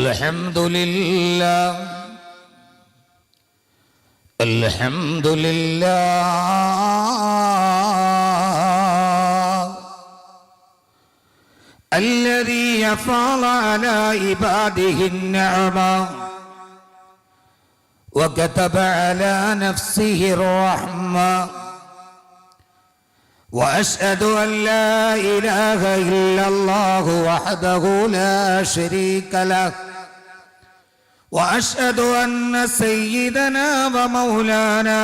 الحمد لله الحمد لله الذي يفعل على عباده النعمة وكتب على نفسه الرحمة وأشهد أن لا إله إلا الله وحده لا شريك له وأشهد أن سيدنا ومولانا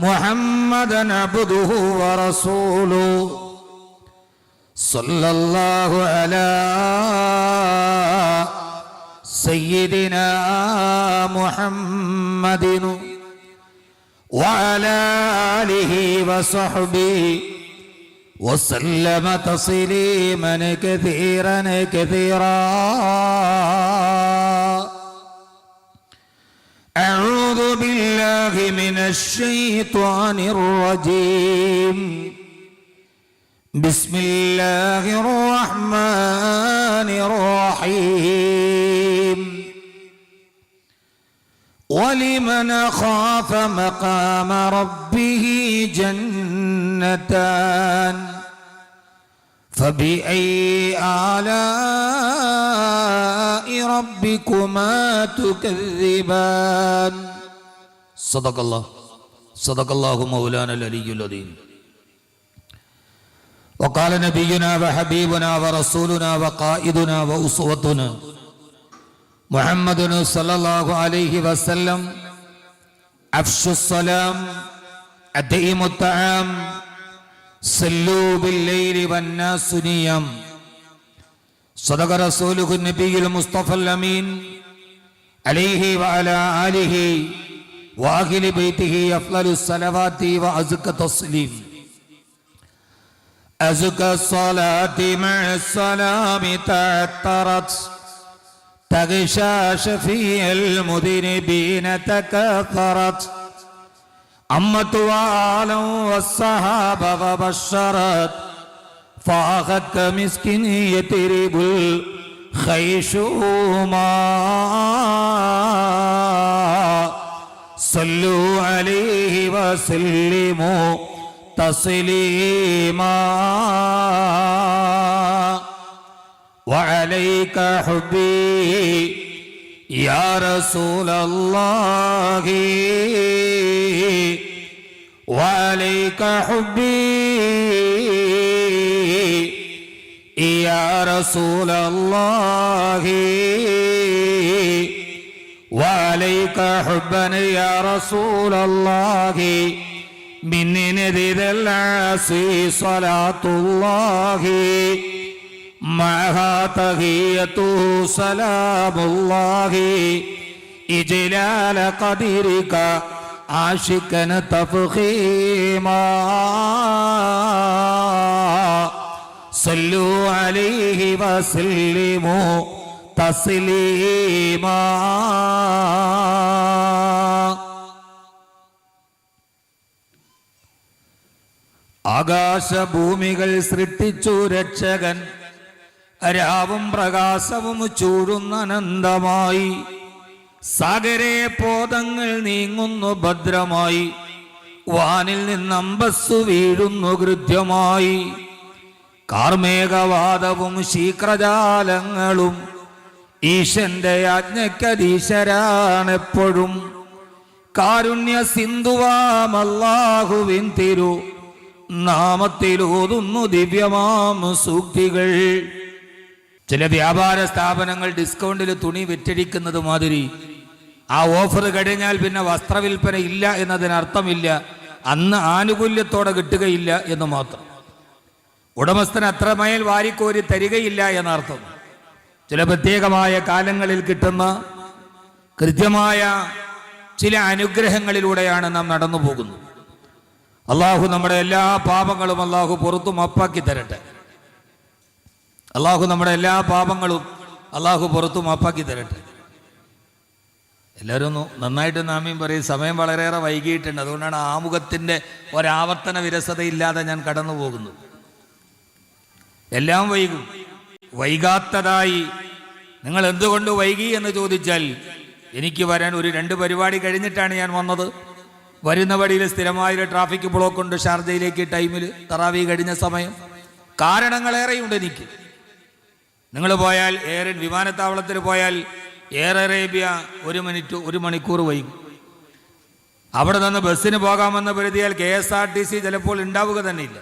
محمدًا عبده ورسوله صلى الله على سيدنا محمد وعلى آله وصحبه وسلم تسليما كثيرا كثيرا. أعوذ بالله من الشيطان الرجيم. بسم الله الرحمن الرحيم. ولمن خاف مقام ربه جنتان فبأي آلاء ربكما تكذبان. صدق الله مولانا العلي العظيم. وقال نبينا وحبيبنا ورسولنا وقائدنا وأسوتنا محمد صلى الله عليه وسلم: أفشوا السلام أطعموا الطعام صلوا بالليل والناس نيام. صدق رسوله النبي المصطفى الأمين عليه وعلى آله وأهل بيته أفضل الصلوات وأزكى التسليم. أزكى الصلاة مع السلام تعطرت تغشى شفيع المذنبين تكاثرت أمت وآلا والصحابة وبشرت فأخذ كمسكين يترب الخيشوما. صلوا عليه وسلموا تسليما. وعليك حبي يا رسول الله وعليك حبي يا رسول الله وعليك حبا يا رسول الله من نذيذ العاصي صلاة الله معها تحيته سلام الله إجلال قدرك عاشقا تفخيما. صلوا عليه وسلموا تسليما. ആകാശഭൂമികൾ സൃഷ്ടിച്ചു രക്ഷകൻ രാവും പ്രകാശവും ചൂടുന്ന അനന്തമായി സാഗരേ പോതങ്ങൾ നീങ്ങുന്നു ഭദ്രമായി വാനിൽ നിന്നമ്പസ്സു വീഴുന്നു കൃത്യമായി കാർമേഘവാദവും ശീക്രജാലങ്ങളും ഈശന്റെ ആജ്ഞക്കധീശരാണെപ്പോഴും കാരുണ്യ സിന്ധുവാമല്ലാഹുവിൻ തിരു നാമത്തിലൂതുന്നു ദിവ്യമാം സൂക്തികൾ. ചില വ്യാപാര സ്ഥാപനങ്ങൾ ഡിസ്കൗണ്ടിൽ തുണി വിറ്റഴിക്കുന്നത് മാതിരി ആ ഓഫർ കഴിഞ്ഞാൽ പിന്നെ വസ്ത്രവിൽപ്പന ഇല്ല എന്നതിനർത്ഥമില്ല, അന്ന് ആനുകൂല്യത്തോടെ കിട്ടുകയില്ല എന്ന് മാത്രം. ഉടമസ്ഥൻ അത്രമേൽ വാരിക്കോരി തരികയില്ല എന്നർത്ഥം. ചില പ്രത്യേകമായ കാലങ്ങളിൽ കിട്ടുന്ന കൃത്യമായ ചില അനുഗ്രഹങ്ങളിലൂടെയാണ് നാം നടന്നു പോകുന്നത്. അള്ളാഹു നമ്മുടെ എല്ലാ പാപങ്ങളും അള്ളാഹു പുറത്തു മാപ്പാക്കി തരട്ടെ. അള്ളാഹു നമ്മുടെ എല്ലാ പാപങ്ങളും അള്ളാഹു പുറത്തു മാപ്പാക്കി തരട്ടെ. എല്ലാവരും ഒന്ന് നന്നായിട്ട് നാമീം പറയും. സമയം വളരെയേറെ വൈകിയിട്ടുണ്ട്, അതുകൊണ്ടാണ് ആമുഖത്തിൻ്റെ ഒരാവർത്തന വിരസതയില്ലാതെ ഞാൻ കടന്നു പോകുന്നത്. എല്ലാം വൈകും. വൈകാത്തതായി നിങ്ങൾ എന്തുകൊണ്ട് വൈകി എന്ന് ചോദിച്ചാൽ എനിക്ക് വരാൻ ഒരു 2 പരിപാടി കഴിഞ്ഞിട്ടാണ് ഞാൻ വന്നത്. വരുന്ന വഴിയിൽ സ്ഥിരമായൊരു ട്രാഫിക് ബ്ലോക്ക് ഉണ്ട് ഷാർജയിലേക്ക് ടൈമിൽ തറാവി കഴിഞ്ഞ സമയം. കാരണങ്ങളേറെയുണ്ട് എനിക്ക്. നിങ്ങൾ പോയാൽ വിമാനത്താവളത്തിൽ പോയാൽ എയർ അറേബ്യ 1 മണിക്കൂർ വൈകും. അവിടെ നിന്ന് ബസ്സിന് പോകാമെന്ന് കരുതിയാൽ KSRTC ചിലപ്പോൾ ഉണ്ടാവുക തന്നെയില്ല.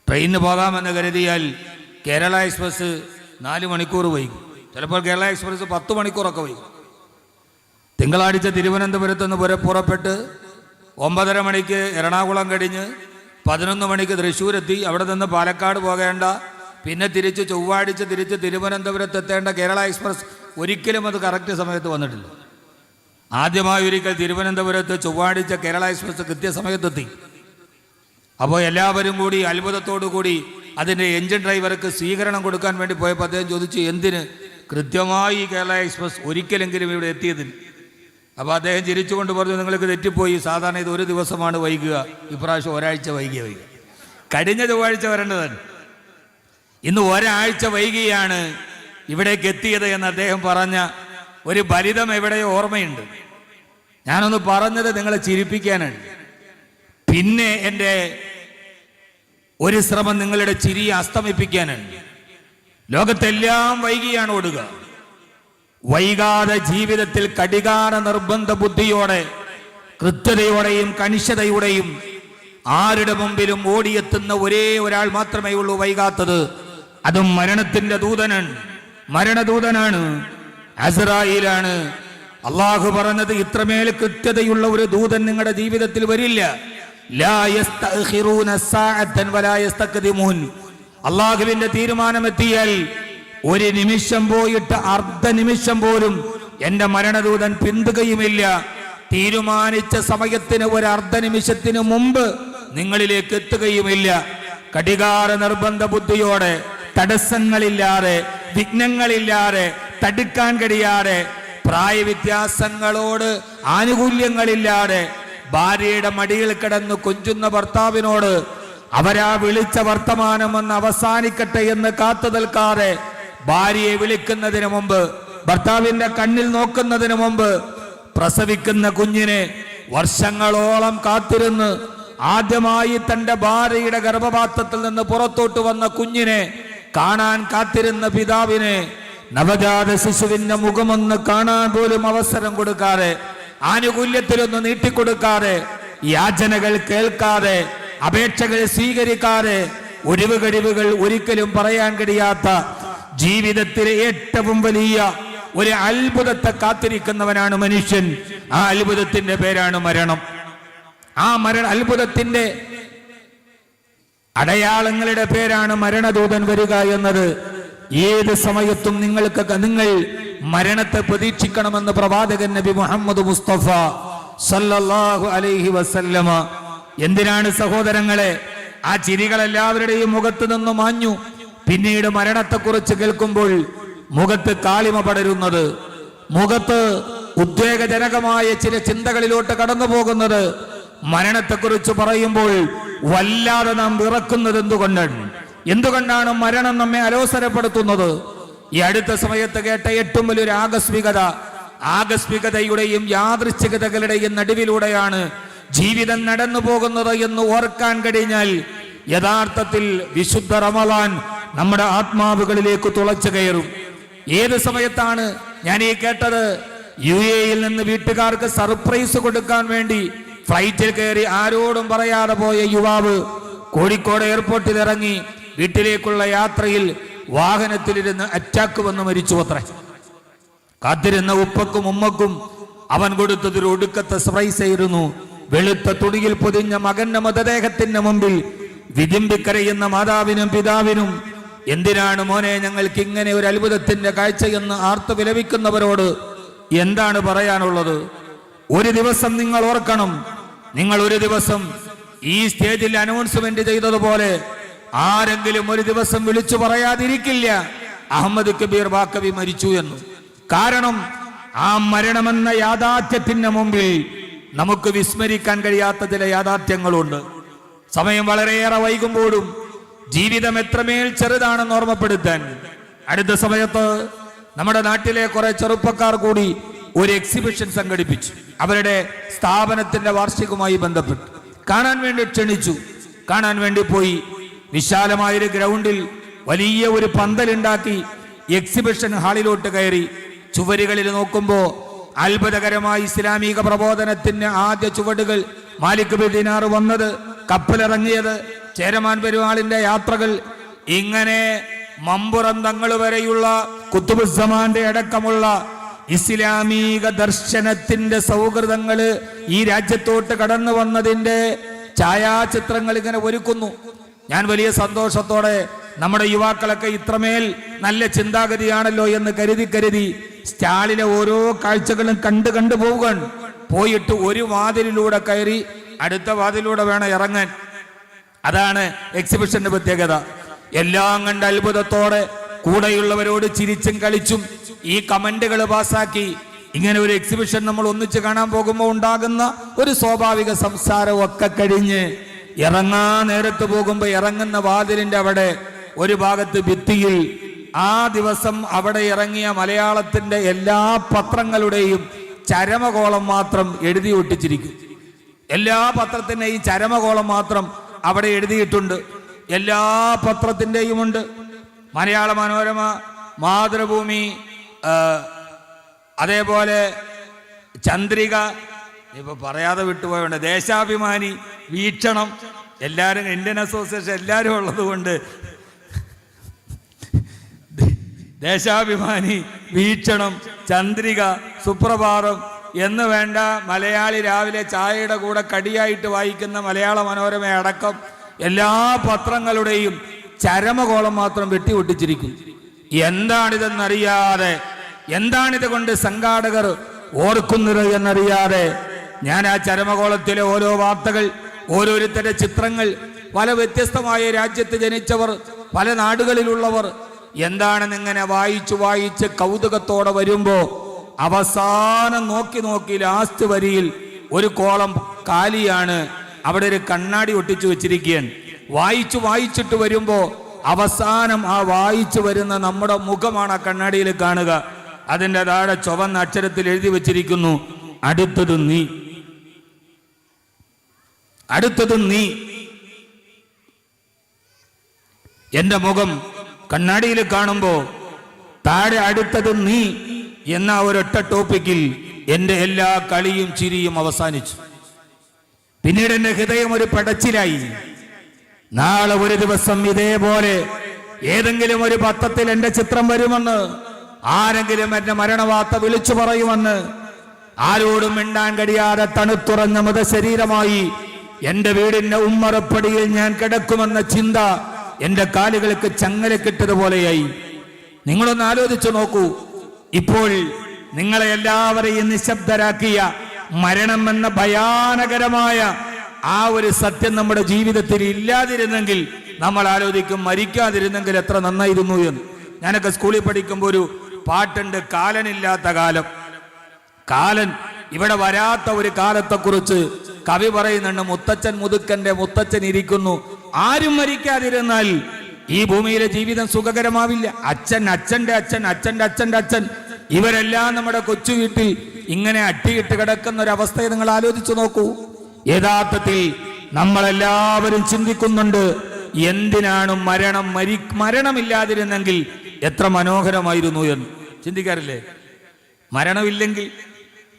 ട്രെയിനിന് പോകാമെന്ന് കരുതിയാൽ കേരള എക്സ്പ്രസ് 4 മണിക്കൂർ വൈകും. ചിലപ്പോൾ കേരള എക്സ്പ്രസ് 10 മണിക്കൂറൊക്കെ വൈകും. തിങ്കളാഴ്ച തിരുവനന്തപുരത്ത് നിന്ന് പുറപ്പെട്ട് 9:30 മണിക്ക് എറണാകുളം കഴിഞ്ഞ് 11 മണിക്ക് തൃശ്ശൂരെത്തി. അവിടെ നിന്ന് പാലക്കാട് പോകേണ്ട, പിന്നെ ചൊവ്വാഴ്ച തിരിച്ച് തിരുവനന്തപുരത്ത് എത്തേണ്ട കേരള എക്സ്പ്രസ് ഒരിക്കലും അത് കറക്റ്റ് സമയത്ത് വന്നിട്ടില്ല. ആദ്യമായി ഒരിക്കൽ തിരുവനന്തപുരത്ത് ചൊവ്വാഴ്ച കേരള എക്സ്പ്രസ് കൃത്യസമയത്തെത്തി. അപ്പോൾ എല്ലാവരും കൂടി അത്ഭുതത്തോടു കൂടി അതിൻ്റെ എൻജിൻ ഡ്രൈവർക്ക് സ്വീകരണം കൊടുക്കാൻ വേണ്ടി പോയപ്പോൾ അദ്ദേഹം ചോദിച്ചു, എന്തിന് കൃത്യമായി കേരള എക്സ്പ്രസ് ഒരിക്കലെങ്കിലും ഇവിടെ എത്തിയതിന്? അപ്പോൾ അദ്ദേഹം ചിരിച്ചുകൊണ്ട് പറഞ്ഞു, നിങ്ങൾക്ക് തെറ്റിപ്പോയി. സാധാരണ ഇത് 1 ദിവസമാണ് വൈകുക, ഇപ്രാവശ്യം ഒരാഴ്ച വൈകിയ. കഴിഞ്ഞ ചൊവ്വാഴ്ച വരേണ്ടതാണ്, ഇന്ന് ഒരാഴ്ച വൈകിയാണ് ഇവിടേക്ക് എത്തിയത് എന്ന് അദ്ദേഹം പറഞ്ഞ ഒരു ഫലിതം എവിടെയോ ഓർമ്മയുണ്ട്. ഞാനൊന്ന് പറഞ്ഞത് നിങ്ങളെ ചിരിപ്പിക്കാനാണ്. പിന്നെ എൻ്റെ ഒരു ശ്രമം നിങ്ങളുടെ ചിരി അസ്തമിപ്പിക്കാനാണ്. ലോകത്തെല്ലാം വൈകിയാണ് ഓടുക. വൈകാതെ ജീവിതത്തിൽ കടികാര നിർബന്ധ ബുദ്ധിയോടെ, കൃത്യതയോടെയും കണിശതയോടെയും ആരുടെ മുമ്പിലും ഓടിയെത്തുന്ന ഒരേ ഒരാൾ മാത്രമേ ഉള്ളൂ വൈകാത്തത്. അതും മരണത്തിന്റെ മരണദൂതനാണ്, അസ്രായീലാണ്. അള്ളാഹു പറഞ്ഞത്, ഇത്രമേൽ കൃത്യതയുള്ള ഒരു ദൂതൻ നിങ്ങളുടെ ജീവിതത്തിൽ വരില്ല. ലാ യസ്തഖിറൂന സഅതൻ വലാ യസ്തഖദിമൂൻ. അള്ളാഹുവിന്റെ തീരുമാനമെത്തിയാൽ ഒരു നിമിഷം പോയിട്ട് അർദ്ധ നിമിഷം പോലും എന്റെ മരണദൂതൻ പിന്തുകയുമില്ല. തീരുമാനിച്ച സമയത്തിന് ഒരു അർദ്ധ നിമിഷത്തിന് മുമ്പ് നിങ്ങളിലേക്ക് എത്തുകയുമില്ല. കടികാര നിർബന്ധ ബുദ്ധിയോടെ, തടസ്സങ്ങളില്ലാതെ, വിഘ്നങ്ങളില്ലാതെ, തടുക്കാൻ കഴിയാതെ, പ്രായവ്യത്യാസങ്ങളോട് ആനുകൂല്യങ്ങളില്ലാതെ ഭാര്യയുടെ മടിയിൽ കിടന്ന് കൊഞ്ചുന്ന ഭർത്താവിനോട് അവരാ വിളിച്ച വർത്തമാനമെന്ന് അവസാനിക്കട്ടെ എന്ന് കാത്തു നിൽക്കാതെ, ഭാര്യയെ വിളിക്കുന്നതിന് മുമ്പ്, ഭർത്താവിന്റെ കണ്ണിൽ നോക്കുന്നതിന് മുമ്പ്, പ്രസവിക്കുന്ന കുഞ്ഞിനെ വർഷങ്ങളോളം കാത്തിരുന്ന് ആദ്യമായി തന്റെ ഭാര്യയുടെ ഗർഭപാത്രത്തിൽ നിന്ന് പുറത്തോട്ട് വന്ന കുഞ്ഞിനെ കാണാൻ കാത്തിരുന്ന പിതാവിനെ, നവജാത ശിശുവിന്റെ മുഖമൊന്ന് കാണാൻ പോലും അവസരം കൊടുക്കാതെ, ആനുകൂല്യത്തിലൊന്ന് നീട്ടിക്കൊടുക്കാതെ, യാചനകൾ കേൾക്കാതെ, അപേക്ഷകൾ സ്വീകരിക്കാതെ, ഒഴിവുകഴിവുകൾ ഒരിക്കലും പറയാൻ കഴിയാത്ത ജീവിതത്തിലെ ഏറ്റവും വലിയ ഒരു അത്ഭുതത്തെ കാത്തിരിക്കുന്നവനാണ് മനുഷ്യൻ. ആ അത്ഭുതത്തിന്റെ പേരാണ് മരണം. ആ അത്ഭുതത്തിന്റെ അടയാളങ്ങളുടെ പേരാണ് മരണദൂതൻ വരിക എന്നത്. ഏത് സമയത്തും നിങ്ങൾ മരണത്തെ പ്രതീക്ഷിക്കണമെന്ന് പ്രവാചകൻ നബി മുഹമ്മദ് മുസ്തഫ സല്ലല്ലാഹു അലൈഹി വസല്ലമ. എന്തിനാണ് സഹോദരങ്ങളെ ആ ചിരികൾ എല്ലാവരുടെയും മുഖത്ത് നിന്ന് മാഞ്ഞു? പിന്നീട് മരണത്തെക്കുറിച്ച് കേൾക്കുമ്പോൾ മുഖത്ത് കാളിമ പടരുന്നത്, മുഖത്ത് ഉദ്വേഗജനകമായ ചില ചിന്തകളിലോട്ട് കടന്നു പോകുന്നത്, മരണത്തെക്കുറിച്ച് പറയുമ്പോൾ വല്ലാതെ നാം വിറക്കുന്നത് എന്തുകൊണ്ടാണ് മരണം നമ്മെ അലോസരപ്പെടുത്തുന്നത്? ഈ അടുത്ത സമയത്ത് കേട്ട ഏറ്റവും വലിയൊരു ആകസ്മികതയുടെയും യാദൃശ്ചികതകളുടെയും നടുവിലൂടെയാണ് ജീവിതം നടന്നു പോകുന്നത് എന്ന് ഓർക്കാൻ കഴിഞ്ഞാൽ യഥാർത്ഥത്തിൽ വിശുദ്ധ റമളാൻ നമ്മുടെ ആത്മാവുകളിലേക്ക് തുളച്ചു കയറും. ഏത് സമയത്താണ് ഞാൻ ഈ കേട്ടത്? UAE-യിൽ നിന്ന് വീട്ടുകാർക്ക് സർപ്രൈസ് കൊടുക്കാൻ വേണ്ടി ഫ്ലൈറ്റിൽ കയറി ആരോടും പറയാതെ പോയ യുവാവ് കോഴിക്കോട് എയർപോർട്ടിൽ ഇറങ്ങി വീട്ടിലേക്കുള്ള യാത്രയിൽ വാഹനത്തിലിരുന്ന് അറ്റാക്ക് വന്ന് മരിച്ചു അത്രേ. കാത്തിരുന്ന ഉപ്പക്കും ഉമ്മക്കും അവൻ കൊടുത്തതൊരു ഒടുക്കത്തെ സർപ്രൈസ് ആയിരുന്നു. വെളുത്ത തുണിയിൽ പൊതിഞ്ഞ മകന്റെ മൃതദേഹത്തിന്റെ മുമ്പിൽ വിതുമ്പിക്കരയുന്ന മാതാവിനും പിതാവിനും, എന്തിനാണ് മോനെ ഞങ്ങൾക്ക് ഇങ്ങനെ ഒരു അത്ഭുതത്തിന്റെ കാഴ്ചയെന്ന് ആർത്തു വിലപിക്കുന്നവരോട് എന്താണ് പറയാനുള്ളത്? ഒരു ദിവസം നിങ്ങൾ ഓർക്കണം, നിങ്ങൾ ഒരു ദിവസം ഈ സ്റ്റേജിൽ അനൗൺസ്മെന്റ് ചെയ്തതുപോലെ ആരെങ്കിലും ഒരു ദിവസം വിളിച്ചു പറയാതിരിക്കില്ല അഹമ്മദ് കബീർ ബാക്കവി മരിച്ചു എന്ന്. കാരണം ആ മരണമെന്ന യാഥാർത്ഥ്യത്തിന് മുമ്പിൽ നമുക്ക് വിസ്മരിക്കാൻ കഴിയാത്ത ചില യാഥാർത്ഥ്യങ്ങളുണ്ട്. സമയം വളരെയേറെ വൈകുമ്പോഴും ജീവിതം എത്രമേൽ ചെറുതാണെന്ന് ഓർമ്മപ്പെടുത്താൻ അടുത്ത സമയത്ത് നമ്മുടെ നാട്ടിലെ കുറെ ചെറുപ്പക്കാർ കൂടി ഒരു എക്സിബിഷൻ സംഘടിപ്പിച്ചു. അവരുടെ സ്ഥാപനത്തിന്റെ വാർഷികവുമായി ബന്ധപ്പെട്ട് കാണാൻ വേണ്ടി ക്ഷണിച്ചു. കാണാൻ വേണ്ടി പോയി. വിശാലമായൊരു ഗ്രൗണ്ടിൽ വലിയ ഒരു പന്തലുണ്ടാക്കി എക്സിബിഷൻ ഹാളിലോട്ട് കയറി. ചുവരുകളിൽ നോക്കുമ്പോൾ അത്ഭുതകരമായ ഇസ്ലാമിക പ്രബോധനത്തിന് ആദ്യ ചുവടുകൾ, മാലിക് ബിൻ ദിനാർ വന്നത്, കപ്പലിറങ്ങിയത്, ചേരമാൻ പെരുമാളിന്റെ യാത്രകൾ, ഇങ്ങനെ മമ്പുറം തങ്ങൾ വരെയുള്ള കുത്തുബുസ്സമാന്റെ അടക്കമുള്ള ഇസ്ലാമിക ദർശനത്തിന്റെ സൗഹൃദങ്ങള് ഈ രാജ്യത്തോട്ട് കടന്നു വന്നതിന്റെ ഛായാചിത്രങ്ങൾ ഇങ്ങനെ ഒരുക്കുന്നു. ഞാൻ വലിയ സന്തോഷത്തോടെ നമ്മുടെ യുവാക്കളൊക്കെ ഇത്രമേൽ നല്ല ചിന്താഗതിയാണല്ലോ എന്ന് കരുതി സ്റ്റാളിലെ ഓരോ കാഴ്ചകളും കണ്ടു പോവുകയാണ്. പോയിട്ട് ഒരു വാതിലിലൂടെ കയറി അടുത്ത വാതിലൂടെ വേണം ഇറങ്ങാൻ. അതാണ് എക്സിബിഷന്റെ പ്രത്യേകത. എല്ലാം കണ്ട് അത്ഭുതത്തോടെ കൂടെയുള്ളവരോട് ചിരിച്ചും കളിച്ചും ഈ കമന്റുകൾ പാസാക്കി ഇങ്ങനെ ഒരു എക്സിബിഷൻ നമ്മൾ ഒന്നിച്ച് കാണാൻ പോകുമ്പോൾ ഉണ്ടാകുന്ന ഒരു സ്വാഭാവിക സംസാരം ഒക്കെ കഴിഞ്ഞ് ഇറങ്ങാൻ നേരത്ത് പോകുമ്പോൾ ഇറങ്ങുന്ന വാതിലിന്റെ അവിടെ ഒരു ഭാഗത്ത് ഭിത്തിയിൽ ആ ദിവസം അവിടെ ഇറങ്ങിയ മലയാളത്തിന്റെ എല്ലാ പത്രങ്ങളുടെയും ചരമകോളം മാത്രം എഴുതി ഒട്ടിച്ചിരിക്കും. എല്ലാ പത്രത്തിന്റെയും ചരമകോളം മാത്രം അവിടെ എഴുതിയിട്ടുണ്ട്. എല്ലാ പത്രത്തിന്റെയും ഉണ്ട്. മലയാള മനോരമ, മാതൃഭൂമി, അതേപോലെ ചന്ദ്രിക, ഇപ്പൊ പറയാതെ വിട്ടുപോയുണ്ട്, ദേശാഭിമാനി, വീക്ഷണം, എല്ലാവരും ഇന്ത്യൻ അസോസിയേഷൻ എല്ലാവരും ഉള്ളത് കൊണ്ട് ദേശാഭിമാനി, വീക്ഷണം, ചന്ദ്രിക, സുപ്രഭാതം എന്ന് വേണ്ട മലയാളി രാവിലെ ചായയുടെ കൂടെ കടിയായിട്ട് വായിക്കുന്ന മലയാള മനോരമ അടക്കം എല്ലാ പത്രങ്ങളുടെയും ചരമകോളം മാത്രം വെട്ടി ഒട്ടിച്ചിരിക്കും. എന്താണിതെന്നറിയാതെ, എന്താണിത് കൊണ്ട് സംഘാടകർ ഓർക്കുന്നത് എന്നറിയാതെ ഞാൻ ആ ചരമകോളത്തിലെ ഓരോ വാർത്തകൾ, ഓരോരുത്തരുടെ ചിത്രങ്ങൾ, പല വ്യത്യസ്തമായ രാജ്യത്ത് ജനിച്ചവർ, പല നാടുകളിലുള്ളവർ എന്താണെന്ന് ഇങ്ങനെ വായിച്ച് കൗതുകത്തോടെ വരുമ്പോ അവസാനം നോക്കി ലാസ്റ്റ് വരിയിൽ ഒരു കോളം കാലിയാണ്. അവിടെ ഒരു കണ്ണാടി ഒട്ടിച്ചു വെച്ചിരിക്കുകയാണ്. വായിച്ചിട്ട് വരുമ്പോ അവസാനം ആ വായിച്ചു വരുന്ന നമ്മുടെ മുഖമാണ് ആ കണ്ണാടിയിൽ കാണുക. അതിൻ്റെ താഴെ ചുവന്ന അക്ഷരത്തിൽ എഴുതി വെച്ചിരിക്കുന്നു, അടുത്തത് നീ, അടുത്തത് നീ. എന്റെ മുഖം കണ്ണാടിയിൽ കാണുമ്പോ താഴെ അടുത്തത് നീ എന്ന ഒരൊറ്റ ടോപ്പിക്കിൽ എന്റെ എല്ലാ കളിയും ചിരിയും അവസാനിച്ചു. പിന്നീട് എന്റെ ഹൃദയം ഒരു പടച്ചിലായി. നാളെ ഒരു ദിവസം ഇതേപോലെ ഏതെങ്കിലും ഒരു പത്രത്തിൽ എന്റെ ചിത്രം വരുമെന്ന്, ആരെങ്കിലും എന്റെ മരണവാർത്ത വിളിച്ചു പറയുമെന്ന്, ആരോടും മിണ്ടാൻ കഴിയാതെ തണുത്തുറഞ്ഞ മൃതശരീരമായി എന്റെ വീടിന്റെ ഉമ്മറപ്പടിയിൽ ഞാൻ കിടക്കുമെന്ന ചിന്ത എന്റെ കാലുകൾക്ക് ചങ്ങലക്കിട്ടതുപോലെയായി. നിങ്ങളൊന്ന് ആലോചിച്ചു നോക്കൂ. ഇപ്പോൾ നിങ്ങളെ എല്ലാവരെയും നിശബ്ദരാക്കിയ മരണം എന്ന ഭയാനകരമായ ആ ഒരു സത്യം നമ്മുടെ ജീവിതത്തിൽ ഇല്ലാതിരുന്നെങ്കിൽ നമ്മൾ ആലോചിക്കും, മരിക്കാതിരുന്നെങ്കിൽ എത്ര നന്നായിരുന്നു എന്ന്. ഞാനൊക്കെ സ്കൂളിൽ പഠിക്കുമ്പോൾ ഒരു പാട്ടുണ്ട്, കാലനില്ലാത്ത കാലം. കാലൻ ഇവിടെ വരാത്ത ഒരു കാലത്തെക്കുറിച്ച് കവി പറയുന്നുണ്ട്. മുത്തച്ഛൻ മുതുക്കന്റെ മുത്തച്ഛൻ ഇരിക്കുന്നു. ആരും മരിക്കാതിരുന്നാൽ ഈ ഭൂമിയിലെ ജീവിതം സുഖകരമാവില്ല. അച്ഛൻ, അച്ഛന്റെ അച്ഛൻ, അച്ഛന്റെ അച്ഛന്റെ അച്ഛൻ, ഇവരെല്ലാം നമ്മുടെ കൊച്ചു വീട്ടിൽ ഇങ്ങനെ അട്ടിയിട്ട് കിടക്കുന്ന ഒരു അവസ്ഥയെ നിങ്ങൾ ആലോചിച്ചു നോക്കൂ. യഥാർത്ഥത്തിൽ നമ്മളെല്ലാവരും ചിന്തിക്കുന്നുണ്ട്, എന്തിനാണ് മരണമില്ലാതിരുന്നെങ്കിൽ എത്ര മനോഹരമായിരുന്നു എന്ന് ചിന്തിക്കാറില്ലേ? മരണമില്ലെങ്കിൽ,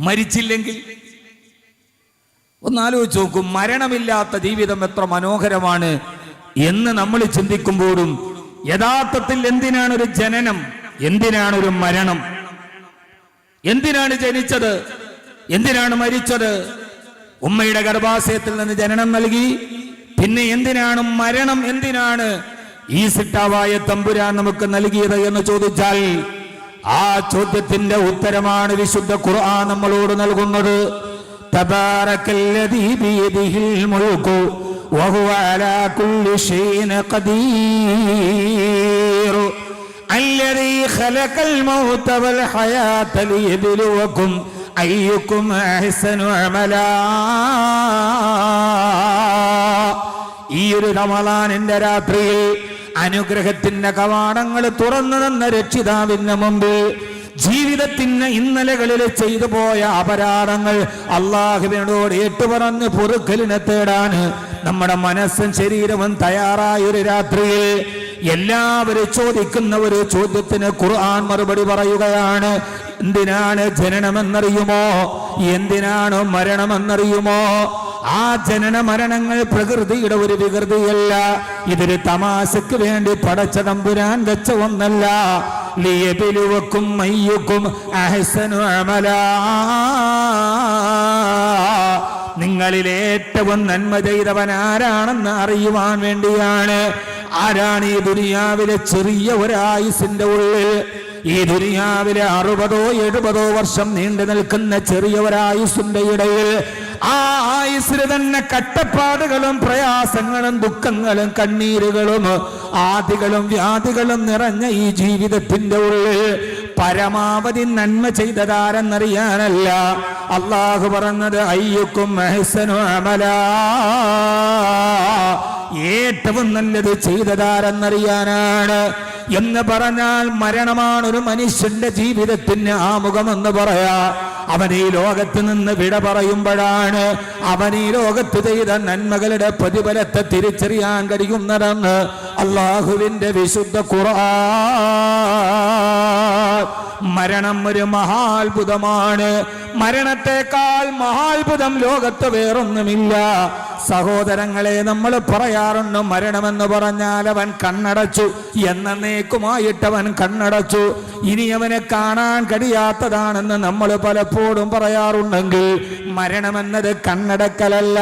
മരിച്ചില്ലെങ്കിൽ ഒന്ന് ആലോചിച്ച് നോക്കും. മരണമില്ലാത്ത ജീവിതം എത്ര മനോഹരമാണ് എന്ന് നമ്മൾ ചിന്തിക്കുമ്പോഴും യഥാർത്ഥത്തിൽ എന്തിനാണ് ഒരു ജനനം, എന്തിനാണ് ഒരു മരണം? എന്തിനാണ് ജനിച്ചത്, എന്തിനാണ് മരിച്ചത്? ഉമ്മയുടെ ഗർഭാശയത്തിൽ നിന്ന് ജനനം നൽകി, പിന്നെ എന്തിനാണ് മരണം? എന്തിനാണ് ഈ സിട്ടാവായ തമ്പുരാൻ നമുക്ക് നൽകിയത് എന്ന് ചോദിച്ചാൽ ആ ചോദ്യത്തിന്റെ ഉത്തരമാണ് വിശുദ്ധ ഖുർആൻ നമ്മളോട് നൽകുന്നത്. തബാറക്കല്ലദീ ബിയദിഹിൽ മുൽക്കു വഹുവ അലാ കുല്ലി ഷൈഇൻ ഖദീർ അല്ലദീ ഖലഖൽ മൗത വൽ ഹയാത ലിയബ്ലുവകും അയ്യുക്കും അഹ്സനു അമലാ. ഈ ഒരു റമളാനിന്റെ രാത്രിയിൽ അനുഗ്രഹത്തിന്റെ കവാടങ്ങൾ തുറന്നു തന്ന രക്ഷിതാവിന് മുമ്പിൽ ജീവിതത്തിന് ഇന്നലകളിൽ ചെയ്തു പോയ അപരാധങ്ങൾ അള്ളാഹുവിനോട് ഏറ്റുപറഞ്ഞ് പൊറുക്കലിനെ തേടാൻ നമ്മുടെ മനസ്സും ശരീരവും തയ്യാറായ ഒരു രാത്രിയിൽ എല്ലാവരും ചോദിക്കുന്ന ഒരു ചോദ്യത്തിന് ഖുർആൻ മറുപടി പറയുകയാണ്. എന്തിനാണ് ജനനമെന്നറിയുമോ? എന്തിനാണ് മരണമെന്നറിയുമോ? ആ ജനന മരണങ്ങൾ പ്രകൃതിയുടെ ഒരു വികൃതിയല്ല. ഇതൊരു തമാശക്ക് വേണ്ടി പടച്ച തമ്പുരാൻ വെച്ച ഒന്നല്ല. ലിയബിലുവക്കും അയ്യുക്കും അഹ്സനു അമലാ, നിങ്ങളിൽ ഏറ്റവും നന്മ ചെയ്തവൻ ആരാണെന്ന് അറിയുവാൻ വേണ്ടിയാണ്. ആരാണ് ഈ ദുനിയാവിലെ ചെറിയ ഒരായുസിന്റെ ഉള്ളിൽ, ഈ ദുനിയാവിലെ 60-70 വർഷം നീണ്ടു നിൽക്കുന്ന ചെറിയ ഒരായുസിന്റെ ഇടയിൽ ആ ആയുസ്സിന് തന്നെ കട്ടപ്പാടുകളും പ്രയാസങ്ങളും ദുഃഖങ്ങളും കണ്ണീരുകളും ആദികളും വ്യാധികളും നിറഞ്ഞ ഈ ജീവിതത്തിന്റെ ഉള്ളിൽ പരമാവധി നന്മ ചെയ്തതാരെന്നറിയാനല്ല അള്ളാഹു പറഞ്ഞത് അയ്യുക്കും അഹ്സനു അമലാ, ഏറ്റവും നല്ലത് ചെയ്തതാരെന്നറിയാനാണ്. എന്ന് പറഞ്ഞാൽ മരണമാണ് ഒരു മനുഷ്യന്റെ ജീവിതത്തിന് ആമുഖമെന്ന് പറയാ. അവൻ ഈ ലോകത്ത് നിന്ന് വിട പറയുമ്പോഴാണ് അവൻ ഈ ലോകത്ത് ചെയ്ത നന്മകളുടെ പ്രതിഫലത്തെ തിരിച്ചറിയാൻ കഴിയുന്നതെന്ന് അള്ളാഹുവിന്റെ വിശുദ്ധ ഖുർആൻ. മരണം ഒരു മഹാത്ഭുതമാണ്. മരണത്തെക്കാൾ മഹാത്ഭുതം ലോകത്ത് വേറൊന്നുമില്ല. സഹോദരങ്ങളെ, നമ്മൾ പറയാറുണ്ട് മരണമെന്ന് പറഞ്ഞാൽ അവൻ കണ്ണടച്ചു, എന്നേക്കുമായിട്ടവൻ കണ്ണടച്ചു, ഇനി അവനെ കാണാൻ കഴിയാത്തതാണെന്ന് നമ്മൾ പലപ്പോഴും പറയാറുണ്ടെങ്കിൽ മരണമെന്നത് കണ്ണടക്കലല്ല.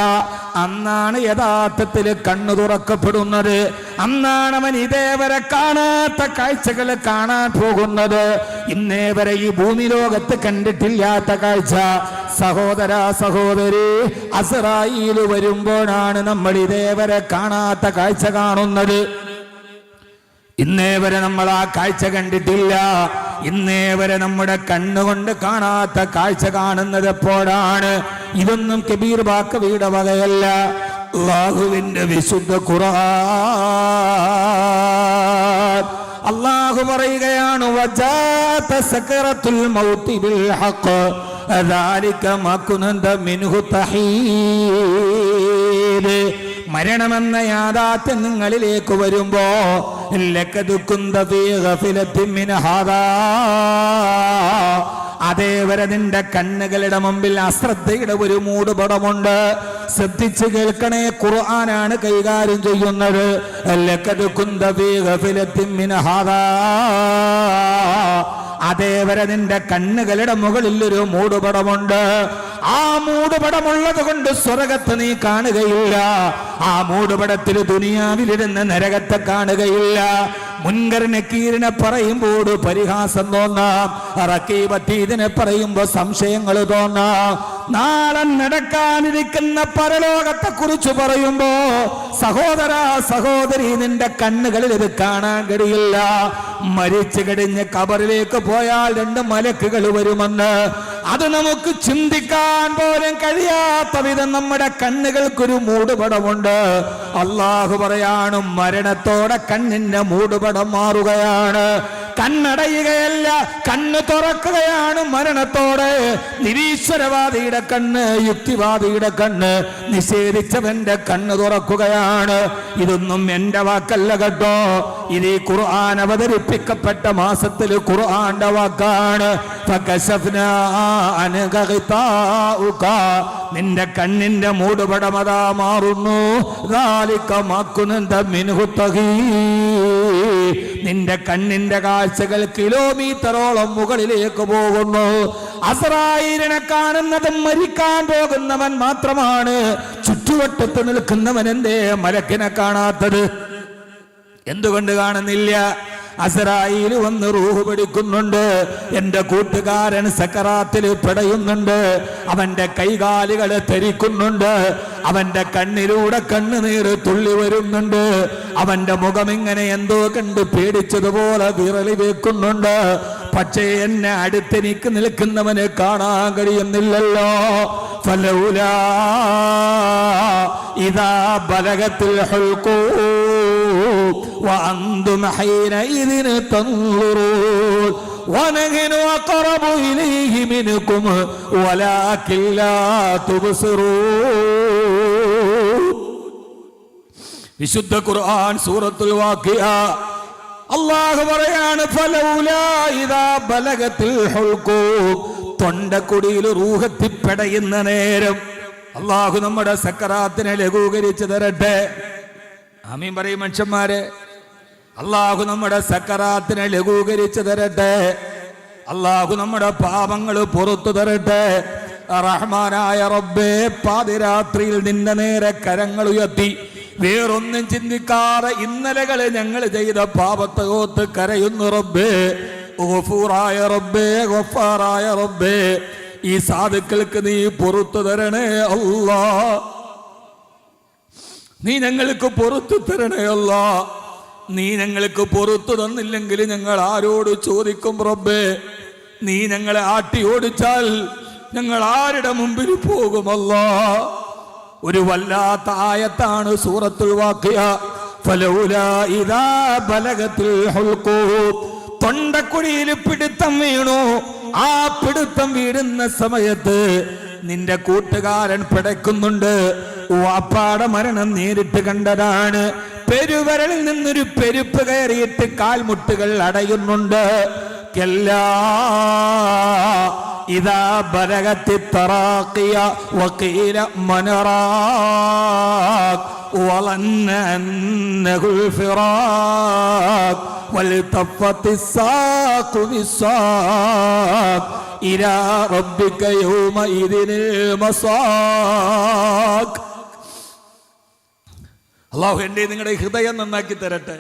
അന്നാണ് യഥാർത്ഥത്തിൽ കണ്ണു തുറക്കപ്പെടുന്നത്. അന്നാണ് അവൻ ഇതേവരെ കാണാത്ത കാഴ്ചകൾ കാണാൻ പോകുന്നത്. ഇന്നേ വരെ ഈ ഭൂമി ലോകത്ത് കണ്ടിട്ടില്ലാത്ത കാഴ്ച. സഹോദര സഹോദരി, അസ്റായീൽ വരുമ്പോഴാണ് നമ്മൾ ഇതേവരെ കാണാത്ത കാഴ്ച കാണുന്നത്. ഇന്നേ വരെ നമ്മൾ ആ കാഴ്ച കണ്ടിട്ടില്ല. ഇന്നേ വരെ നമ്മുടെ കണ്ണുകൊണ്ട് കാണാത്ത കാഴ്ച കാണുന്നത് എപ്പോഴാണ്? ഇതൊന്നും കബീർ ബാക്കവിയുടെ വകയല്ല. അല്ലാഹുവിന്റെ വിശുദ്ധ ഖുർആൻ അല്ലാഹു പറയുകയാണ്, വജാത സകറത്തുൽ മൗതി ബിൽ ഹഖ് ദാലിക മാ കുൻത മിൻഹു തഹീദ്. മരണമെന്ന യാഥാർത്ഥ്യം നിങ്ങളിലേക്ക് വരുമ്പോ ലഖദ് കുന്ത ഫീ ഗഫലത്തിൻ മിൻ ഹാദാ, അതേവരെ നിന്റെ കണ്ണുകളുടെ മുമ്പിൽ അശ്രദ്ധയുടെ ഒരു മൂടുപടമുണ്ട്. ശ്രദ്ധിച്ച് കേൾക്കണേ, ഖുർആനാണ് കൈകാര്യം ചെയ്യുന്നത്. ലഖദ് കുന്ത ഫീ ഗഫലത്തിൻ മിൻ ഹാദാ, അതേവരെ നിന്റെ കണ്ണുകളുടെ മുകളിൽ ഒരു മൂടുപടമുണ്ട്. ആ മൂടുപടമുള്ളത് കൊണ്ട് സ്വർഗത്ത് നീ കാണുകയില്ല. ആ മൂടുപടത്തിൽ ദുനിയാവിലിരുന്ന് നരകത്തെ കാണുകയില്ല. മുൻകർ നക്കീറിനെ പറയുമ്പോൾ പരിഹാസം തോന്നാം, റക്കീബത്തീദിനെ പറയുമ്പോ സംശയങ്ങൾ തോന്നാം. നാളെ നടക്കാനിരിക്കുന്ന പരലോകത്തെ കുറിച്ച് പറയുമ്പോ സഹോദര സഹോദരി, നിന്റെ കണ്ണുകളിൽ ഇത് കാണാൻ കഴിയില്ല. മരിച്ചു കഴിഞ്ഞ് ഖബറിലേക്ക് പോയാൽ 2 മലക്കുകൾ വരുമെന്ന് അത് നമുക്ക് ചിന്തിക്കാൻ പോലും കഴിയാത്ത വിധം നമ്മുടെ കണ്ണുകൾക്കൊരു മൂടുപടമുണ്ട്. അള്ളാഹു പറയാണ്, മരണത്തോടെ കണ്ണിന്റെ മൂടുപടം മാറുകയാണ്. കണ്ണടയുകയല്ല, കണ്ണ് തുറക്കുകയാണ് മരണത്തോടെ. നിരീശ്വരവാദിയുടെ കണ്ണ്, യുക്തിവാദിയുടെ കണ്ണ്, നിഷേധിച്ചവന്റെ കണ്ണ് തുറക്കുകയാണ്. ഇതൊന്നും എന്റെ വാക്കല്ല കേട്ടോ, ഇത് ഈ ഖുർആൻ അവതരിപ്പിക്കപ്പെട്ട മാസത്തിൽ ഖുർആന്റെ വാക്കാണ്. നിന്റെ കണ്ണിന്റെ മൂടുപടമതാ മാറുന്നു. നിന്റെ കണ്ണിന്റെ കാഴ്ചകൾ കിലോമീറ്ററോളം മുകളിലേക്ക് പോകുന്നു. അസ്റായീലിനെ കാണുന്നതും മരിക്കാൻ പോകുന്നവൻ മാത്രമാണ്. ചുറ്റുവട്ടത്ത് നിൽക്കുന്നവൻ എന്തേ മലക്കിനെ കാണാത്തത്? എന്തുകൊണ്ട് കാണുന്നില്ല? അസ്റായീൽ വന്ന് റൂഹ് പിടിക്കുന്നുണ്ട്. എന്റെ കൂട്ടുകാരൻ സക്കറാത്തിൽ പിടയുന്നുണ്ട്. അവന്റെ കൈകാലുകളെ ധരിക്കുന്നുണ്ട്. അവന്റെ കണ്ണിലൂടെ കണ്ണുനീര് തുള്ളി വരുന്നുണ്ട്. അവന്റെ മുഖം ഇങ്ങനെ എന്തോ കണ്ട് പേടിച്ചതുപോലെ വിറളി വെക്കുന്നുണ്ട്. പക്ഷേ എന്നെ അടുത്തെനിക്ക് നിൽക്കുന്നവനെ കാണാൻ കഴിയുന്നില്ലല്ലോ. ഫലൗലാ ഇദാ ബലഗത്തിൽ ഹുൽഖൂം, വഅന്തും ഹീനഇദിൻ തൻളുറൂൻ വനഹ്നു അഖറബു ഇലൈഹി മിൻകും വലാകിൻ ലാ തുബ്സിറൂൻ. വിശുദ്ധ ഖുർആൻ സൂറത്തുൽ വാഖിഅ അല്ലാഹു പറയാണ് ഫലൗലാ ഇദാ ബലഗത്തിൽ ഹുൽഖൂം, തൊണ്ടക്കുടിയിൽ റൂഹത്തിപ്പടയുന്ന നേരം. അല്ലാഹു നമ്മുടെ സക്കറാത്തിനെ ലഘൂകരിച്ചു തരട്ടെ. ആമീൻ പറയും മനുഷ്യന്മാരെ. അല്ലാഹു നമ്മുടെ സക്കറാത്തിനെ ലഘൂകരിച്ചു തരട്ടെ. അല്ലാഹു നമ്മുടെ പാപങ്ങൾ പുറത്തു തരട്ടെ. റഹ്മാനായ റബ്ബേ, പാതിരാത്രിയിൽ നിന്റെ നേരെ കരങ്ങൾ ഉയർത്തി വേറൊന്നും ചിന്തിക്കാതെ ഇന്നലകളെ ഞങ്ങൾ ചെയ്ത പാപത്തെ ഓർത്ത് കരയുന്നു റബ്ബേ. ഗഫൂറായ റബ്ബേ, ഗഫാറായ റബ്ബേ, ഈ സാധുക്കൾക്ക് നീ പുറത്തു തരണേ അല്ലാ. നീ ഞങ്ങൾക്ക് പുറത്തു തരണേ അല്ലാ. നീ ഞങ്ങൾക്ക് പുറത്തു തന്നില്ലെങ്കിൽ ഞങ്ങൾ ആരോട് ചോദിക്കും റബ്ബേ? നീ ഞങ്ങളെ ആട്ടി ഓടിച്ചാൽ ഞങ്ങൾ ആരുടെ മുമ്പിൽ പോകുമല്ലാ? ഒരു വല്ലാത്ത ആയത്താണ് സൂറത്തുൽ വാഖിഅ. ഫലൗലാ ഇദാ ബലഗത്തിൽ ഹുൽഖൂം, തൊണ്ടക്കുഴിയിൽ പിടുത്തം വീണു. ആ പിടുത്തം വീഴുന്ന സമയത്ത് നിന്റെ കൂട്ടുകാരൻ പിടയ്ക്കുന്നുണ്ട്. വാപ്പാടെ മരണം നേരിട്ട് കണ്ടതാണ്. പെരുവരലിൽ നിന്നൊരു പെരുപ്പ് കയറിയിട്ട് കാൽമുട്ടുകൾ അടയുന്നുണ്ട്. കല്ലാ ഇദാ ബലഗത്തി തറാഖിയ വഖീല മനറാഖ് വളന്ന അന്നഹുൽ ഫിറാഖ് വൽതഫത്തി സാഖു ബിസ്സാഖ് ഇലാ റബ്ബിക യൗമഇദിനിൽ മസാഖ്. അല്ലാഹു എൻ്റെ നിങ്ങളുടെ ഹൃദയം നന്നാക്കി തരട്ടെ.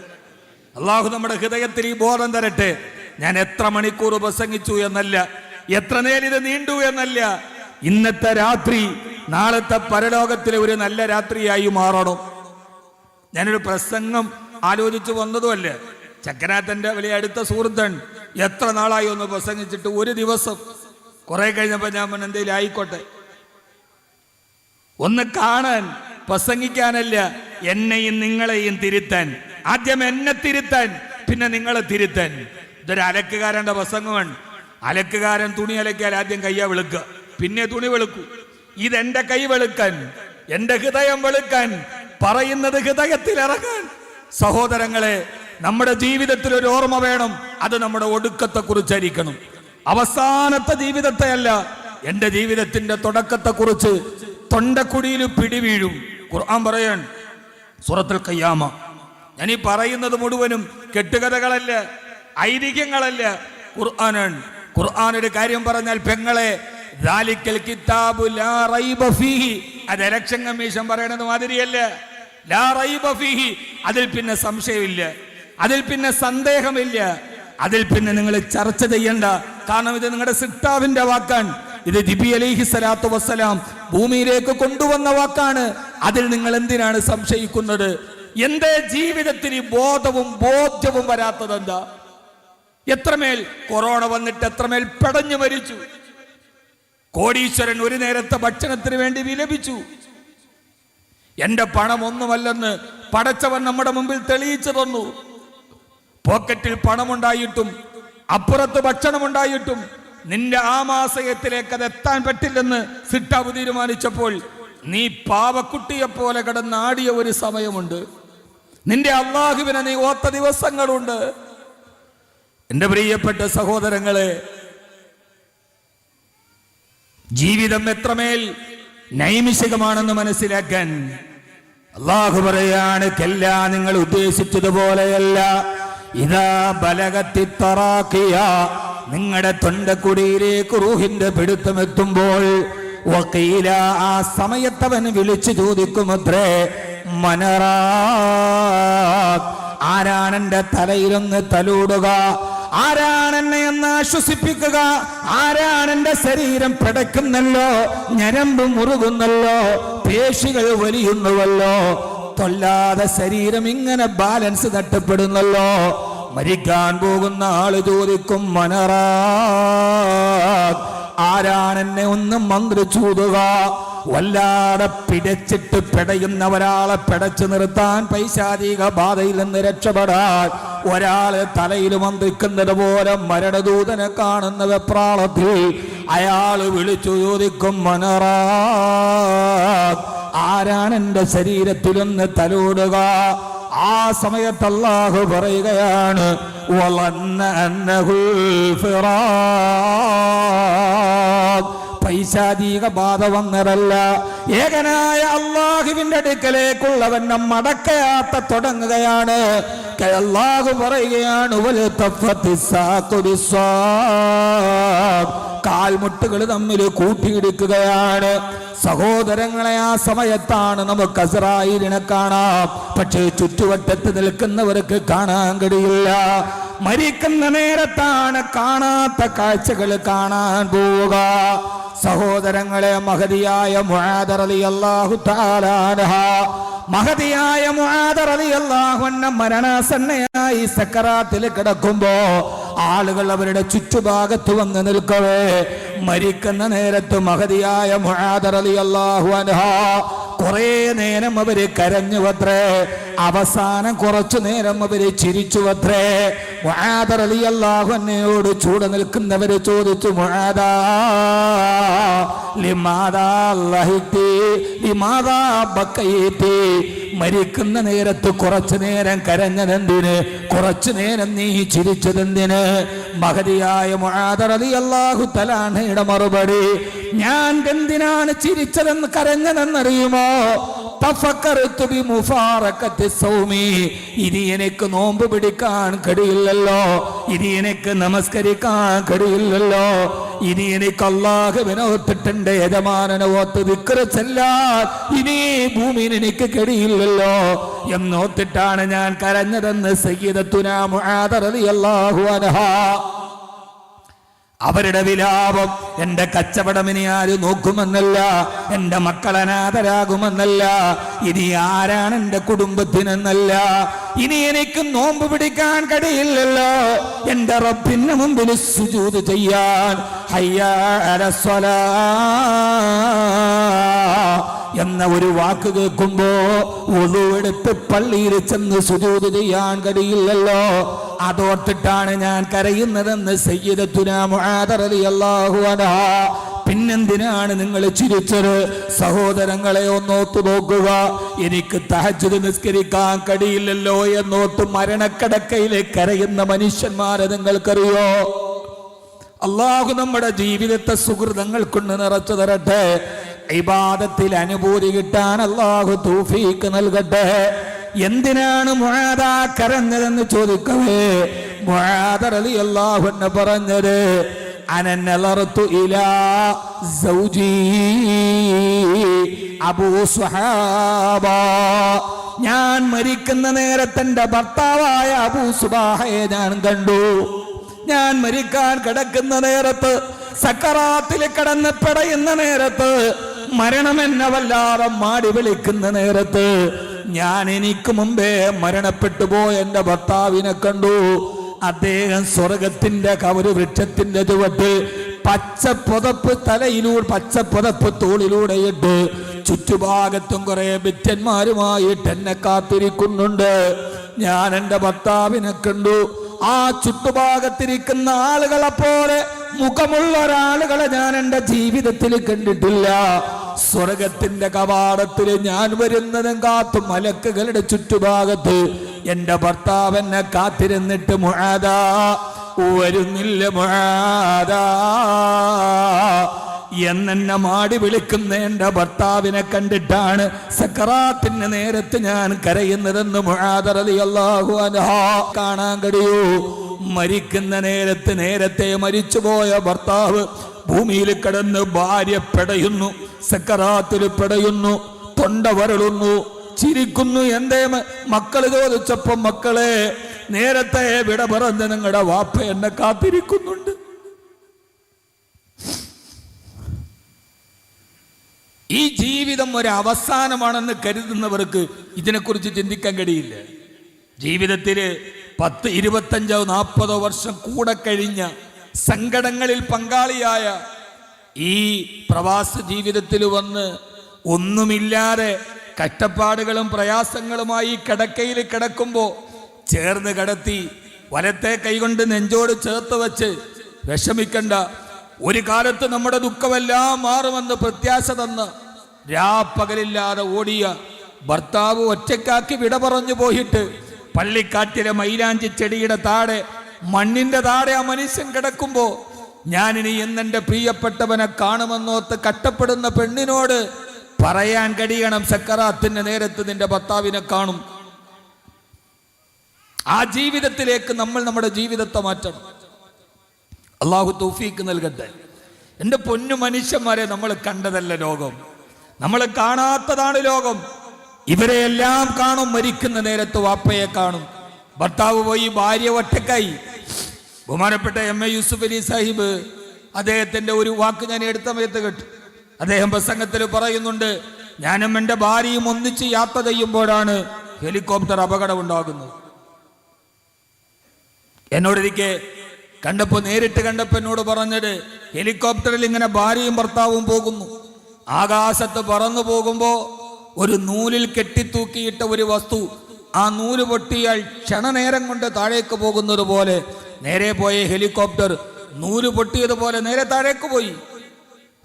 അല്ലാഹു നമ്മുടെ ഹൃദയത്തിൽ ഈ ബോധം തരട്ടെ. ഞാൻ എത്ര മണിക്കൂർ പ്രസംഗിച്ചു എന്നല്ല, എത്ര നേരം ഇത് നീണ്ടു എന്നല്ല. ഇന്നത്തെ രാത്രി നാളത്തെ പരലോകത്തിലെ ഒരു നല്ല രാത്രിയായി മാറണം. ഞാനൊരു പ്രസംഗം ആലോചിച്ചു വന്നതുമല്ല. ചക്കനാഥന്റെ വലിയ അടുത്ത സുഹൃത്തൻ എത്ര നാളായി ഒന്ന് പ്രസംഗിച്ചിട്ട് ഒരു ദിവസം കുറെ കഴിഞ്ഞപ്പോൾ ഞാൻ എന്തെങ്കിലും ആയിക്കോട്ടെ ഒന്ന് കാണാൻ, പ്രസംഗിക്കാനല്ല, എന്നെയും നിങ്ങളെയും തിരുത്താൻ. ആദ്യം എന്നെ തിരുത്താൻ, പിന്നെ നിങ്ങളെ തിരുത്താൻ. ഇതൊരു അലക്കുകാരന്റെ പ്രസംഗമാണ്. അലക്കുകാരൻ തുണി അലക്കിയാൽ ആദ്യം കയ്യ വെളുക്കുക, പിന്നെ തുണി വെളുക്കൂ. ഇതെന്റെ കൈ വെളുക്കാൻ, എന്റെ ഹൃദയം വെളുക്കാൻ, പറയുന്നത് ഹൃദയത്തിൽ ഇറങ്ങാൻ. സഹോദരങ്ങളെ, നമ്മുടെ ജീവിതത്തിൽ ഒരു ഓർമ്മ വേണം. അത് നമ്മുടെ ഒടുക്കത്തെ കുറിച്ചായിരിക്കണം, അവസാനത്തെ ജീവിതത്തെ അല്ല. എന്റെ ജീവിതത്തിന്റെ തുടക്കത്തെ കുറിച്ച്. തൊണ്ടക്കുടിയിൽ പിടിവീഴും. ഖുർആൻ പറയാൻ സൂറത്തുൽ ഖിയാമ. ഞാൻ ഈ പറയുന്നത് മുഴുവനും കെട്ടുകഥകളല്ല, ഐതിഹ്യങ്ങളല്ല, ഖുർആനാണ്. ഖുർആൻ ഒരു കാര്യം പറഞ്ഞാൽ പെങ്ങളെ, ദാലിക്കൽ കിതാബു ലാ റൈബ ഫീഹി, അത് ഇലക്ഷൻ കമ്മീഷൻ പറയണത് മാതിരിയല്ല. ലാ റൈബ ഫീഹി, അതിൽ പിന്നെ സംശയമില്ല, അതിൽ പിന്നെ സന്ദേഹമില്ല, അതിൽ പിന്നെ നിങ്ങൾ ചർച്ച ചെയ്യണ്ട. കാരണം ഇത് നിങ്ങളുടെ സിട്ടാവിന്റെ വാക്കാണ്. ഇത് ജിബി അലൈഹി സ്വലാത്തു വസ്സലാം ഭൂമിയിലേക്ക് കൊണ്ടുവന്ന വാക്കാണ്. അതിൽ നിങ്ങൾ എന്തിനാണ് സംശയിക്കുന്നത്? എന്റെ ജീവിതത്തിൽ ഈ ബോധവും ബോധ്യവും വരാത്തത് എന്താ? എത്രമേൽ കൊറോണ വന്നിട്ട് എത്രമേൽ പെടഞ്ഞു മരിച്ചു. കോടീശ്വരൻ ഒരു നേരത്തെ ഭക്ഷണത്തിന് വേണ്ടി വിലപിച്ചു. എന്റെ പണം ഒന്നുമല്ലെന്ന് പടച്ചവൻ നമ്മുടെ മുമ്പിൽ തെളിയിച്ചു തന്നു. പോക്കറ്റിൽ പണമുണ്ടായിട്ടും അപ്പുറത്ത് ഭക്ഷണമുണ്ടായിട്ടും നിന്റെ ആമാശയത്തിലേക്ക് അത് എത്താൻ പറ്റില്ലെന്ന് സിട്ടാവ് തീരുമാനിച്ചപ്പോൾ നീ പാവക്കുട്ടിയെ പോലെ കിടന്നാടിയ ഒരു സമയമുണ്ട്. നിന്റെ അല്ലാഹുവിനെ നീ ഓർത്ത ദിവസങ്ങളുണ്ട്. എന്റെ പ്രിയപ്പെട്ട സഹോദരങ്ങളെ, ജീവിതം എത്രമേൽ നൈമിഷികമാണെന്ന് മനസ്സിലാക്കാൻ അല്ലാഹു പറയാണ്, കല്ലാ, നിങ്ങൾ ഉദ്ദേശിച്ചതുപോലെയല്ല. ഇദാ ബലഗത്തി തറാഖിയ, നിങ്ങളുടെ തൊണ്ടക്കുടിയിലേക്ക് റൂഹിന്റെ പിടുത്തമെത്തുമ്പോൾ വഖീല, ആ സമയത്തവൻ വിളിച്ചു ചോദിക്കുമത്രേ, മനറാഖ്, ആരാണെന്റെ തലയിലൊന്ന് തലോടുക, ആരാണെന്നെ എന്ന് ആശ്വസിപ്പിക്കുക, ആരാണെന്റെ ശരീരം പിടയ്ക്കുന്നല്ലോ, ഞരമ്പ് മുറുകുന്നല്ലോ, പേശികൾ വലിയുന്നുവല്ലോ, തൊല്ലാതെ ശരീരം ഇങ്ങനെ ബാലൻസ് നഷ്ടപ്പെടുന്നല്ലോ. മരിക്കാൻ പോകുന്ന ആള് ചോദിക്കും, മനറാഖ്, ആരാണെന്നെ ഒന്ന് മന്ത്രിച്ചൂതുക, വല്ലാതെ പിടച്ചിട്ട് പിടയുന്ന ഒരാളെ പിടച്ചു നിർത്താൻ, പൈശാചിക ബാധയിൽ നിന്ന് രക്ഷപ്പെടാൻ ഒരാള് തലയിൽ മന്ത്രിക്കുന്നത് പോലെ മരണദൂതനെ കാണുന്ന വെപ്രാളത്തിൽ അയാള് വിളിച്ചു ചോദിക്കും, മനറാ, ആരാണ് എന്റെ ശരീരത്തിലൊന്ന് തലോടുക? ആ സമയത്ത് അല്ലാഹു പറയുകയാണ്, പൈശാചിക ബാധ വന്നതല്ല, ഏകനായ അല്ലാഹുവിന്റെ അടുക്കലേക്കുള്ളവനെ മടക്കയാത്ര തുടങ്ങുകയാണ്. അല്ലാഹു പറയുകയാണ്, കാൽമുട്ടുകൾ തമ്മിൽ കൂട്ടിയിടിക്കുകയാണ്. സഹോദരങ്ങളെ, ആ സമയത്താണ് നമുക്ക് അസ്രായീലിനെ കാണാം, പക്ഷേ ചുറ്റുവട്ടത്ത് നിൽക്കുന്നവർക്ക് കാണാൻ കഴിയില്ല. മരിക്കുന്ന നേരത്താണ് കാണാത്ത കാഴ്ചകൾ കാണാൻ പോവുക. സഹോദരങ്ങളെ, മഹദിയായ മുആദ് റളിയല്ലാഹു തആല അൻഹ, മഹദിയായ മുആദ് റളിയല്ലാഹു അൻഹ മരണാസന്നയായി സക്കറാത്തിൽ കിടക്കുമ്പോ ആളുകൾ അവരുടെ ചുറ്റുഭാഗത്ത് വന്ന് നിൽക്കവേ, മരിക്കുന്ന നേരത്ത് മഹദിയായ മുആദ് റളിയല്ലാഹു അൻഹ കുറെ നേരം അവര് കരഞ്ഞുവത്രേ, അവസാനം കുറച്ചു നേരം അവര് ചിരിച്ചുവത്രേ. മുആദ് റളിയല്ലാഹു അൻഹയോട് ചൂട് നിൽക്കുന്നവര് ചോദിച്ചു, മുആദാ ലിമാദാ ലഹിത്തി ലിമാദാ ബക്കൈതി, മരിക്കുന്ന നേരത്ത് കുറച്ചു നേരം കരഞ്ഞതെന്തിന്, കുറച്ചു നേരം നീ ചിരിച്ചതെന്തിന്? മഹദിയായ മുആദ് റളിയല്ലാഹു തആല അൻഹയുടെ മറുപടി, ഞാൻ എന്തിനാണ് ചിരിച്ചതെന്ന് കരഞ്ഞതെന്നറിയുമോ? തഫക്കറതു ബിമുഫാറഖത്തി സൗമി, ഇനി എനിക്ക് നോമ്പ് പിടിക്കാൻ കഴിയില്ലല്ലോ, ഇനി എനിക്ക് നമസ്കരിക്കാൻ കഴിയില്ലല്ലോ, ഇനി എനിക്ക് അല്ലാഹുവിനെ ഓർത്തിട്ടുണ്ട്, യജമാനനെ ഓർത്ത് ദിക്ർ ചെല്ലാൻ ഇനി ഭൂമിയിൽ എനിക്ക് കഴിയില്ലല്ലോ എന്നോർത്തിട്ടാണ് ഞാൻ കരഞ്ഞതെന്ന് സയ്യിദത്തുനാ മുആദ് റളിയല്ലാഹു അൻഹ. അവരുടെ വിലാപം എന്റെ കച്ചവടം ഇനി ആര് നോക്കുമെന്നല്ല, എന്റെ മക്കൾ അനാഥരാകുമെന്നല്ല, ഇനി ആരാണ് എന്റെ കുടുംബത്തിനെന്നല്ല, ഇനി എനിക്ക് നോമ്പ് പിടിക്കാൻ കഴിയില്ലല്ലോ, എന്റെ റബ്ബിന് മുമ്പിൽ സുജൂദ് ചെയ്യാൻ ഹയ്യാ അലസ്സലാ എന്ന ഒരു വാക്ക് കേൾക്കുമ്പോ വുളൂഎടുത്ത് പള്ളിയിൽ ചെന്ന് സുജൂദ് ചെയ്യാൻ കഴിയില്ലല്ലോ, അതോർത്തിട്ടാണ് ഞാൻ കരയുന്നതെന്ന് സയ്യിദത്തുനാ മുആദ് റളിയല്ലാഹു അൻഹ. പിന്നെന്തിനാണ് നിങ്ങൾ ചിരിച്ചത്? സഹോദരങ്ങളെ, ഒന്നോർത്തു നോക്കുക. എനിക്ക് തഹജ്ജുദ് നിസ്കരിക്കാൻ കഴിയില്ലല്ലോ എന്നോർത്ത് മരണക്കിടക്കയിലെ കരയുന്ന മനുഷ്യന്മാരെ നിങ്ങൾക്കറിയോ? അല്ലാഹു നമ്മുടെ ജീവിതത്തെ സുഹൃതങ്ങൾ കൊണ്ട് നിറച്ചു തരട്ടെ. ഇബാദത്തിൽ അനുഭൂതി കിട്ടാൻ അല്ലാഹു തൗഫീഖ് നൽകട്ടെ. എന്തിനാണ് മുആദ് കരഞ്ഞതെന്ന് ചോദിക്കവേ, മുആദ് റളിയല്ലാഹു അൻഹു പറഞ്ഞത്, അനനലറതു ഇലാ സൗജി അബൂ സുഹാബ, ഞാൻ മരിക്കുന്ന നേരത്തെ എന്റെ ഭർത്താവായ അബൂ സുബാഹയെ ഞാൻ കണ്ടു. ഞാൻ മരിക്കാൻ കിടക്കുന്ന നേരത്ത്, സക്കറാത്തിൽ കിടന്ന് പിടയുന്ന നേരത്ത്, മരണം എന്നെ വല്ലാതെ മാടി വിളിക്കുന്ന നേരത്ത്, ഞാൻ എനിക്ക് മുമ്പേ മരണപ്പെട്ടു പോയ എന്റെ ഭർത്താവിനെ കണ്ടു. അദ്ദേഹം സ്വർഗത്തിന്റെ കവര് വൃക്ഷത്തിന്റെ ചുവട്ട് പച്ചപ്പുതപ്പ് തലയിലൂടെ, പച്ചപ്പുതപ്പ് തോളിലൂടെ ഇട്ട് ചുറ്റുഭാഗത്തും കുറെ ഭിറ്റന്മാരുമായിട്ട് എന്നെ കാത്തിരിക്കുന്നുണ്ട്. ഞാൻ എന്റെ ഭർത്താവിനെ കണ്ടു. ആ ചുറ്റുഭാഗത്തിരിക്കുന്ന ആളുകളെ പോലെ മുഖമുള്ള ഒരാളുകളെ ഞാൻ എന്റെ ജീവിതത്തിൽ കണ്ടിട്ടില്ല. സ്വർഗത്തിന്റെ കവാടത്തിൽ ഞാൻ വരുന്നതും കാത്തു മലക്കുകളുടെ ചുറ്റുഭാഗത്ത് എന്റെ ഭർത്താവ് എന്നെ കാത്തിരുന്നിട്ട്, മുആദാ വരുന്നില്ല മുആദാ എന്നെ മാടി വിളിക്കുന്ന എന്റെ ഭർത്താവിനെ കണ്ടിട്ടാണ് സക്കറാത്തിന്റെ നേരത്ത് ഞാൻ കരയുന്നതെന്ന് മുആദ് റളിയല്ലാഹു അൻഹു. കാണാൻ കഴിയൂ, മരിക്കുന്ന നേരത്ത് നേരത്തെ മരിച്ചുപോയ ഭർത്താവ് ഭൂമിയിൽ കിടന്ന് ഭാര്യ പെടയുന്നു, സക്കറാത്തിൽ പെടയുന്നു, തൊണ്ട വരളുന്നു, ചിരിക്കുന്നു. എന്തേ മക്കള് ചോദിച്ചപ്പോ, മക്കളെ നേരത്തെ വിട പറഞ്ഞ നിങ്ങളുടെ വാപ്പ എന്നെ കാത്തിരിക്കുന്നുണ്ട്. ഈ ജീവിതം ഒരു അവസാനമാണെന്ന് കരുതുന്നവർക്ക് ഇതിനെക്കുറിച്ച് ചിന്തിക്കാൻ കഴിയില്ല. ജീവിതത്തിൽ 10, 25, 40 വർഷം കൂടെ കഴിഞ്ഞ സങ്കടങ്ങളിൽ പങ്കാളിയായ ഈ പ്രവാസ ജീവിതത്തിൽ വന്ന് ഒന്നുമില്ലാതെ കഷ്ടപ്പാടുകളും പ്രയാസങ്ങളുമായി കിടക്കയിൽ കിടക്കുമ്പോൾ ചേർന്ന് കിടത്തി വലത്തെ കൈകൊണ്ട് നെഞ്ചോട് ചേർത്ത് വെച്ച് വിഷമിക്കണ്ട, ഒരു കാലത്ത് നമ്മുടെ ദുഃഖമെല്ലാം മാറുമെന്ന് പ്രത്യാശ തന്ന് രാപ്പകലില്ലാതെ ഓടിയ ഭർത്താവ് ഒറ്റയ്ക്കാക്കി വിട പറഞ്ഞു പോയിട്ട് പള്ളിക്കാട്ടിലെ മൈലാഞ്ചി ചെടിയുടെ താഴെ മണ്ണിന്റെ താഴെ ആ മനുഷ്യൻ കിടക്കുമ്പോ ഞാനിനി എന്നെൻ്റെ പ്രിയപ്പെട്ടവനെ കാണുമെന്നോർത്ത് കഷ്ടപ്പെടുന്ന പെണ്ണിനോട് പറയാൻ കഴിയണം, സക്കറാത്തിന്റെ നേരത്ത് നിന്റെ ഭർത്താവിനെ കാണും. ആ ജീവിതത്തിലേക്ക് നമ്മൾ നമ്മുടെ ജീവിതത്തെ മാറ്റണം. അള്ളാഹു തൗഫീക്ക് നൽകട്ടെ. എൻ്റെ പൊന്നു മനുഷ്യന്മാരെ, നമ്മൾ കണ്ടതല്ല ലോകം, നമ്മൾ കാണാത്തതാണ് ലോകം. ഇവരെയെല്ലാം കാണും. മരിക്കുന്ന നേരത്ത് വാപ്പയെ കാണും. ഭർത്താവ് പോയി, ഭാര്യ ഒറ്റക്കായി. ബഹുമാനപ്പെട്ട എം.എ. യൂസുഫ് അലി സാഹിബ് അദ്ദേഹത്തിന്റെ ഒരു വാക്ക് ഞാൻ എടുത്ത സമയത്ത് കേട്ടു. അദ്ദേഹം പ്രസംഗത്തിൽ പറയുന്നുണ്ട്, ഞാനും എൻ്റെ ഭാര്യയും ഒന്നിച്ച് യാത്ര ചെയ്യുമ്പോഴാണ് ഹെലികോപ്റ്റർ അപകടം ഉണ്ടാകുന്നത്. എന്നോടൊരിക്കെ നേരിട്ട് കണ്ടപ്പോൾ എന്നോട് പറഞ്ഞത്, ഹെലികോപ്റ്ററിൽ ഇങ്ങനെ ഭാര്യയും ഭർത്താവും പോകുന്നു, ആകാശത്ത് പറന്നു പോകുമ്പോൾ ഒരു നൂലിൽ കെട്ടിത്തൂക്കിയിട്ട ഒരു വസ്തു, ആ നൂല് പൊട്ടിയാൽ ക്ഷണനേരം കൊണ്ട് താഴേക്ക് പോകുന്നത് പോലെ നേരെ പോയ ഹെലികോപ്റ്റർ നൂല് പൊട്ടിയതുപോലെ നേരെ താഴേക്ക് പോയി.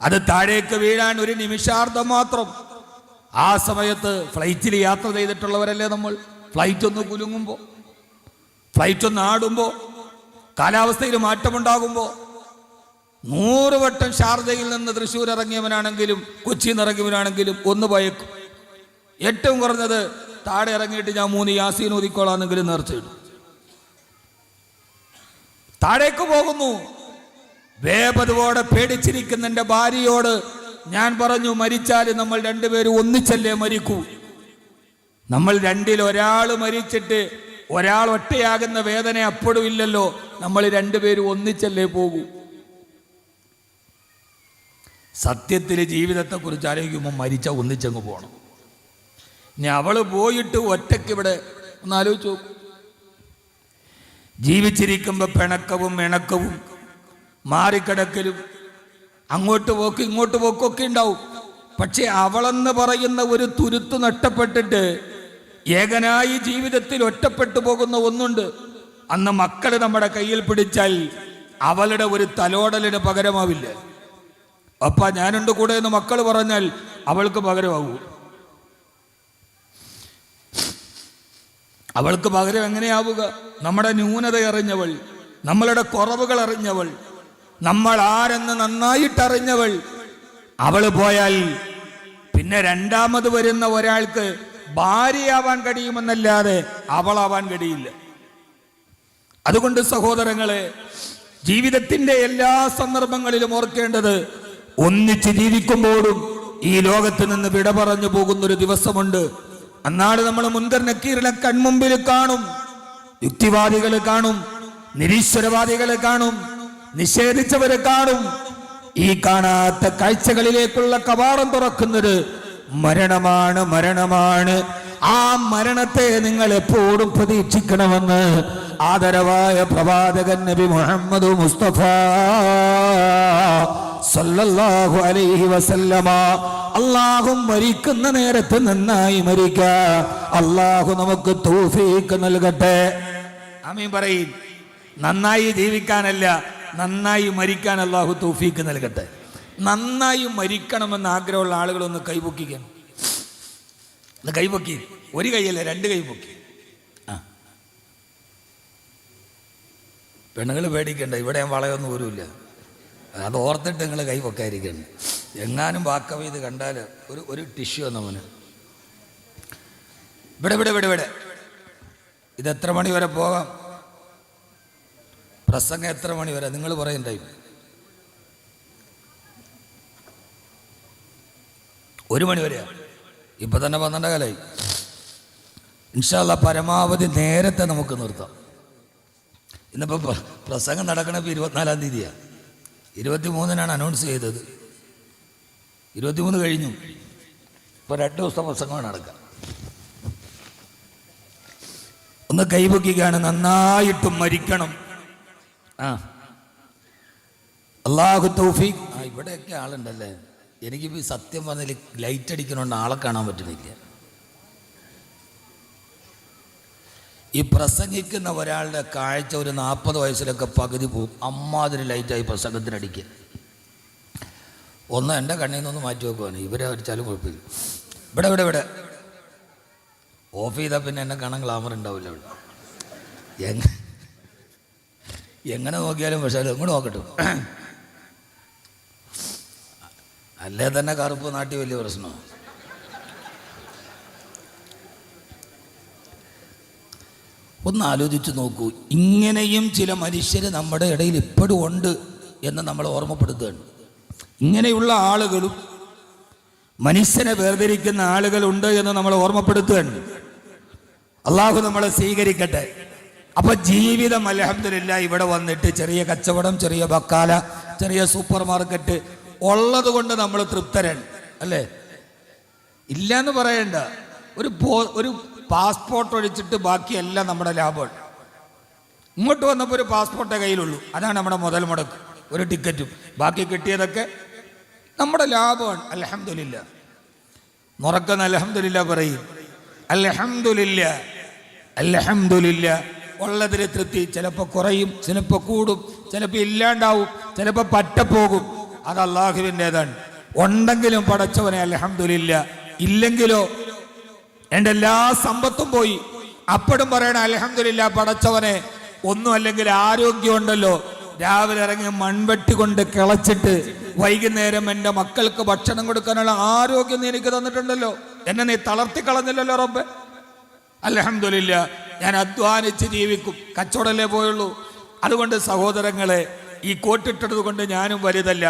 അത് താഴേക്ക് വീഴാൻ ഒരു നിമിഷാർദ്ധം മാത്രം. ആ സമയത്ത് ഫ്ലൈറ്റിൽ യാത്ര ചെയ്തിട്ടുള്ളവരല്ലേ നമ്മൾ. ഫ്ലൈറ്റ് ഒന്ന് കുലുങ്ങുമ്പോൾ, ഫ്ലൈറ്റ് ഒന്ന് ആടുമ്പോൾ, കാലാവസ്ഥയിൽ മാറ്റമുണ്ടാകുമ്പോൾ 100 വട്ടം ഷാർജയിൽ നിന്ന് തൃശ്ശൂർ ഇറങ്ങിയവനാണെങ്കിലും കൊച്ചിയിൽ നിന്ന് ഇറങ്ങിയവനാണെങ്കിലും ഒന്ന് ഭയക്കും. ഏറ്റവും കുറഞ്ഞത് താഴെ ഇറങ്ങിയിട്ട് ഞാൻ 3 യാസീൻ ഓതിക്കോളാന്നെങ്കിലും നേർച്ചയിടും. താഴേക്ക് പോകുന്നു. വേപതുവോടെ പേടിച്ചിരിക്കുന്ന എൻ്റെ ഭാര്യയോട് ഞാൻ പറഞ്ഞു, മരിച്ചാൽ നമ്മൾ രണ്ടുപേരും ഒന്നിച്ചല്ലേ മരിക്കൂ. നമ്മൾ രണ്ടിൽ ഒരാൾ മരിച്ചിട്ട് ഒരാൾ ഒറ്റയാകുന്ന വേദന അപ്പോഴും ഇല്ലല്ലോ, നമ്മൾ രണ്ടുപേരും ഒന്നിച്ചല്ലേ പോകൂ. സത്യത്തിൽ ജീവിതത്തെക്കുറിച്ച് ആലോചിക്കുമ്പോൾ മരിച്ച ഒന്നിച്ചങ്ങ് പോകണം. ഇനി അവള് പോയിട്ട് ഒറ്റയ്ക്ക് ഇവിടെ ഒന്ന് ആലോചിച്ച് നോക്കും. ജീവിച്ചിരിക്കുമ്പോൾ പിണക്കവും ഇണക്കവും മാറിക്കിടക്കലും അങ്ങോട്ട് പോക്ക് ഇങ്ങോട്ട് പോക്കൊക്കെ ഉണ്ടാവും. പക്ഷെ അവളെന്ന് പറയുന്ന ഒരു തുരുത്ത് നഷ്ടപ്പെട്ടിട്ട് ഏകനായി ജീവിതത്തിൽ ഒറ്റപ്പെട്ടു പോകുന്ന ഒന്നുണ്ട്. അന്ന് മക്കള് നമ്മുടെ കയ്യിൽ പിടിച്ചാൽ അവളുടെ ഒരു തലോടലിന് പകരമാവില്ല. അപ്പ ഞാനുണ്ട് കൂടെ എന്ന് മക്കൾ പറഞ്ഞാൽ അവൾക്ക് പകരമാകൂ. അവൾക്ക് പകരം എങ്ങനെയാവുക? നമ്മുടെ ന്യൂനത അറിഞ്ഞവൾ, നമ്മളുടെ കുറവുകൾ അറിഞ്ഞവൾ, നമ്മൾ ആരെന്ന് നന്നായിട്ടറിഞ്ഞവൾ. അവള് പോയാൽ പിന്നെ രണ്ടാമത് വരുന്ന ഒരാൾക്ക് ഭാര്യയാവാൻ കഴിയുമെന്നല്ലാതെ അവളാവാൻ കഴിയില്ല. അതുകൊണ്ട് സഹോദരങ്ങളെ, ജീവിതത്തിന്റെ എല്ലാ സന്ദർഭങ്ങളിലും ഓർക്കേണ്ടത്, ഒന്നിച്ച് ജീവിക്കുമ്പോഴും ഈ ലോകത്ത് നിന്ന് വിട പറഞ്ഞു പോകുന്നൊരു ദിവസമുണ്ട്. അന്നാട് നമ്മൾ മുൻകർ നക്കീറിനെ കൺമുമ്പിൽ കാണും. യുക്തിവാദികളെ കാണും, നിരീശ്വരവാദികളെ കാണും, നിഷേധിച്ചവരെ കാണും. ഈ കാണാത്ത കാഴ്ചകളിലേക്കുള്ള കവാടം തുറക്കുന്നത് മരണമാണ്, മരണമാണ്. ആ മരണത്തെ നിങ്ങൾ എപ്പോഴും പ്രതീക്ഷിക്കണമെന്ന് ആദരവായ പ്രവാചകൻ നബി മുഹമ്മദ് മുസ്തഫ സല്ലല്ലാഹു അലൈഹി വസല്ലമ. അല്ലാഹു മരിക്കുന്ന നേരത്ത് നന്നായി മരിക്കുക. അല്ലാഹു നമുക്ക് തൗഫീഖ് നൽകട്ടെ. ആമീൻ പറയും. നന്നായി ജീവിക്കാനല്ല, നന്നായി മരിക്കാൻ അല്ലാഹു തൗഫീഖ് നൽകട്ടെ. നന്നായി മരിക്കണമെന്ന് ആഗ്രഹമുള്ള ആളുകളൊന്ന് കൈപൊക്കിക്കണം. കൈപൊക്കി, ഒരു കൈയല്ല 2 കൈ പൊക്കി. പെണ്ണുങ്ങൾ പേടിക്കണ്ട, ഇവിടെ ഞാൻ വളയൊന്നും പോലുമില്ല. അത് ഓർത്തിട്ട് നിങ്ങൾ കൈ പൊക്കായിരിക്കണ്ട. എങ്ങാനും വാക്കവ ഇത് കണ്ടാൽ ഒരു ടിഷ്യൂ എന്ന മോന് ഇവിടെ ഇത് എത്ര മണി വരെ പോകാം? പ്രസംഗം എത്ര മണി വരെ നിങ്ങൾ പറയും? ടൈം 1 മണി വരെയാണ്. ഇപ്പം തന്നെ 12 കാലമായി. ഇൻഷാ അല്ലാഹ് പരമാവധി നേരത്തെ നമുക്ക് നിർത്താം. ഇന്നിപ്പോൾ പ്രസംഗം നടക്കണപ്പോൾ 24-ാം തീയതിയാണ്. 23-നാണ് അനൗൺസ് ചെയ്തത്. 23 കഴിഞ്ഞു. ഇപ്പോൾ 2 ദിവസത്തെ പ്രസംഗമാണ് നടക്കുക. ഒന്ന് കൈപൊക്കിക്കാണ്. നന്നായിട്ടും മരിക്കണം. അല്ലാഹു തൗഫീഖ്. ഇവിടെയൊക്കെ ആളുണ്ടല്ലേ. എനിക്കിപ്പോൾ സത്യം പറഞ്ഞാൽ ലൈറ്റ് അടിക്കണോണ്ട് ആളെ കാണാൻ പറ്റുന്നില്ല. ഈ പ്രസംഗിക്കുന്ന ഒരാളുടെ കാഴ്ച ഒരു 40 വയസ്സിലൊക്കെ പകുതി പോകും. അമ്മാതിരി ലൈറ്റായി പ്രസംഗത്തിനടിക്കുക. ഒന്ന് എൻ്റെ കണ്ണിൽ നിന്നൊന്ന് മാറ്റി വെക്കുവാണ്. ഇവരെ അടിച്ചാലും കുഴപ്പമില്ല. ഇവിടെ ഓഫ് ചെയ്താൽ പിന്നെ എന്നെ കാണാൻ ഗ്ലാമർ ഉണ്ടാവില്ല. ഇവിടെ എങ്ങനെ നോക്കിയാലും പക്ഷേ എങ്ങോട്ട് നോക്കട്ടെ, അല്ലേ തന്നെ കറുപ്പ് നാട്ടി വലിയ പ്രശ്നമാണ്. ഒന്ന് ആലോചിച്ച് നോക്കൂ. ഇങ്ങനെയും ചില മനുഷ്യർ നമ്മുടെ ഇടയിൽ ഇപ്പോഴും ഉണ്ട് എന്ന് നമ്മൾ ഓർമ്മപ്പെടുത്തുകയാണ്. ഇങ്ങനെയുള്ള ആളുകളും മനുഷ്യനെ വേർതിരിക്കുന്ന ആളുകളുണ്ട് എന്ന് നമ്മൾ ഓർമ്മപ്പെടുത്തുകയാണ്. അള്ളാഹു നമ്മളെ സ്വീകരിക്കട്ടെ. അപ്പൊ ജീവിതം അൽഹംദുലില്ലാഹ് ഇവിടെ വന്നിട്ട് ചെറിയ കച്ചവടം, ചെറിയ ബക്കാല, ചെറിയ സൂപ്പർ മാർക്കറ്റ് ഉള്ളത് കൊണ്ട് നമ്മൾ തൃപ്തരാണ് അല്ലേ? ഇല്ലയെന്ന് പറയണ്ട. ഒരു പാസ്പോർട്ട് ഒഴിച്ചിട്ട് ബാക്കിയെല്ലാം നമ്മുടെ ലാഭമാണ്. ഇങ്ങോട്ട് വന്നപ്പോൾ ഒരു പാസ്പോർട്ടേ കയ്യിലുള്ളൂ, അതാണ് നമ്മുടെ മുതൽ മുടക്ക്. ഒരു ടിക്കറ്റും ബാക്കി കിട്ടിയതൊക്കെ നമ്മുടെ ലാഭമാണ്. അൽഹംദുലില്ലാഹ്. മുറക്കുന്ന അൽഹംദുലില്ലാഹ് പറയും. അൽഹംദുലില്ലാഹ്, അൽഹംദുലില്ലാഹ്. ഉള്ളതിൽ തൃപ്തി. ചിലപ്പോൾ കുറയും, ചിലപ്പോൾ കൂടും, ചിലപ്പോൾ ഇല്ലാണ്ടാവും, ചിലപ്പോൾ പറ്റപ്പോകും. അത് അള്ളാഹുവിൻ്റെതാണ്. ഉണ്ടെങ്കിലും പടച്ചവനെ അൽഹംദുലില്ലാഹ്, ഇല്ലെങ്കിലോ എൻ്റെ എല്ലാ സമ്പത്തും പോയി. അപ്പോഴും പറയണം അൽഹംദുലില്ലാഹ് പടച്ചവനെ. ഒന്നും അല്ലെങ്കിൽ ആരോഗ്യം ഉണ്ടല്ലോ. രാവിലെ ഇറങ്ങി മൺവെട്ടി കൊണ്ട് കിളച്ചിട്ട് വൈകുന്നേരം എൻ്റെ മക്കൾക്ക് ഭക്ഷണം കൊടുക്കാനുള്ള ആരോഗ്യം നീ എനിക്ക് തന്നിട്ടുണ്ടല്ലോ. എന്നെ നീ തളർത്തി കളഞ്ഞില്ലല്ലോ റബ്ബേ. അൽഹംദുലില്ലാഹ്. ഞാൻ അധ്വാനിച്ച് ജീവിക്കും. കച്ചവടമല്ലേ പോയുള്ളൂ. അതുകൊണ്ട് സഹോദരങ്ങളെ, ഈ കോട്ടിട്ടത് കൊണ്ട് ഞാനും വലുതല്ല,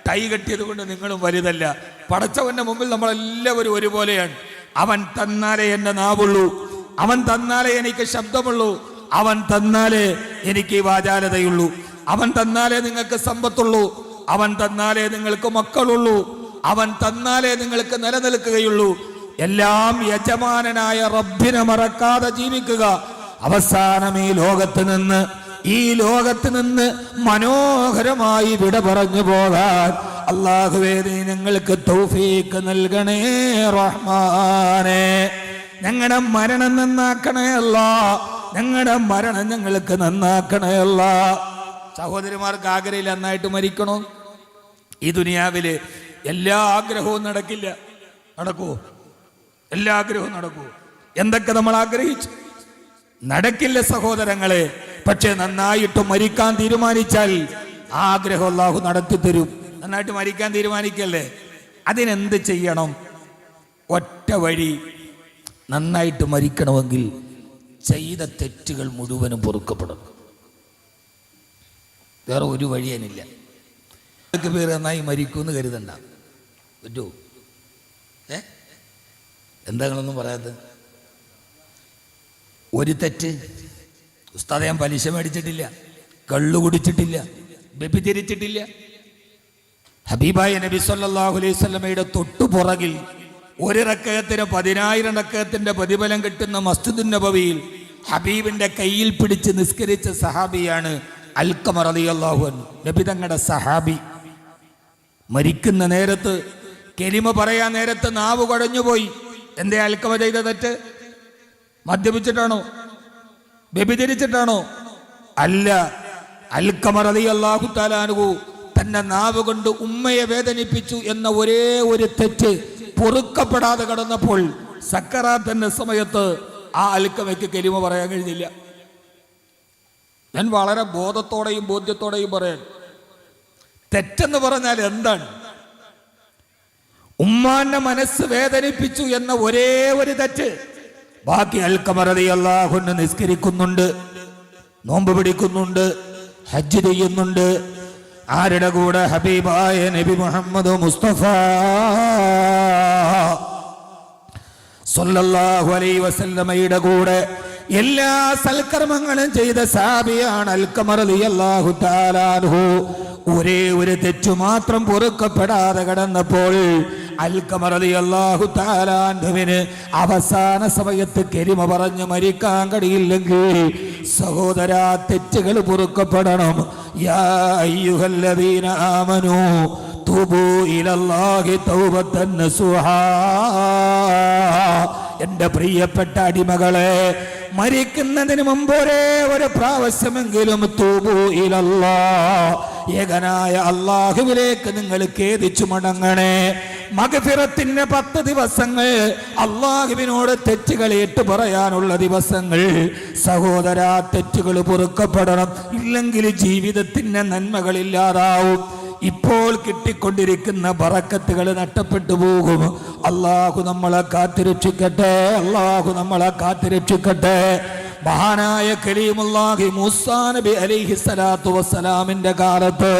ടൈ കെട്ടിയത് കൊണ്ട് നിങ്ങളും വലുതല്ല. പടച്ചവന്റെ മുമ്പിൽ നമ്മളെല്ലാവരും ഒരുപോലെയാണ്. അവൻ തന്നാലേ എൻ്റെ നാവുള്ളൂ, അവൻ തന്നാലേ എനിക്ക് ശബ്ദമുള്ളൂ, അവൻ തന്നാലേ എനിക്ക് വാചാലതയുള്ളൂ, അവൻ തന്നാലേ നിങ്ങൾക്ക് സമ്പത്തുള്ളൂ, അവൻ തന്നാലേ നിങ്ങൾക്ക് മക്കളുള്ളൂ, അവൻ തന്നാലേ നിങ്ങൾക്ക് നിലനിൽക്കുകയുള്ളൂ. എല്ലാം യജമാനനായ റബ്ബിനെ മറക്കാതെ ജീവിക്കുക. അവസാനം ഈ ലോകത്ത് നിന്ന് മനോഹരമായി വിട പറഞ്ഞു പോകാൻ അല്ലാഹുവേ നീ ഞങ്ങൾക്ക് തൗഫീഖ് നൽകണേ റഹ്മാനേ. ഞങ്ങളുടെ മരണം നന്നാക്കണേ അല്ലാ, ഞങ്ങളുടെ മരണം ഞങ്ങൾക്ക് നന്നാക്കണേ അല്ലാ. സഹോദരിമാർക്ക് ആഗ്രഹമില്ല നന്നായിട്ട് മരിക്കണോ? ഈ ദുനിയാവില് എല്ലാ ആഗ്രഹവും നടക്കില്ല. നടക്കുവോ? എല്ലാ ആഗ്രഹവും നടക്കുവോ? എന്തൊക്കെ നമ്മൾ ആഗ്രഹിച്ചു നടക്കില്ല സഹോദരങ്ങളെ. പക്ഷെ നന്നായിട്ട് മരിക്കാൻ തീരുമാനിച്ചാൽ ആഗ്രഹം അല്ലാഹു നടത്തി തരും. നന്നായിട്ട് മരിക്കാൻ തീരുമാനിക്കല്ലേ? അതിനെന്ത് ചെയ്യണം? ഒറ്റ വഴി. നന്നായിട്ട് മരിക്കണമെങ്കിൽ ചെയ്ത തെറ്റുകൾ മുഴുവനും പൊറുക്കപ്പെടണം. വേറെ ഒരു വഴിയനില്ല. പേര് നന്നായി മരിക്കുമെന്ന് കരുതണ്ട. പറ്റുമോ? എന്താ നിങ്ങളൊന്നും പറയാത്തത്? ഒരു തെറ്റ്, ഉസ്താദ് ഞാൻ പലിശ മേടിച്ചിട്ടില്ല, കള്ളു കുടിച്ചിട്ടില്ല, വ്യഭിചരിച്ചിട്ടില്ല. ഹബീബായ നബി സല്ലല്ലാഹു അലൈഹി വസല്ലമയുടെ തൊട്ടുപുറകിൽ ഒരു റക്കഅത്തിന് 10,000 റക്കഅത്തിന്റെ പ്രതിഫലം കിട്ടുന്ന മസ്ജിദുൻ നബവിയിൽ ഹബീബിന്റെ കയ്യിൽ പിടിച്ച് നിസ്കരിച്ച സഹാബിയാണ് അൽഖമ റളിയല്ലാഹു അൻഹു. നബി തങ്ങളുടെ സഹാബി. മരിക്കുന്ന നേരത്ത്, കലിമ പറയാൻ നേരത്ത് നാവ് കുഴഞ്ഞുപോയി. എന്തേ അൽഖമ ചെയ്ത തെറ്റ്? മദ്യപിച്ചിട്ടാണോ? വ്യഭിചരിച്ചിട്ടാണോ? അല്ല. അൽഖമ റളിയല്ലാഹു തആല അൻഹു തന്റെ നാവ് കൊണ്ട് ഉമ്മയെ വേദനിപ്പിച്ചു എന്ന ഒരേ ഒരു തെറ്റ് പൊറുക്കപ്പെടാതെ കടന്നപ്പോൾ സക്കറാത്തിന്റെ സമയത്ത് ആ അൽഖമയ്ക്ക് കലിമ പറയാൻ കഴിഞ്ഞില്ല. ഞാൻ വളരെ ബോധത്തോടെയും ബോധ്യത്തോടെയും പറയാൻ, തെറ്റെന്ന് പറഞ്ഞാൽ എന്താണ്? ഉമ്മാന്റെ മനസ്സ് വേദനിപ്പിച്ചു എന്ന ഒരേ ഒരു തെറ്റ്. ബാക്കി അൽഖമ റളിയല്ലാഹു അൻഹു നിസ്കരിക്കുന്നുണ്ട്, നോമ്പ് പിടിക്കുന്നുണ്ട്, ഹജ്ജ് ചെയ്യുന്നുണ്ട്. ആരുടെ കൂടെ? ഹബീബായ നബി മുഹമ്മദ് മുസ്തഫ സല്ലല്ലാഹു അലൈഹി വസല്ലമയുടെ കൂടെ എല്ലാ സൽക്കർമ്മങ്ങളും ചെയ്ത സഹാബിയാണ് അൽഖമ റളിയല്ലാഹു തആല അൻഹു. ഒരേ ഒരു തെറ്റു മാത്രം പൊറുക്കപ്പെടാതെ കടന്നപ്പോൾ അൽഖമ റളിയല്ലാഹു തആല അൻഹുവിന് അവസാന സമയത്ത് കലിമ പറഞ്ഞു മരിക്കാൻ കഴിയില്ലെങ്കിൽ സഹോദരാ, തെറ്റുകൾ പൊറുക്കപ്പെടണം. യാ അയ്യുഹല്ലദീന ആമനൂ തൂബൂ ഇലല്ലാഹി തൗബത്തൻ നസുഹാ. എന്റെ പ്രിയപ്പെട്ട അടിമകളെ, മരിക്കുന്നതിന് മുമ്പ് ഒരു പ്രാവശ്യമെങ്കിലും തൂബു ഇലല്ലാഹ്, ഏകനായ അല്ലാഹുവിലേക്ക് നിങ്ങൾ ഖേദിച്ചു മടങ്ങണേ. മഗ്ഫിറത്തിന്റെ 10 ദിവസങ്ങൾ, അല്ലാഹുവിനോട് തെറ്റുകൾ ഏറ്റു പറയാനുള്ള ദിവസങ്ങൾ. സഹോദരാ, തെറ്റുകൾ പൊറുക്കപ്പെടണം, ഇല്ലെങ്കിൽ ജീവിതത്തിന്റെ നന്മകളില്ലാതാവും. ഇപ്പോൾ കിട്ടിക്കൊണ്ടിരിക്കുന്ന ബറക്കത്തുകൾ നഷ്ടപ്പെട്ടു പോകും. അല്ലാഹു നമ്മളെ കാത്തിരക്ഷിക്കട്ടെ, അല്ലാഹു നമ്മളെ കാത്തിരക്ഷിക്കട്ടെ. മഹാനായ കലീമുല്ലാഹി മൂസാ നബി അലൈഹിസ്സലാത്തു വസ്സലാമിന്റെ കാലത്ത്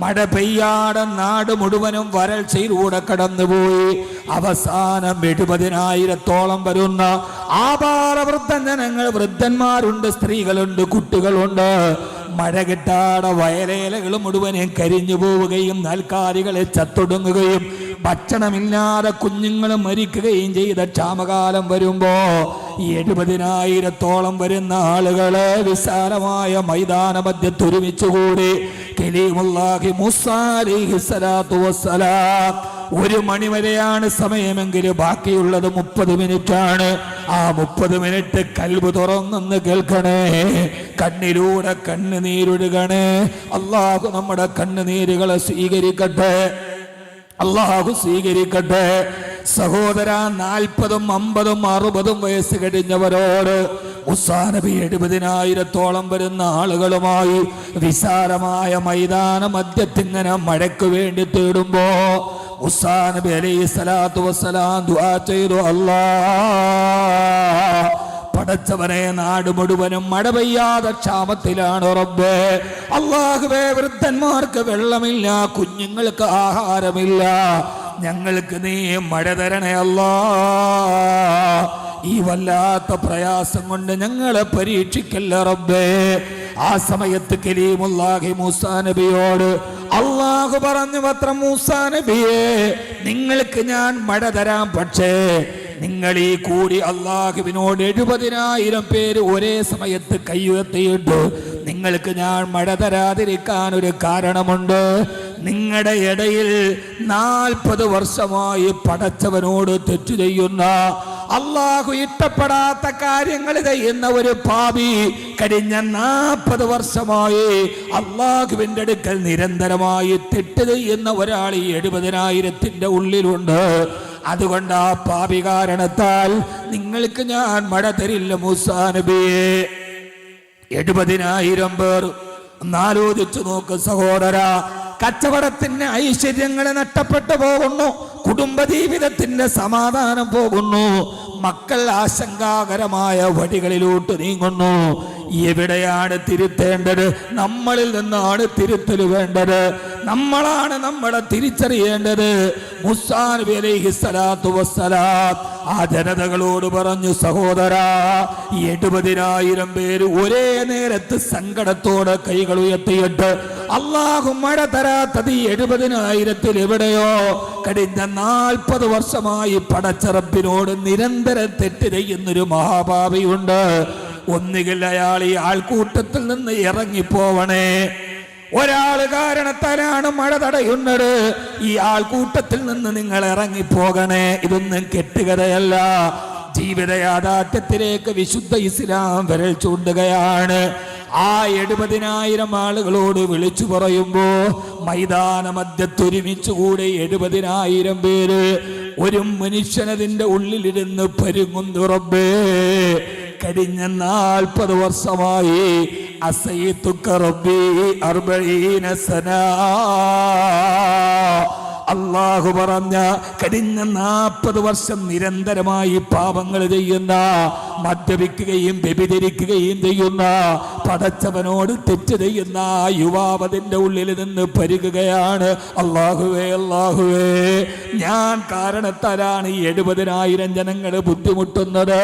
മഴ പെയ്യാതെ നാട് മുഴുവനും വരൾച്ചയിലൂടെ കടന്നുപോയി. അവസാനം 70,000-ഓളം വരുന്ന ആപാല വൃദ്ധജനങ്ങൾ, വൃദ്ധന്മാരുണ്ട്, സ്ത്രീകളുണ്ട്, കുട്ടികളുണ്ട്. മഴ കിട്ടാതെ വയലേലകൾ മുഴുവനും കരിഞ്ഞു പോവുകയും നൽകാലികളെ ചത്തൊടുങ്ങുകയും ഭക്ഷണമില്ലാതെ കുഞ്ഞുങ്ങൾ മരിക്കുകയും ചെയ്ത ക്ഷാമകാലം വരുമ്പോ 70,000-ഓളം വരുന്ന ആളുകളെ വിശാലമായ മൈതാന മധ്യത്ത് ഒരുമിച്ചുകൂടി കലീമുല്ലാഹി മൂസാ അലൈഹിസ്സലാത്തു വസ്സലാം 1 മണി വരെയാണ് സമയമെങ്കിൽ ബാക്കിയുള്ളത് 30 മിനിറ്റാണ്. ആ 30 മിനിറ്റ് കൽബ് തുറന്നൊന്ന് കേൾക്കണേ, കണ്ണിലൂടെ കണ്ണുനീരൊഴുകണേ. അല്ലാഹു നമ്മുടെ കണ്ണുനീരുകളെ സ്വീകരിക്കട്ടെ, അല്ലാഹു സ്വീകരിക്കട്ടെ. സഹോദര, 40, 50, 60 വയസ്സ് കഴിഞ്ഞവരോട് മൂസാ നബി 70,000-ഓളം വരുന്ന ആളുകളുമായി വിശാലമായ മൈതാന മധ്യത്തിങ്ങനെ മഴയ്ക്ക് വേണ്ടി തേടുമ്പോ മൂസാ നബി അലൈഹിസ്സലാത്തു വസ്സലാം ദുആ ചെയ്തു, അല്ലാഹ്, പടച്ചവനെ, നാട് മുഴുവനും മഴ പെയ്യാതെ ക്ഷാമത്തിലാണ് റബ്ബേ. അല്ലാഹുവേ, വൃദ്ധന്മാർക്ക് വെള്ളമില്ല, കുഞ്ഞുങ്ങൾക്ക് ആഹാരമില്ല, ഞങ്ങൾക്ക് നീ മഴ തരണേ അല്ലാഹ്. ഈ വല്ലാത്ത പ്രയാസം കൊണ്ട് ഞങ്ങളെ പരീക്ഷിക്കല്ല റബ്ബേ. ആ സമയത്ത് കലീമുല്ലാഹി മൂസാ നബിയോട് അല്ലാഹു പറഞ്ഞു, പത്രം മൂസാ നബിയെ, നിങ്ങൾക്ക് ഞാൻ മഴ തരാം, പക്ഷേ നിങ്ങൾ ഈ കൂടി അല്ലാഹുവിനോട് 70,000 പേര് ഒരേ സമയത്ത് കൈയുയർത്തിയിട്ടു. നിങ്ങൾക്ക് ഞാൻ മഴ തരാതിരിക്കാൻ ഒരു കാരണമുണ്ട്. നിങ്ങളുടെ ഇടയിൽ 40 വർഷമായി പടച്ചവനോട് തെറ്റു ചെയ്യുന്ന, അല്ലാഹു ഇഷ്ടപ്പെടാത്ത കാര്യങ്ങൾ ചെയ്യുന്ന ഒരു പാപി കഴിഞ്ഞ 40 വർഷമായി അല്ലാഹുവിന്റെ അടുക്കൽ നിരന്തരമായി തെറ്റ് ചെയ്യുന്ന ഒരാൾ ഈ 70,000-ന്റെ ഉള്ളിലുണ്ട്. അതുകൊണ്ട് ആ പാപി കാരണത്താൽ നിങ്ങൾക്ക് ഞാൻ മഴ തരില്ല മൂസാ നബിയെ. 70,000 പേർ. ഒന്നാലോചിച്ചു നോക്ക് സഹോദര, കച്ചവടത്തിന്റെ ഐശ്വര്യങ്ങൾ നഷ്ടപ്പെട്ടു പോകുന്നു, കുടുംബജീവിതത്തിന്റെ സമാധാനം പോകുന്നു, മക്കൾ ആശങ്കാകരമായ വഴികളിലോട്ട് നീങ്ങുന്നു. എവിടെയാണ് തിരുത്തേണ്ടത്? നമ്മളിൽ നിന്നാണ് തിരുത്തൽ വേണ്ടത്. നമ്മളാണ് നമ്മളെ തിരിച്ചറിയേണ്ടത്. മൂസാ നബി അലൈഹിസ്സലാത്തു വസ്സലാം ആ ജനതകളോട് പറഞ്ഞു, സഹോദരാ, 70,000 പേര് ഒരേ നേരത്ത് സങ്കടത്തോടെ കൈകൾ ഉയർത്തിയിട്ട് അല്ലാഹു മഴ തരാത്തത് 70,000-ൽ എവിടെയോ കഴിഞ്ഞ 40 വർഷമായി പടച്ച റബ്ബിനോട് നിരന്തരം തെറ്റ് ചെയ്യുന്നൊരു മഹാപാപിയുണ്ട്. ഒന്നുകിൽ അയാൾ ഈ ആൾക്കൂട്ടത്തിൽ നിന്ന് ഇറങ്ങിപ്പോവണേ. ഒരാള് കാരണത്താലാണ് മഴ തടയുന്നത്. ഈ ആൾക്കൂട്ടത്തിൽ നിന്ന് നിങ്ങൾ ഇറങ്ങിപ്പോകണേ. ഇതൊന്നും കെട്ടുകഥയല്ല, ജീവിത യാഥാർത്ഥ്യത്തിലേക്ക് വിശുദ്ധ ഇസ്ലാം വിരൽ ചൂണ്ടുകയാണ്. ആ 70,000 ആളുകളോട് വിളിച്ചു പറയുമ്പോ മൈതാന മധ്യത്തൊരുമിച്ചുകൂടെ 70,000 പേര് ഒരു മനുഷ്യനതിന്റെ ഉള്ളിലിരുന്ന് പരുങ്ങുന്നു, റബ്ബേ, കഴിഞ്ഞ 40 വർഷമായി അസൈതുക റബ്ബി 40 സനാ. അല്ലാഹു പറഞ്ഞ കഴിഞ്ഞ 40 വർഷം നിരന്തരമായി പാപങ്ങൾ ചെയ്യുന്ന, മദ്യപിക്കുകയും വ്യഭിചരിക്കുകയും ചെയ്യുന്ന, പടച്ചവനോട് തെറ്റ് ചെയ്യുന്ന യുവാവതിന്റെ ഉള്ളിൽ നിന്ന് പരുകുകയാണ്. അല്ലാഹുവേ, അല്ലാഹുവേ, ഞാൻ കാരണത്താലാണ് ഈ 70,000 ജനങ്ങൾ ബുദ്ധിമുട്ടുന്നത്.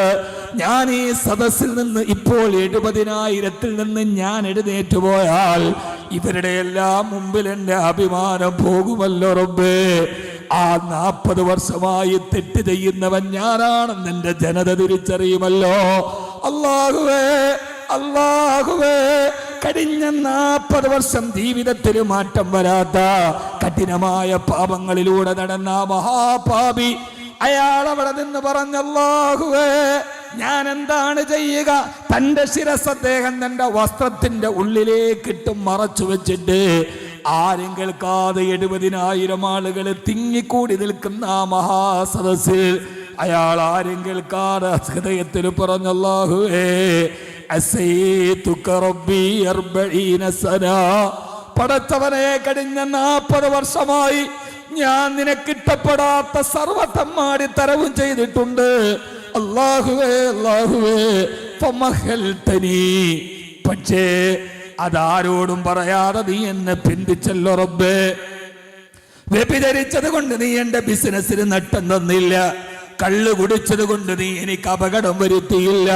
ഞാൻ ഈ സദസ്സിൽ നിന്ന് ഇപ്പോൾ 70,000-ൽ നിന്ന് ഞാൻ എഴുന്നേറ്റ് പോയാൽ ഇവരുടെ എല്ലാം മുമ്പിൽ എന്റെ അഭിമാനം പോകുമല്ലോ റബ്ബേ. ആ 40 വർഷമായി തെറ്റ് ചെയ്യുന്നവൻ ഞാനാണെന്ന് എന്റെ ജനത തിരിച്ചറിയുമല്ലോ. അല്ലാഹുവേ, അല്ലാഹുവേ, കഴിഞ്ഞ 40 വർഷം ജീവിതത്തിൽ മാറ്റം വരാത്ത കഠിനമായ പാപങ്ങളിലൂടെ നടന്ന മഹാപാപി അയാൾ അവിടെ നിന്ന് പറഞ്ഞ അല്ലാഹുവേ ഞാൻ എന്താണ് ചെയ്യുക? തന്റെ ശിരസ് അദ്ദേഹം തന്റെ വസ്ത്രത്തിന്റെ ഉള്ളിലേക്കിട്ട് മറച്ചു വെച്ചിട്ട് ആരും കേൾക്കാതെ 70,000 ആളുകൾ തിങ്ങിക്കൂടി നിൽക്കുന്ന ആ മഹാസദസ്സിൽ അയാൾ ആരും കേൾക്കാതെ ഹൃദയത്തിൽ പറഞ്ഞ അല്ലാഹുവേ അസൈതുക റബ്ബി 40 സന. പടച്ചവനെ കഴിഞ്ഞ 40 വർഷമായി ഞാൻ നിനക്കിട്ടപ്പെടാത്ത സർവ്വതമ്മാടിത്തരവും ചെയ്തിട്ടുണ്ട്. അല്ലാഹുവേ അല്ലാഹുവേ ഫമഹൽതനി. പക്ഷേ അതാരോടും പറയാതെ നീ എന്നെ പിന്തിച്ചല്ലോ റബ്ബേ. വ്യഭിചരിച്ചത് കൊണ്ട് നീ എന്റെ ബിസിനസ്സിന് നട്ടം തന്നില്ല. കള്ളു കുടിച്ചത് കൊണ്ട് നീ എനിക്ക് അപകടം വരുത്തിയില്ല.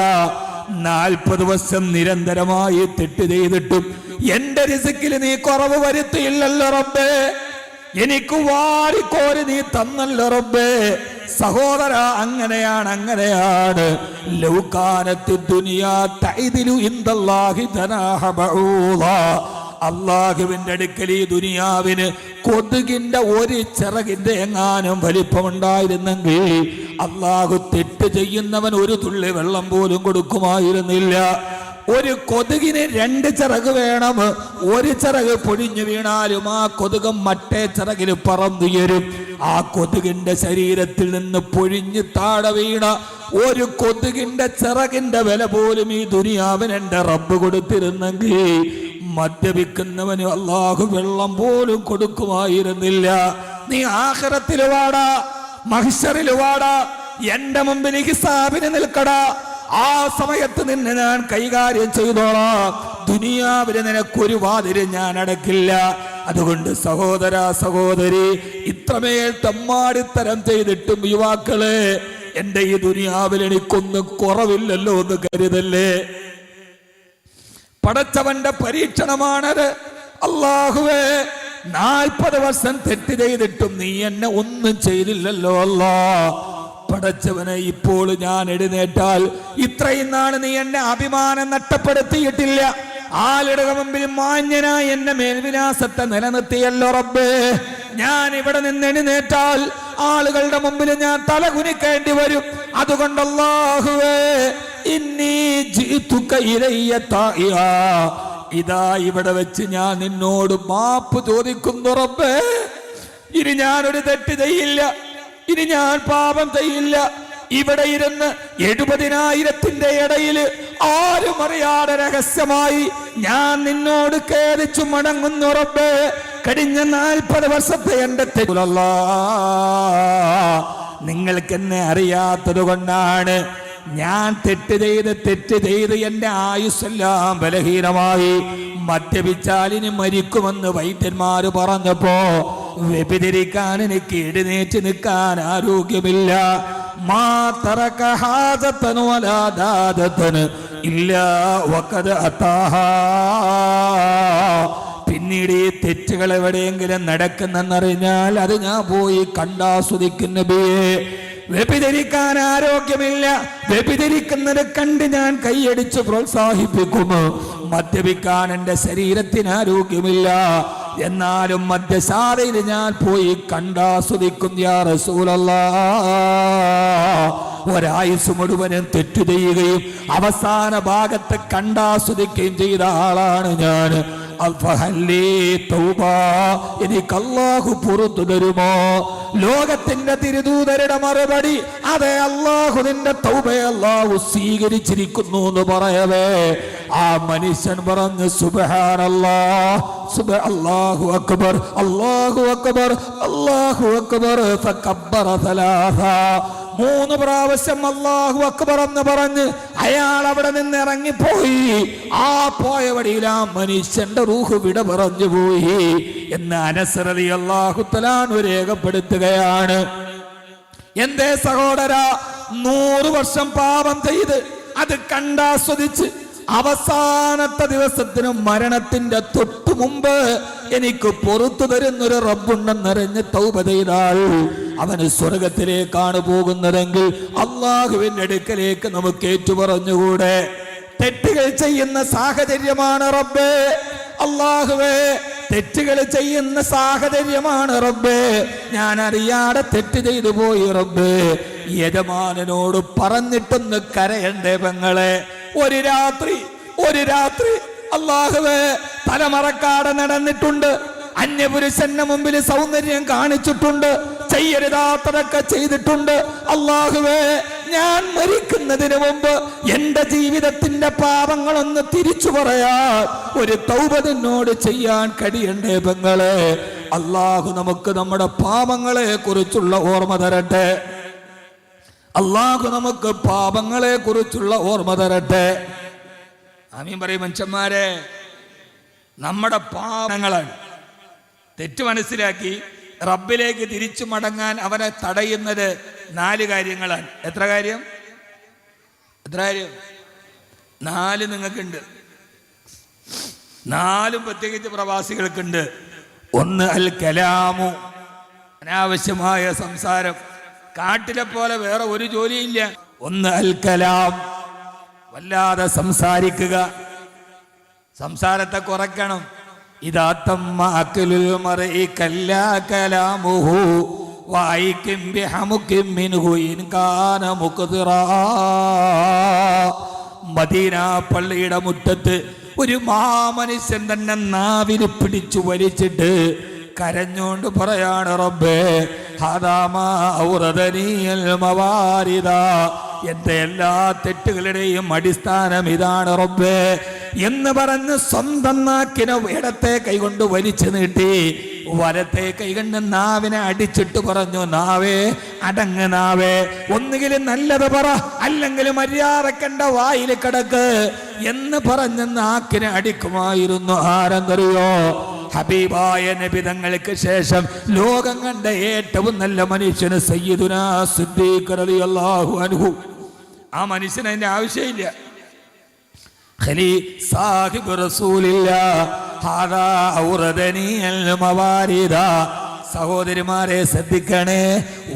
40 വർഷം നിരന്തരമായി തെറ്റ് ചെയ്തിട്ടും എന്റെ റിസ്കിൽ നീ കുറവ് വരുത്തിയില്ലല്ലോ റബ്ബേ. എനിക്ക് വാരിക്കോരി നീ തന്നല്ലോ റബ്ബേ. സഹോദര അങ്ങനെയാണ് ലൗകാനത്തി ദുനിയാ തൈദിലു ഇൻദല്ലാഹി ജനാഹ ബഊള. അല്ലാഹുവിന്റെ അടുക്കൽ ഈ ദുനിയാവിന് കൊതുകിന്റെ ഒരു ചിറകിന്റെ എങ്ങാനും വലിപ്പമുണ്ടായിരുന്നെങ്കിൽ അല്ലാഹു തെറ്റ് ചെയ്യുന്നവൻ ഒരു തുള്ളി വെള്ളം പോലും കൊടുക്കുമായിരുന്നില്ല. ഒരു കൊതുകിന് 2 ചിറക് വേണം. ഒരു ചിറക് പൊഴിഞ്ഞു വീണാലും ആ കൊതുക് മറ്റേ ചിറകിൽ പറന്നുയരും. ആ കൊതുകിന്റെ ശരീരത്തിൽ നിന്ന് പൊഴിഞ്ഞ് താഴെ വീണ ഒരു കൊതുകിന്റെ ചിറകിന്റെ വില പോലും ഈ ദുനിയാവിന് എന്റെ റബ്ബ് കൊടുത്തിരുന്നെങ്കിൽ മദ്യപിക്കുന്നവന് അല്ലാഹു വെള്ളം പോലും കൊടുക്കുമായിരുന്നില്ല. നീ ആഖിറത്തിൽ വാടാ, മഹ്ശറിൽ വാടാ, എന്റെ മുമ്പിൽ ഹിസാബിന് നിൽക്കടാ. ആ സമയത്ത് നിന്നെ ഞാൻ കൈകാര്യം ചെയ്തോളാം. ദുനിയാവിലെ നിനക്കൊരു വാതിലും ഞാൻ അടക്കില്ല. അതുകൊണ്ട് സഹോദര സഹോദരി, ഇത്രമേൽ തമ്മാടിത്തരം ചെയ്തിട്ടും യുവാക്കളെ എന്റെ ഈ ദുനിയാവിൽ എനിക്കൊന്നും കുറവില്ലല്ലോ എന്ന് കരുതല്ലേ. പടച്ചവന്റെ പരീക്ഷണമാണത്. അല്ലാഹുവേ 40 വർഷം തെറ്റ് ചെയ്തിട്ടും നീ എന്നെ ഒന്നും ചെയ്തില്ലല്ലോ അല്ലാ. പടച്ചവനെ ഇപ്പോൾ ഞാൻ എഴുന്നേറ്റാൽ ഇത്രയും നാൾ നീ എന്നെ അഭിമാനം നഷ്ടപ്പെടുത്തിയിട്ടില്ല. ആളുടെ മുമ്പിൽ മാന്യനായി എന്നെ മേൽവിലാസത്തെ നിലനിർത്തിയല്ലോ റബ്ബേ. ഞാൻ ഇവിടെ നിന്ന് എഴുന്നേറ്റാൽ ആളുകളുടെ മുമ്പിൽ ഞാൻ തല കുനിക്കേണ്ടി വരും. അതുകൊണ്ട് അല്ലാഹുവേ ഇന്നി ജിതുക ഇലയ്യ താഇയ. ഇതാ ഇവിടെ വെച്ച് ഞാൻ നിന്നോട് മാപ്പ് ചോദിക്കുന്നു റബ്ബേ. ഇനി ഞാനൊരു തെറ്റ് ചെയ്യില്ല, ഇനി ഞാൻ പാപം ചെയ്യില്ല. ഇവിടെ ഇരുന്ന് 70,000-ന്റെ ഇടയിൽ ആരും അറിയാതെ രഹസ്യമായി ഞാൻ നിന്നോട് ഖേദിച്ചു മടങ്ങുന്നു റബ്ബേ. കഴിഞ്ഞ 40 വർഷത്തെ എന്റെ തെറ്റുകളല്ല നിങ്ങൾക്ക് എന്നെ അറിയാത്തത് കൊണ്ടാണ്. ഞാൻ തെറ്റ് ചെയ്ത് എന്റെ ആയുസ്സെല്ലാം ബലഹീനമായി. മദ്യപിച്ചാൽ ഇനി മരിക്കുമെന്ന് വൈദ്യന്മാര് പറഞ്ഞപ്പോ വ്യഭിചരിക്കാൻ എനിക്ക് എഴുന്നേറ്റ് നിൽക്കാൻ ആരോഗ്യമില്ല. മാ തറക ഹാദതൻ വലാ ദാദതൻ ഇല്ലാ വഖദ് അതാഹാ. പിന്നീട് ഈ തെറ്റുകൾ എവിടെയെങ്കിലും നടക്കുന്നെന്നറിഞ്ഞാൽ അത് ഞാൻ പോയി കണ്ടാസ്വദിക്കുന്ന നബിയേ. വ്യഭിചരിക്കാൻ ആരോഗ്യമില്ല, വ്യഭിചരിക്കുന്നത് കണ്ട് ഞാൻ കൈയടിച്ച് പ്രോത്സാഹിപ്പിക്കും. മദ്യപിക്കാൻ എന്റെ ശരീരത്തിന് ആരോഗ്യമില്ല, എന്നാലും മദ്യശാലയിൽ ഞാൻ പോയി കണ്ടാസ്വദിക്കും യാ റസൂലല്ലാഹ്. ഒരായുസ് മുഴുവനും തെറ്റു ചെയ്യുകയും അവസാന ഭാഗത്ത് കണ്ടാസ്വദിക്കുകയും ചെയ്ത ആളാണ് ഞാൻ. എനിക്ക് അല്ലാഹു പുറത്തു തരുമോ? ലോകത്തിന്റെ തിരുദൂതരുടെ മറുപടി അതെ, അല്ലാഹു നിന്റെ തൗബയെ അല്ലാഹു സ്വീകരിച്ചിരിക്കുന്നു എന്ന് പറയവേ ആ മനുഷ്യൻ പറഞ്ഞു സുബ്ഹാനല്ലാഹ്, അല്ലാഹു അക്ബർ, അല്ലാഹു അക്ബർ, അല്ലാഹു അക്ബർ. ഫകബ്ബറ സലാസ. 3 പ്രാവശ്യം അല്ലാഹു അക്ബർ എന്ന് പറഞ്ഞ് അയാൾ അവിടെ നിന്ന് ഇറങ്ങിപ്പോയി. ആ പോയ വഴിയിൽ ആ മനുഷ്യന്റെ റൂഹ് വിട പറഞ്ഞു പോയി എന്ന് അനസ് റളിയല്ലാഹു തആല രേഖപ്പെടുത്തുകയാണ്. എന്തേ സഹോദര, 100 വർഷം പാപം ചെയ്ത് അത് കണ്ടാസ്വദിച്ച് അവസാനത്തെ ദിവസത്തിന് മരണത്തിന്റെ തൊട്ടു മുമ്പ് എനിക്ക് പുറത്തു തരുന്നൊരു റബ്ബുണ്ടെന്നറിഞ്ഞ് തൗബ ചെയ്താൽ അവന് സ്വർഗത്തിലേക്കാണ് പോകുന്നതെങ്കിൽ അല്ലാഹുവിന്റെ അടുക്കലേക്ക് നമുക്ക് ഏറ്റുപറഞ്ഞുകൂടെ? തെറ്റുകൾ ചെയ്യുന്ന സാഹചര്യമാണ് റബ്ബേ. അല്ലാഹുവേ, തെറ്റുകൾ ചെയ്യുന്ന സാഹചര്യമാണ് റബ്ബേ. ഞാൻ അറിയാതെ തെറ്റ് ചെയ്തു പോയി റബ്ബേ. യജമാനനോട് പറഞ്ഞിട്ടൊന്ന് കരയണ്ടേ പെങ്ങളെ. ഒരു രാത്രി അല്ലാഹുവേ തലമറക്കാതെ നടന്നിട്ടുണ്ട്. അന്യപുരുഷന്റെ മുമ്പിൽ സൗന്ദര്യം കാണിച്ചിട്ടുണ്ട്. ചെയ്യരുതാത്തതൊക്കെ ചെയ്തിട്ടുണ്ട്. അല്ലാഹുവേ, ഞാൻ മരിക്കുന്നതിന് മുമ്പ് എന്റെ ജീവിതത്തിന്റെ പാപങ്ങളൊന്ന് തിരിച്ചു പറയാൻ ഒരു തൗബ നിന്നോട് ചെയ്യാൻ കഴിയണ്ടേ പെങ്ങളെ. അല്ലാഹു നമുക്ക് നമ്മുടെ പാപങ്ങളെ കുറിച്ചുള്ള ഓർമ്മ തരട്ടെ. അല്ലാഹു നമുക്ക് പാപങ്ങളെ കുറിച്ചുള്ള ഓർമ്മ തരട്ടെ. ആമീൻ പറയും മനുഷ്യന്മാരെ. നമ്മുടെ പാപങ്ങളാണ്. തെറ്റ് മനസ്സിലാക്കി റബ്ബിലേക്ക് തിരിച്ചു മടങ്ങാൻ അവനെ തടയുന്നത് 4 കാര്യങ്ങളാണ്. എത്ര കാര്യം? 4 നിങ്ങൾക്കുണ്ട്. 4 പ്രത്യേകിച്ച് പ്രവാസികൾക്കുണ്ട്. 1 അൽ കലാമു, അനാവശ്യമായ സംസാരം. കാട്ടിലെ പോലെ വേറെ ഒരു ജോലിയില്ല. 1 അൽ കലാം, വല്ലാതെ സംസാരിക്കുക. സംസാരത്തെ കുറയ്ക്കണം. ഇദാ തമ്മ അക്ലുൽ മർഇ കല്ലാ കലാമുഹു വഅയ്കിം ബിഹമുകിം മിൻഹു ഇൻ കാന മുഖ്തിറാ. മദീന പള്ളിയുടെ മുറ്റത്ത് ഒരു മഹാമനുഷ്യൻ തന്നെ നാവിന് പിടിച്ചു വലിച്ചിട്ട് കരഞ്ഞോണ്ട് പറയാണ്, റബ്ബേ ഹദാമാ ഔറദനിയൽ മവാരിദ, എന്റെ എല്ലാ തെറ്റുകളുടെയും അടിസ്ഥാനം ഇതാണ് റബ്ബേ എന്ന് പറഞ്ഞ് സ്വന്തം നാക്കിനെ ഇടത്തെ കൈകൊണ്ട് വലിച്ചു നീട്ടി വലത്തെ കൈകൊണ്ട് നാവിനെ അടിച്ചിട്ട് പറഞ്ഞു, നാവേ അടങ്ങ്, നാവേ ഒന്നുകിൽ നല്ലത് പറ, അല്ലെങ്കിൽ മര്യാദക്കണ്ട വായിൽ കിടക്ക് എന്ന് പറഞ്ഞ് നാക്കിനെ അടിക്കുമായിരുന്നു. ആരെന്നറിയോ? ഹബീബായ നബി തങ്ങൾക്ക് ശേഷം ലോകം കണ്ട ഏറ്റവും നല്ല മനുഷ്യന് സയ്യിദുനാ സിദ്ദീഖ് റളിയല്ലാഹു അൻഹു. ആ മനുഷ്യന് അതിന്റെ ആവശ്യമില്ല. സാഹിബ് റസൂലില്ലാഹ് ഹാദാ ഔറദനിയൽ മവാരിദ. സഹോദരിമാരെ ശ്രദ്ധിക്കണേ.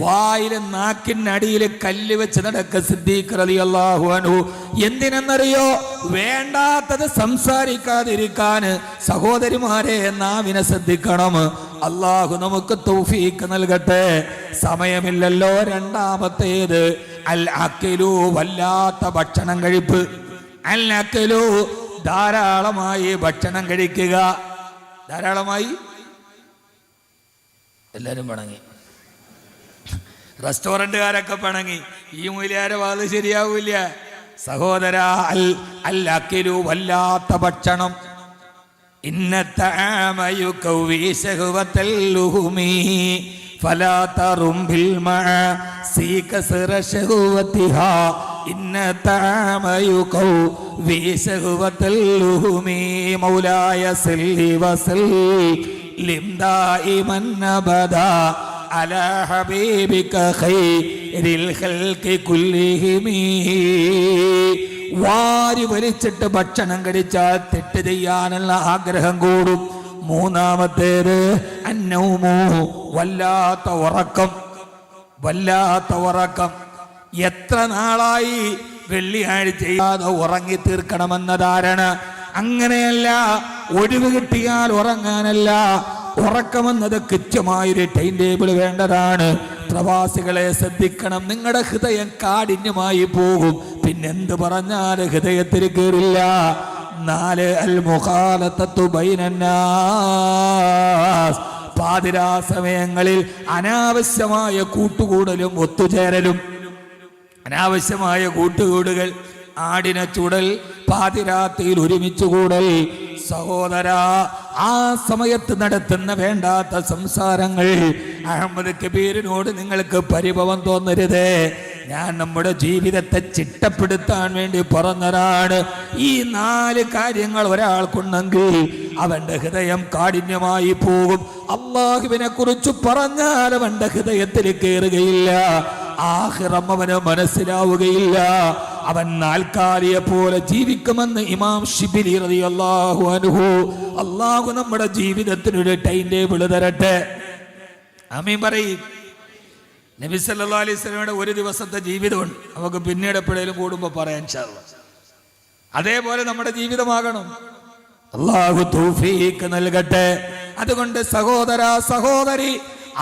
വായിലും നാക്കിനടിയിൽ കല്ല് വെച്ച് നടക്ക സിദ്ദീഖ് റളിയല്ലാഹു അൻഹു. എന്തിനെന്നറിയോ? വേണ്ടാത്തത് സംസാരിക്കാതിരിക്കാൻ. സഹോദരിമാരെ, നാവിനെ ശ്രദ്ധിക്കണം. അള്ളാഹു നമുക്ക് തൗഫീഖ് നൽകട്ടെ. സമയമില്ലല്ലോ. രണ്ടാമത്തേത് അൽ അക്ലു, വല്ലാത്ത ഭക്ഷണം കഴിപ്പ്. അൽ അക്ലു, ധാരാളമായി ഭക്ഷണം കഴിക്കുക. ധാരാളമായി. എല്ലാവരും പിണങ്ങി. റെസ്റ്റോറൻറ്റുകാരൊക്കെ പിണങ്ങി. ഈ മൂല്യാരെ വാത് ശരിയാവില്ല. സഹോദര, അൽ അക്ലു, വല്ലാത്ത ഭക്ഷണം. ഇന്ന തഅമ യുകവി ശഹവത്തൽ ലുഹുമി ഫലാ തറും ബിൽ മഅസി കസറ ശഹവതിഹാ. ഇന്ന തഅമ യുകവി ശഹവത്തൽ ലുഹുമി മൗലായ സല്ലി വസല്ലിം ദായിമൻ അബദാ അലാ ഹബീബിക ഖൈറിൽ ഖൽഖി കുല്ലിഹിമി. വാരി വലിച്ചിട്ട് ഭക്ഷണം കഴിച്ചാൽ തെറ്റ് ചെയ്യാനുള്ള ആഗ്രഹം കൂടും. മൂന്നാമത്തേത് അന്നൗമു, വല്ലാത്ത ഉറക്കം. വല്ലാത്ത ഉറക്കം. എത്ര നാളായി വെള്ളിയാഴ്ച ചെയ്യാതെ ഉറങ്ങി തീർക്കണമെന്ന ധാരണ. അങ്ങനെയല്ല. ഒഴിവ് കിട്ടിയാൽ ഉറങ്ങാനല്ല. ഉറക്കമെന്നത് കൃത്യമായൊരു ടൈം ടേബിൾ വേണ്ടതാണ്. പ്രവാസികളെ ശ്രദ്ധിക്കണം. നിങ്ങളുടെ ഹൃദയം കാഠിന്യമായി പോകും. പിന്നെന്ത് പറഞ്ഞാൽ ഹൃദയത്തിൽ കയറില്ല. 4 അൽ മുഖാലത്തത്തു ബൈനന്നാസ്. പാതിരാ സമയങ്ങളിൽ അനാവശ്യമായ കൂട്ടുകൂടലും ഒത്തുചേരലും. അനാവശ്യമായ കൂട്ടുകൂടുകൾ, ആടിനെ ചുടൽ, പാതിരാത്രിയിൽ ഒരുമിച്ച് കൂടൽ. സഹോദര, ആ സമയത്ത് നടത്തുന്ന വേണ്ടാത്ത സംസാരങ്ങൾ. അഹമ്മദ് കബീറിനോട് നിങ്ങൾക്ക് പരിഭവം തോന്നരുത്. ഞാൻ നമ്മുടെ ജീവിതത്തെ ചിട്ടപ്പെടുത്താൻ വേണ്ടി പറഞ്ഞതാണ്. ഈ 4 കാര്യങ്ങൾ ഒരാൾക്കുണ്ടെങ്കിൽ അവന്റെ ഹൃദയം കാഠിന്യമായി പോകും. അള്ളാഹുവിനെ കുറിച്ച് പറഞ്ഞാൽ അവന്റെ ഹൃദയത്തിൽ കയറുകയില്ല. ആഖിറം അവന് മനസ്സിലാവുകയില്ല. അവൻ നാൽക്കാലിയെ പോലെ ജീവിക്കുമെന്ന് ഇമാം ശിബിലി റളിയല്ലാഹു അൻഹു. അള്ളാഹു നമ്മുടെ ജീവിതത്തിനൊരു ടൈം ടേബിൾ തരട്ടെ. ആമീൻ പറയും. നബി സല്ലല്ലാഹു അലൈഹി വസല്ലമയുടെ ഒരു ദിവസത്തെ ജീവിതമുണ്ട്. നമുക്ക് പിന്നീട് എപ്പോഴേലും കൂടുമ്പോൾ പറയാൻ ഇൻഷാ അല്ലാഹ്. അതേപോലെ നമ്മുടെ ജീവിതമാകണം. അല്ലാഹു തൗഫീഖ് നൽകട്ടെ. അതുകൊണ്ട് സഹോദര സഹോദരി,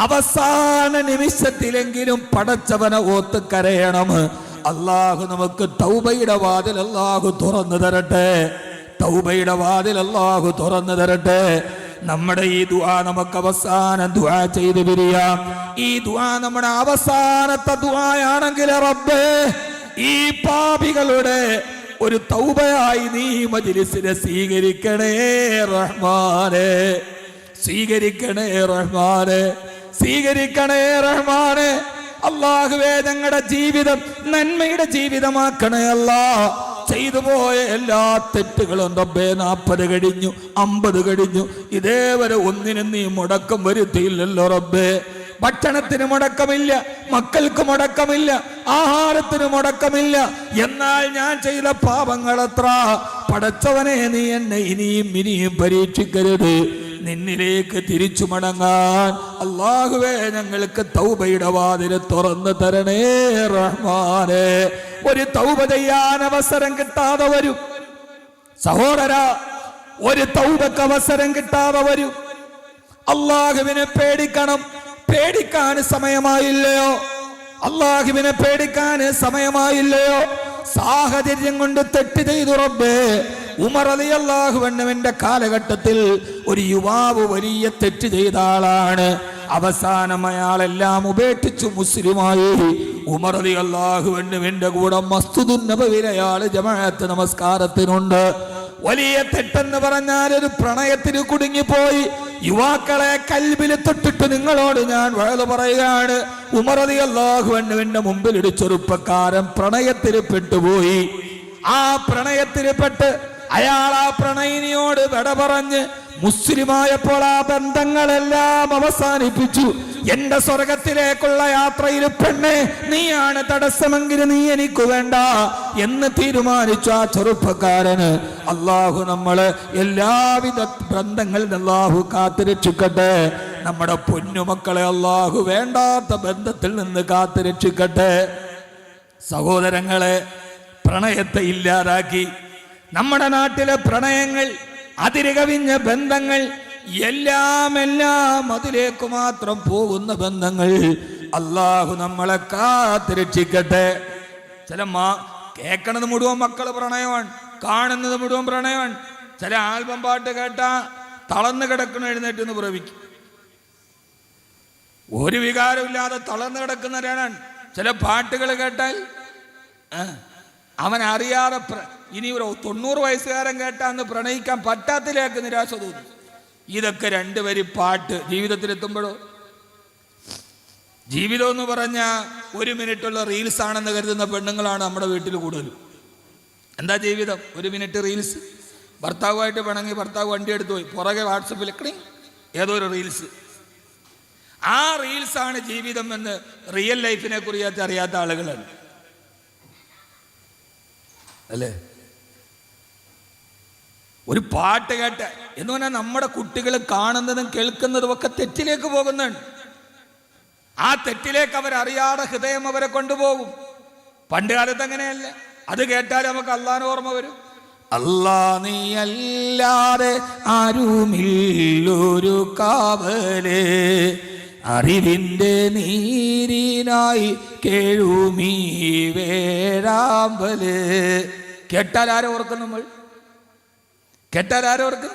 അവസാന നിമിഷത്തിലെങ്കിലും പടച്ചവനെ ഓത്ത് കരയണം. അല്ലാഹു നമുക്ക് തൗബയുടെ വാതിൽ അല്ലാഹു തുറന്നു തരട്ടെ. തൗബയുടെ വാതിൽ അല്ലാഹു തുറന്നു തരട്ടെ. നമ്മുടെ ഈ ദുആ നമുക്ക് അവസാനം ദുആ ചെയ്ത് പിരിയാം. ഈ ദുആ നമ്മുടെ അവസാനത്തെ ദുആയാണെങ്കിൽ റബ്ബേ, ഈ പാപികളുടെ ഒരു തൗബയായി നീ മജ്ലിസിനെ സ്വീകരിക്കണേ റഹ്മാനേ. സ്വീകരിക്കണേ റഹ്മാനേ. സ്വീകരിക്കണേ റഹ്മാനേ. അല്ലാഹുവേ, ഞങ്ങളുടെ ജീവിതം നന്മയുടെ ജീവിതമാക്കണേ അല്ലാ. ചെയ്തു പോയ എല്ലാ തെറ്റുകളും റബ്ബേ 40 കഴിഞ്ഞു, 50 കഴിഞ്ഞു, ഇതേവരെ ഒന്നിനും നീ മുടക്കം വരുത്തിയില്ലല്ലോ റബ്ബേ. ഭക്ഷണത്തിന് മുടക്കമില്ല, മക്കൾക്ക് മുടക്കമില്ല, ആഹാരത്തിന് മുടക്കമില്ല. എന്നാൽ ഞാൻ ചെയ്ത പാപങ്ങൾ എത്ര. പടച്ചവനെ, നീ എന്നെ ഇനിയും ഇനിയും പരീക്ഷിക്കരുത്. നിന്നിലേക്ക് തിരിച്ചു മടങ്ങാൻ അല്ലാഹുവേ ഞങ്ങൾക്ക് തൗബയുടെ വാതില് തുറന്നു തരണേ റഹ്മാനേ. ഒരു തൗബ ചെയ്യാൻ അവസരം കിട്ടാതെ വരും സഹോദര, ഒരു തൗബക്ക് അവസരം കിട്ടാതെ വരും. അല്ലാഹുവിനെ പേടിക്കണം. പേടിക്കാൻ സമയമായില്ലയോ? അല്ലാഹുവിനെ പേടിക്കാൻ സമയമായില്ലയോ? സാഹചര്യം കൊണ്ട് തെറ്റ് ചെയ്തു റബ്ബേ. ഉമർ റളിയല്ലാഹു അൻഹുവിന്റെ കാലഘട്ടത്തിൽ ഒരു യുവാവ് വലിയ തെറ്റ് ചെയ്ത ആളാണ്. അവസാനം അയാളെല്ലാം ഉപേക്ഷിച്ചു മുസ്ലിമായി. ഉമർ റളിയല്ലാഹു അൻഹുവിന്റെ കൂടെ മസ്ജിദുൻ നബവിയിൽ അയാൾ ജമാഅത്ത് നമസ്കാരത്തിനുണ്ട്. വലിയ തെറ്റെന്ന് പറഞ്ഞാൽ ഒരു പ്രണയത്തിന് കുടുങ്ങിപ്പോയി. യുവാക്കളെ കൽബിൽ തൊട്ടിട്ട് നിങ്ങളോട് ഞാൻ വഴല് പറയുകയാണ്. ഉമർ റളിയല്ലാഹു അൻഹുവിന്റെ മുമ്പിൽ ഒരു ചെറുപ്പക്കാരൻ പ്രണയത്തിൽ പെട്ടുപോയി. ആ പ്രണയത്തിൽ പെട്ട് അയാൾ ആ പ്രണയിനിയോട് വിട പറഞ്ഞ് മുസ്ലിമായപ്പോൾ ആ ബന്ധങ്ങളെല്ലാം അവസാനിപ്പിച്ചു. എന്റെ സ്വർഗത്തിലേക്കുള്ള യാത്രയിൽ പെണ്ണെ, നീയാണ് തടസ്സമെങ്കിൽ നീ എനിക്ക് വേണ്ട എന്ന് തീരുമാനിച്ചു ആ ചെറുപ്പക്കാരന്. അല്ലാഹു നമ്മള് എല്ലാവിധ ബന്ധങ്ങളിൽ അല്ലാഹു കാത്തുരക്ഷിക്കട്ടെ. നമ്മുടെ പൊന്നുമക്കളെ അല്ലാഹു വേണ്ടാത്ത ബന്ധത്തിൽ നിന്ന് കാത്തുരക്ഷിക്കട്ടെ. സഹോദരങ്ങളെ, പ്രണയത്തെ ഇല്ലാതാക്കി. നമ്മുടെ നാട്ടിലെ പ്രണയങ്ങൾ, അതിരുകവിഞ്ഞ ബന്ധങ്ങൾ, എല്ലാം അതിലേക്ക് മാത്രം പോകുന്ന ബന്ധങ്ങൾ, അല്ലാഹു നമ്മളെ കാത്തുരക്ഷിക്കട്ടെ. ചില കേൾക്കണത് മുഴുവൻ മക്കള് പ്രണയമാണ്, കാണുന്നത് മുഴുവൻ പ്രണയമാണ്. ചില ആൽബം പാട്ട് കേട്ടാ തളർന്നു കിടക്കണ എഴുന്നേറ്റ് എന്ന് പ്രവിക്കും. ഒരു വികാരമില്ലാതെ തളർന്നു കിടക്കുന്നവരാണ്. ചില പാട്ടുകൾ കേട്ടാൽ അവൻ അറിയാതെ ഇനി ഒരു 90 വയസ്സുകാരൻ കേട്ടാന്ന് പ്രണയിക്കാൻ പറ്റാത്തിലേക്ക് നിരാശ തോന്നും. ഇതൊക്കെ 2 വരി പാട്ട് ജീവിതത്തിലെത്തുമ്പോഴോ? ജീവിതം എന്ന് പറഞ്ഞാൽ 1 മിനിറ്റുള്ള റീൽസ് ആണെന്ന് കരുതുന്ന പെണ്ണുങ്ങളാണ് നമ്മുടെ വീട്ടിൽ കൂടുതലും. എന്താ ജീവിതം? 1 മിനിറ്റ് റീൽസ്. ഭർത്താവുമായിട്ട് പിണങ്ങി ഭർത്താവ് വണ്ടി എടുത്തു പോയി, പുറകെ വാട്സപ്പിൽ ഏതോ ഒരു റീൽസ്. ആ റീൽസാണ് ജീവിതം എന്ന് റിയൽ ലൈഫിനെ കുറിച്ച് അറിയാത്ത ആളുകളാണ് അല്ലേ? ഒരു പാട്ട് കേട്ട് എന്ന് പറഞ്ഞാൽ നമ്മുടെ കുട്ടികൾ കാണുന്നതും കേൾക്കുന്നതും ഒക്കെ തെറ്റിലേക്ക് പോകുന്നുണ്ട്. ആ തെറ്റിലേക്ക് അവരറിയാതെ ഹൃദയം അവരെ കൊണ്ടുപോകും. പണ്ട് കാലത്ത് അങ്ങനെയല്ല. അത് കേട്ടാൽ നമുക്ക് അള്ളാഹുവിനെ ഓർമ്മ വരും. അല്ലാ നീ അല്ലാതെ ആരുമില്ലൊരു കാവല്, അറിവിന്റെ നീരിനായി കേഴുമീ വേഴാമ്പല്. കേട്ടാൽ ആരെ ഓർക്കും നമ്മൾ? കേട്ടാൽ ആരെ ഓർക്കും?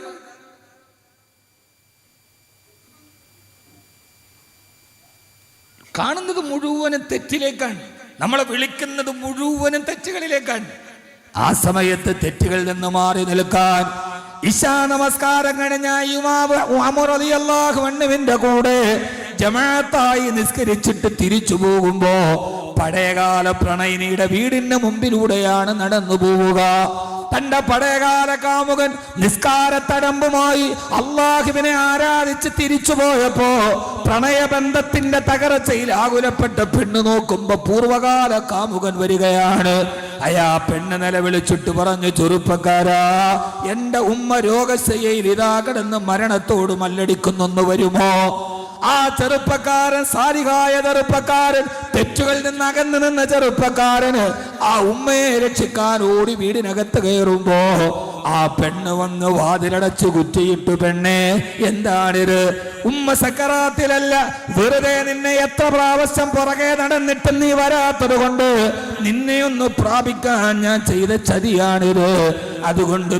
കാണുന്നത് മുഴുവനും തെറ്റിലേക്കാണ്. നമ്മളെ വിളിക്കുന്നത് മുഴുവനും തെറ്റുകളിലേക്കാണ്. ആ സമയത്ത് തെറ്റുകളിൽ നിന്ന് മാറി നിൽക്കാൻ ഇശാ നമസ്കാരം കഴിഞ്ഞ യുവാവ് ഉമർ റളിയല്ലാഹു അൻഹുവിന്റെ കൂടെ ജമാഅത്തായി നിസ്കരിച്ചിട്ട് തിരിച്ചു പോകുമ്പോ പഴയകാല പ്രണയിനിയുടെ വീടിന്റെ മുമ്പിലൂടെയാണ് നടന്നു പോവുക. തന്റെ പഴയകാല കാമുകൻ നിസ്കാരത്തടമ്പുമായി അള്ളാഹുവിനെ ആരാധിച്ച് തിരിച്ചു പോയപ്പോ പ്രണയബന്ധത്തിന്റെ തകർച്ചയിൽ ആകുലപ്പെട്ട പെണ്ണ് നോക്കുമ്പോ പൂർവകാല കാമുകൻ വരികയാണ്. അയാ പെണ്ണ് നിലവിളിച്ചിട്ട് പറഞ്ഞു, ചെറുപ്പക്കാരാ, എന്റെ ഉമ്മ രോഗശയ്യയിൽ ഇതാ കിടന്ന് മരണത്തോട് മല്ലടിക്കുന്നൊന്ന് വരുമോ? ആ ചെറുപ്പക്കാരൻ, സാലിഹായ ചെറുപ്പക്കാരൻ, തെറ്റുകളിൽ നിന്ന് അകന്നു നിന്ന ചെറുപ്പക്കാരന് ആ ഉമ്മയെ രക്ഷിക്കാൻ ഓടി വീടിനകത്ത് കയറുമ്പോ ആ പെണ്ണ് വന്ന് വാതിലടച്ചു കുറ്റിയിട്ടു. പെണ്ണെ, എന്താണിത്? ഉമ്മ സക്കറാത്തിലല്ല, വെറുതെ നിന്നെ എത്ര പ്രാവശ്യം പുറകെ നടന്നിട്ട് നീ വരാത്തത് കൊണ്ട് നിന്നെ ഒന്ന് പ്രാപിക്കാൻ ഞാൻ ചെയ്ത ചതിയാണിത്. അതുകൊണ്ട്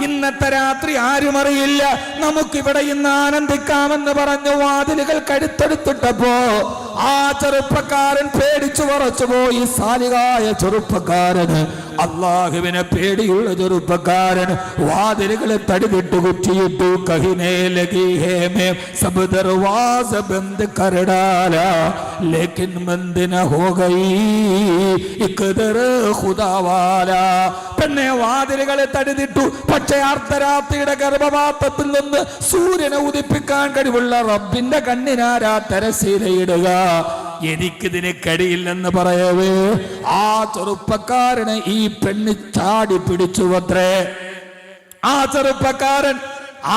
ഇന്നത്തെ രാത്രി ആരും അറിയില്ല, നമുക്കിവിടെ ഇന്ന് ആനന്ദിക്കാമെന്ന് പറഞ്ഞു വാതിലുകൾ കഴുത്തെടുത്തിട്ടപ്പോ ആ ചെറുപ്പക്കാരൻ പേടിച്ചു വിറച്ചു പോയി. സാലിഹായ ചെറുപ്പക്കാരന്, അള്ളാഹുവിനെ പേടിയുള്ള ചെറുപ്പക്കാരൻ വാതിലുകളെ തടിവിട്ട് കുറ്റിയിട്ടു. കഹിനേ ലഗി ഹേ മേ സബ് ദർവാസ ബന്ദ് കർ ഡാലാ ലേകിൻ ബന്ദ് ന ഹോ ഗയി ഇഖ്ദർ ഖുദാ വാലാ. പെണ്ണെ, വാതിലുകളെ തടിതിട്ടു. പക്ഷേ അർദ്ധരാത്രിയുടെ ഗർഭപാത്രത്തിൽ നിന്ന് സൂര്യനെ ഉദിപ്പിക്കാൻ കഴിവുള്ള റബ്ബിന്റെ കണ്ണിനാരാ തെരശീലയിടുക? എനിക്കിതിന് കഴിയില്ലെന്ന് പറയവേ ആ ചെറുപ്പക്കാരനെ ഈ പെണ്ണ് ചാടി പിടിച്ചുവത്രേ. ആ ചെറുപ്പക്കാരൻ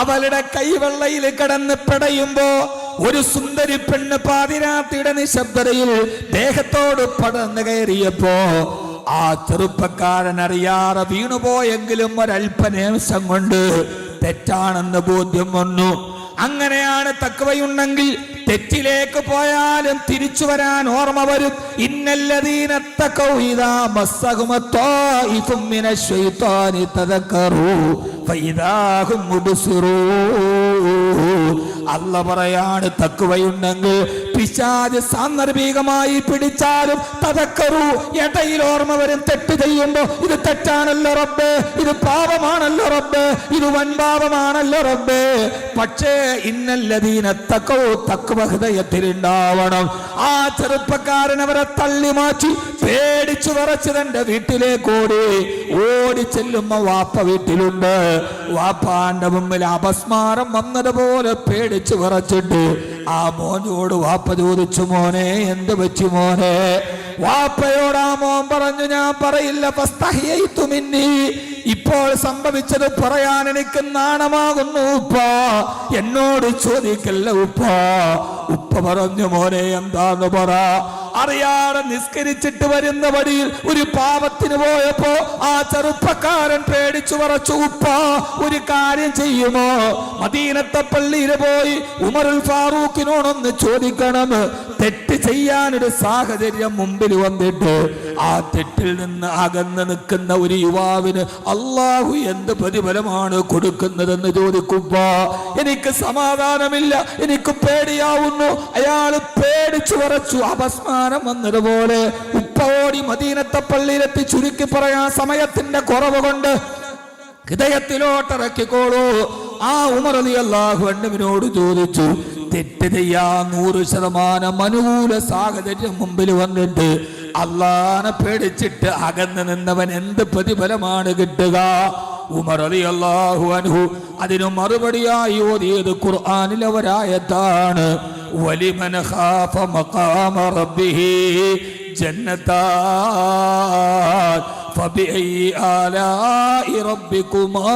അവളുടെ കൈവെള്ളയിൽ കിടന്ന് പിടയുമ്പോ ഒരു സുന്ദരി പെണ്ണ് പാതിരാത്രിയുടെ നിശബ്ദതയിൽ ദേഹത്തോട് പടർന്നു കയറിയപ്പോ ആ ചെറുപ്പക്കാരൻ അറിയാതെ വീണുപോയെങ്കിലും ഒരല്പനിമിഷം കൊണ്ട് തെറ്റാണെന്ന് ബോധ്യം വന്നു. അങ്ങനെയാണ് തഖ്വയുണ്ടെങ്കിൽ തെറ്റിലേക്ക് പോയാലും തിരിച്ചു വരാൻ ഓർമ്മ വരും. ഇന്നല്ലദീന തഖൗ ഇദാ മസ്സഹും ത്വായിഫും മിനശ് ശൈത്വാനി തദക്കറൂ ഫഇദാ ഹും മുബ്സിറൂൻ. അല്ലാഹ് പറയാണ്, തഖ്വയുണ്ടെങ്കിൽ പിശാച് സാന്ദർഭികമായി പിടിച്ചാലും തദക്കറൂ, ഇടയിൽ ഓർമ്മ വരും. തെറ്റ് ചെയ്യുമ്പോ ഇത് തെറ്റാണല്ലോ റബ്ബേ, ഇത് പാപമാണല്ലോ റബ്ബേ, ഇത് വൻപാപമാണല്ലോ റബ്ബേ. പക്ഷേ ഇന്നല്ലദീന തഖൗ, തഖ്വ ഹൃദയത്തിലുണ്ടാവണം. ആ ചെറുപ്പക്കാരൻ അവരെ തള്ളി മാറ്റി പേടിച്ചു വിറച്ച് തന്റെ വീട്ടിലേക്ക് ഓടി ചെല്ലുമ്പോ വാപ്പ വീട്ടിലുണ്ട്. വാപ്പാന്റെ മുമ്പിൽ അപസ്മാരം വന്നതുപോലെ പേടിച്ചു വിറച്ചിട്ട് ആ മോനോട് വാപ്പ ചോദിച്ചു, മോനെ എന്ത് പറ്റി മോനെ? വാപ്പയോട് ആ മോൻ പറഞ്ഞു, ഞാൻ പറയില്ല, ഫസ്തഹ്യയ്തു മിന്നി, ഇപ്പോൾ സംഭവിച്ചത് പറയാൻ എനിക്ക് നാണമാകുന്നു ഉപ്പ, എന്നോട് ചോദിക്കല്ല ഉപ്പ. ഉപ്പ പറഞ്ഞു, മോനെ എന്താന്ന് പറ. അറിയാതെ നിസ്കരിച്ചിട്ട് വരുന്ന വഴിയിൽ ഒരു പാപത്തിന് പോയപ്പോ ആ ചെറുപ്പക്കാരൻ പേടിച്ചു പറച്ചു, ഉപ്പ ഒരു കാര്യം ചെയ്യുമോ? മദീനത്തെ പള്ളിയിൽ പോയി ഉമറുൽ ഫാറൂഖിനോടൊന്ന് ചോദിക്കണം. തെറ്റ് ചെയ്യാനൊരു സാഹചര്യം മുമ്പിൽ വന്നിട്ട് ആ തെറ്റിൽ നിന്ന് അകന്ന് നിൽക്കുന്ന ഒരു യുവാവിന് അള്ളാഹു എന്ത് പ്രതിഫലമാണ് കൊടുക്കുന്നതെന്ന് ചോദിക്കുമ്പോ എനിക്ക് സമാധാനമില്ല, എനിക്ക് പേടിയാവുന്നു. അയാള് പേടിച്ചു പറച്ചു, അപസ്മാരം വന്നതുപോലെ ഉപ്പ ഓടി മദീനത്തെ പള്ളിയിലെത്തി. ചുരുക്കി പറയാൻ സമയത്തിന്റെ കുറവ് കൊണ്ട് ഹൃദയത്തിലോട്ടിറക്കിക്കോളൂ. ആ ഉമർ റളിയല്ലാഹു അൻഹുവിനോട് ചോദിച്ചു, തെറ്റ് ചെയ്യാൻ 100% അനുകൂല സാഹചര്യം മുമ്പിൽ വന്നിട്ട് അള്ളാനെ പേടിച്ചിട്ട് അകന്ന് നിന്നവൻ എന്ത് പ്രതിഫലമാണ് കിട്ടുക? ഉമർ റളിയല്ലാഹു അൻഹു അതിനു മറുപടിയായി ഓതിയത് ഖുർആനിലെ ഒരായത്താണ്. വലിമൻ ഖാഫ മഖാമ റബ്ബിഹി ജന്നതാൻ ഫബിഅയ്യി ആലാഇ റബ്ബികുമാ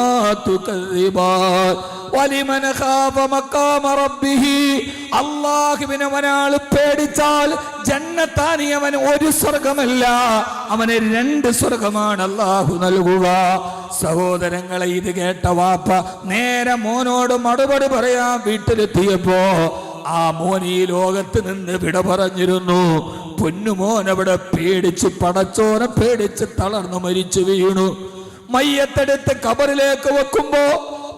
തുകദ്ദിബാൻ. വലിമൻ ഖാഫ മഖാമ റബ്ബിഹി, അല്ലാഹുവിനെ ഒരാൾ പേടിച്ചാൽ ജന്നത്താനി, അവൻ ഒരു സ്വർഗമല്ല, അവന് 2 സ്വർഗമാണ് അല്ലാഹു നൽകുക. സഹോദരങ്ങളെ, ഇത് കേട്ട വാപ്പ നേരെ മോനോട് മറുപടി പറയാൻ വീട്ടിലെത്തിയപ്പോ ആ മോൻ ഈ ലോകത്ത് നിന്ന് വിട പറഞ്ഞിരുന്നു. പൊന്നുമോൻ അവിടെ പേടിച്ച് പടച്ചോനെ പേടിച്ച് തളർന്നു മരിച്ചു വീണു. മയ്യത്തെടുത്ത് കബറിലേക്ക് വെക്കുമ്പോ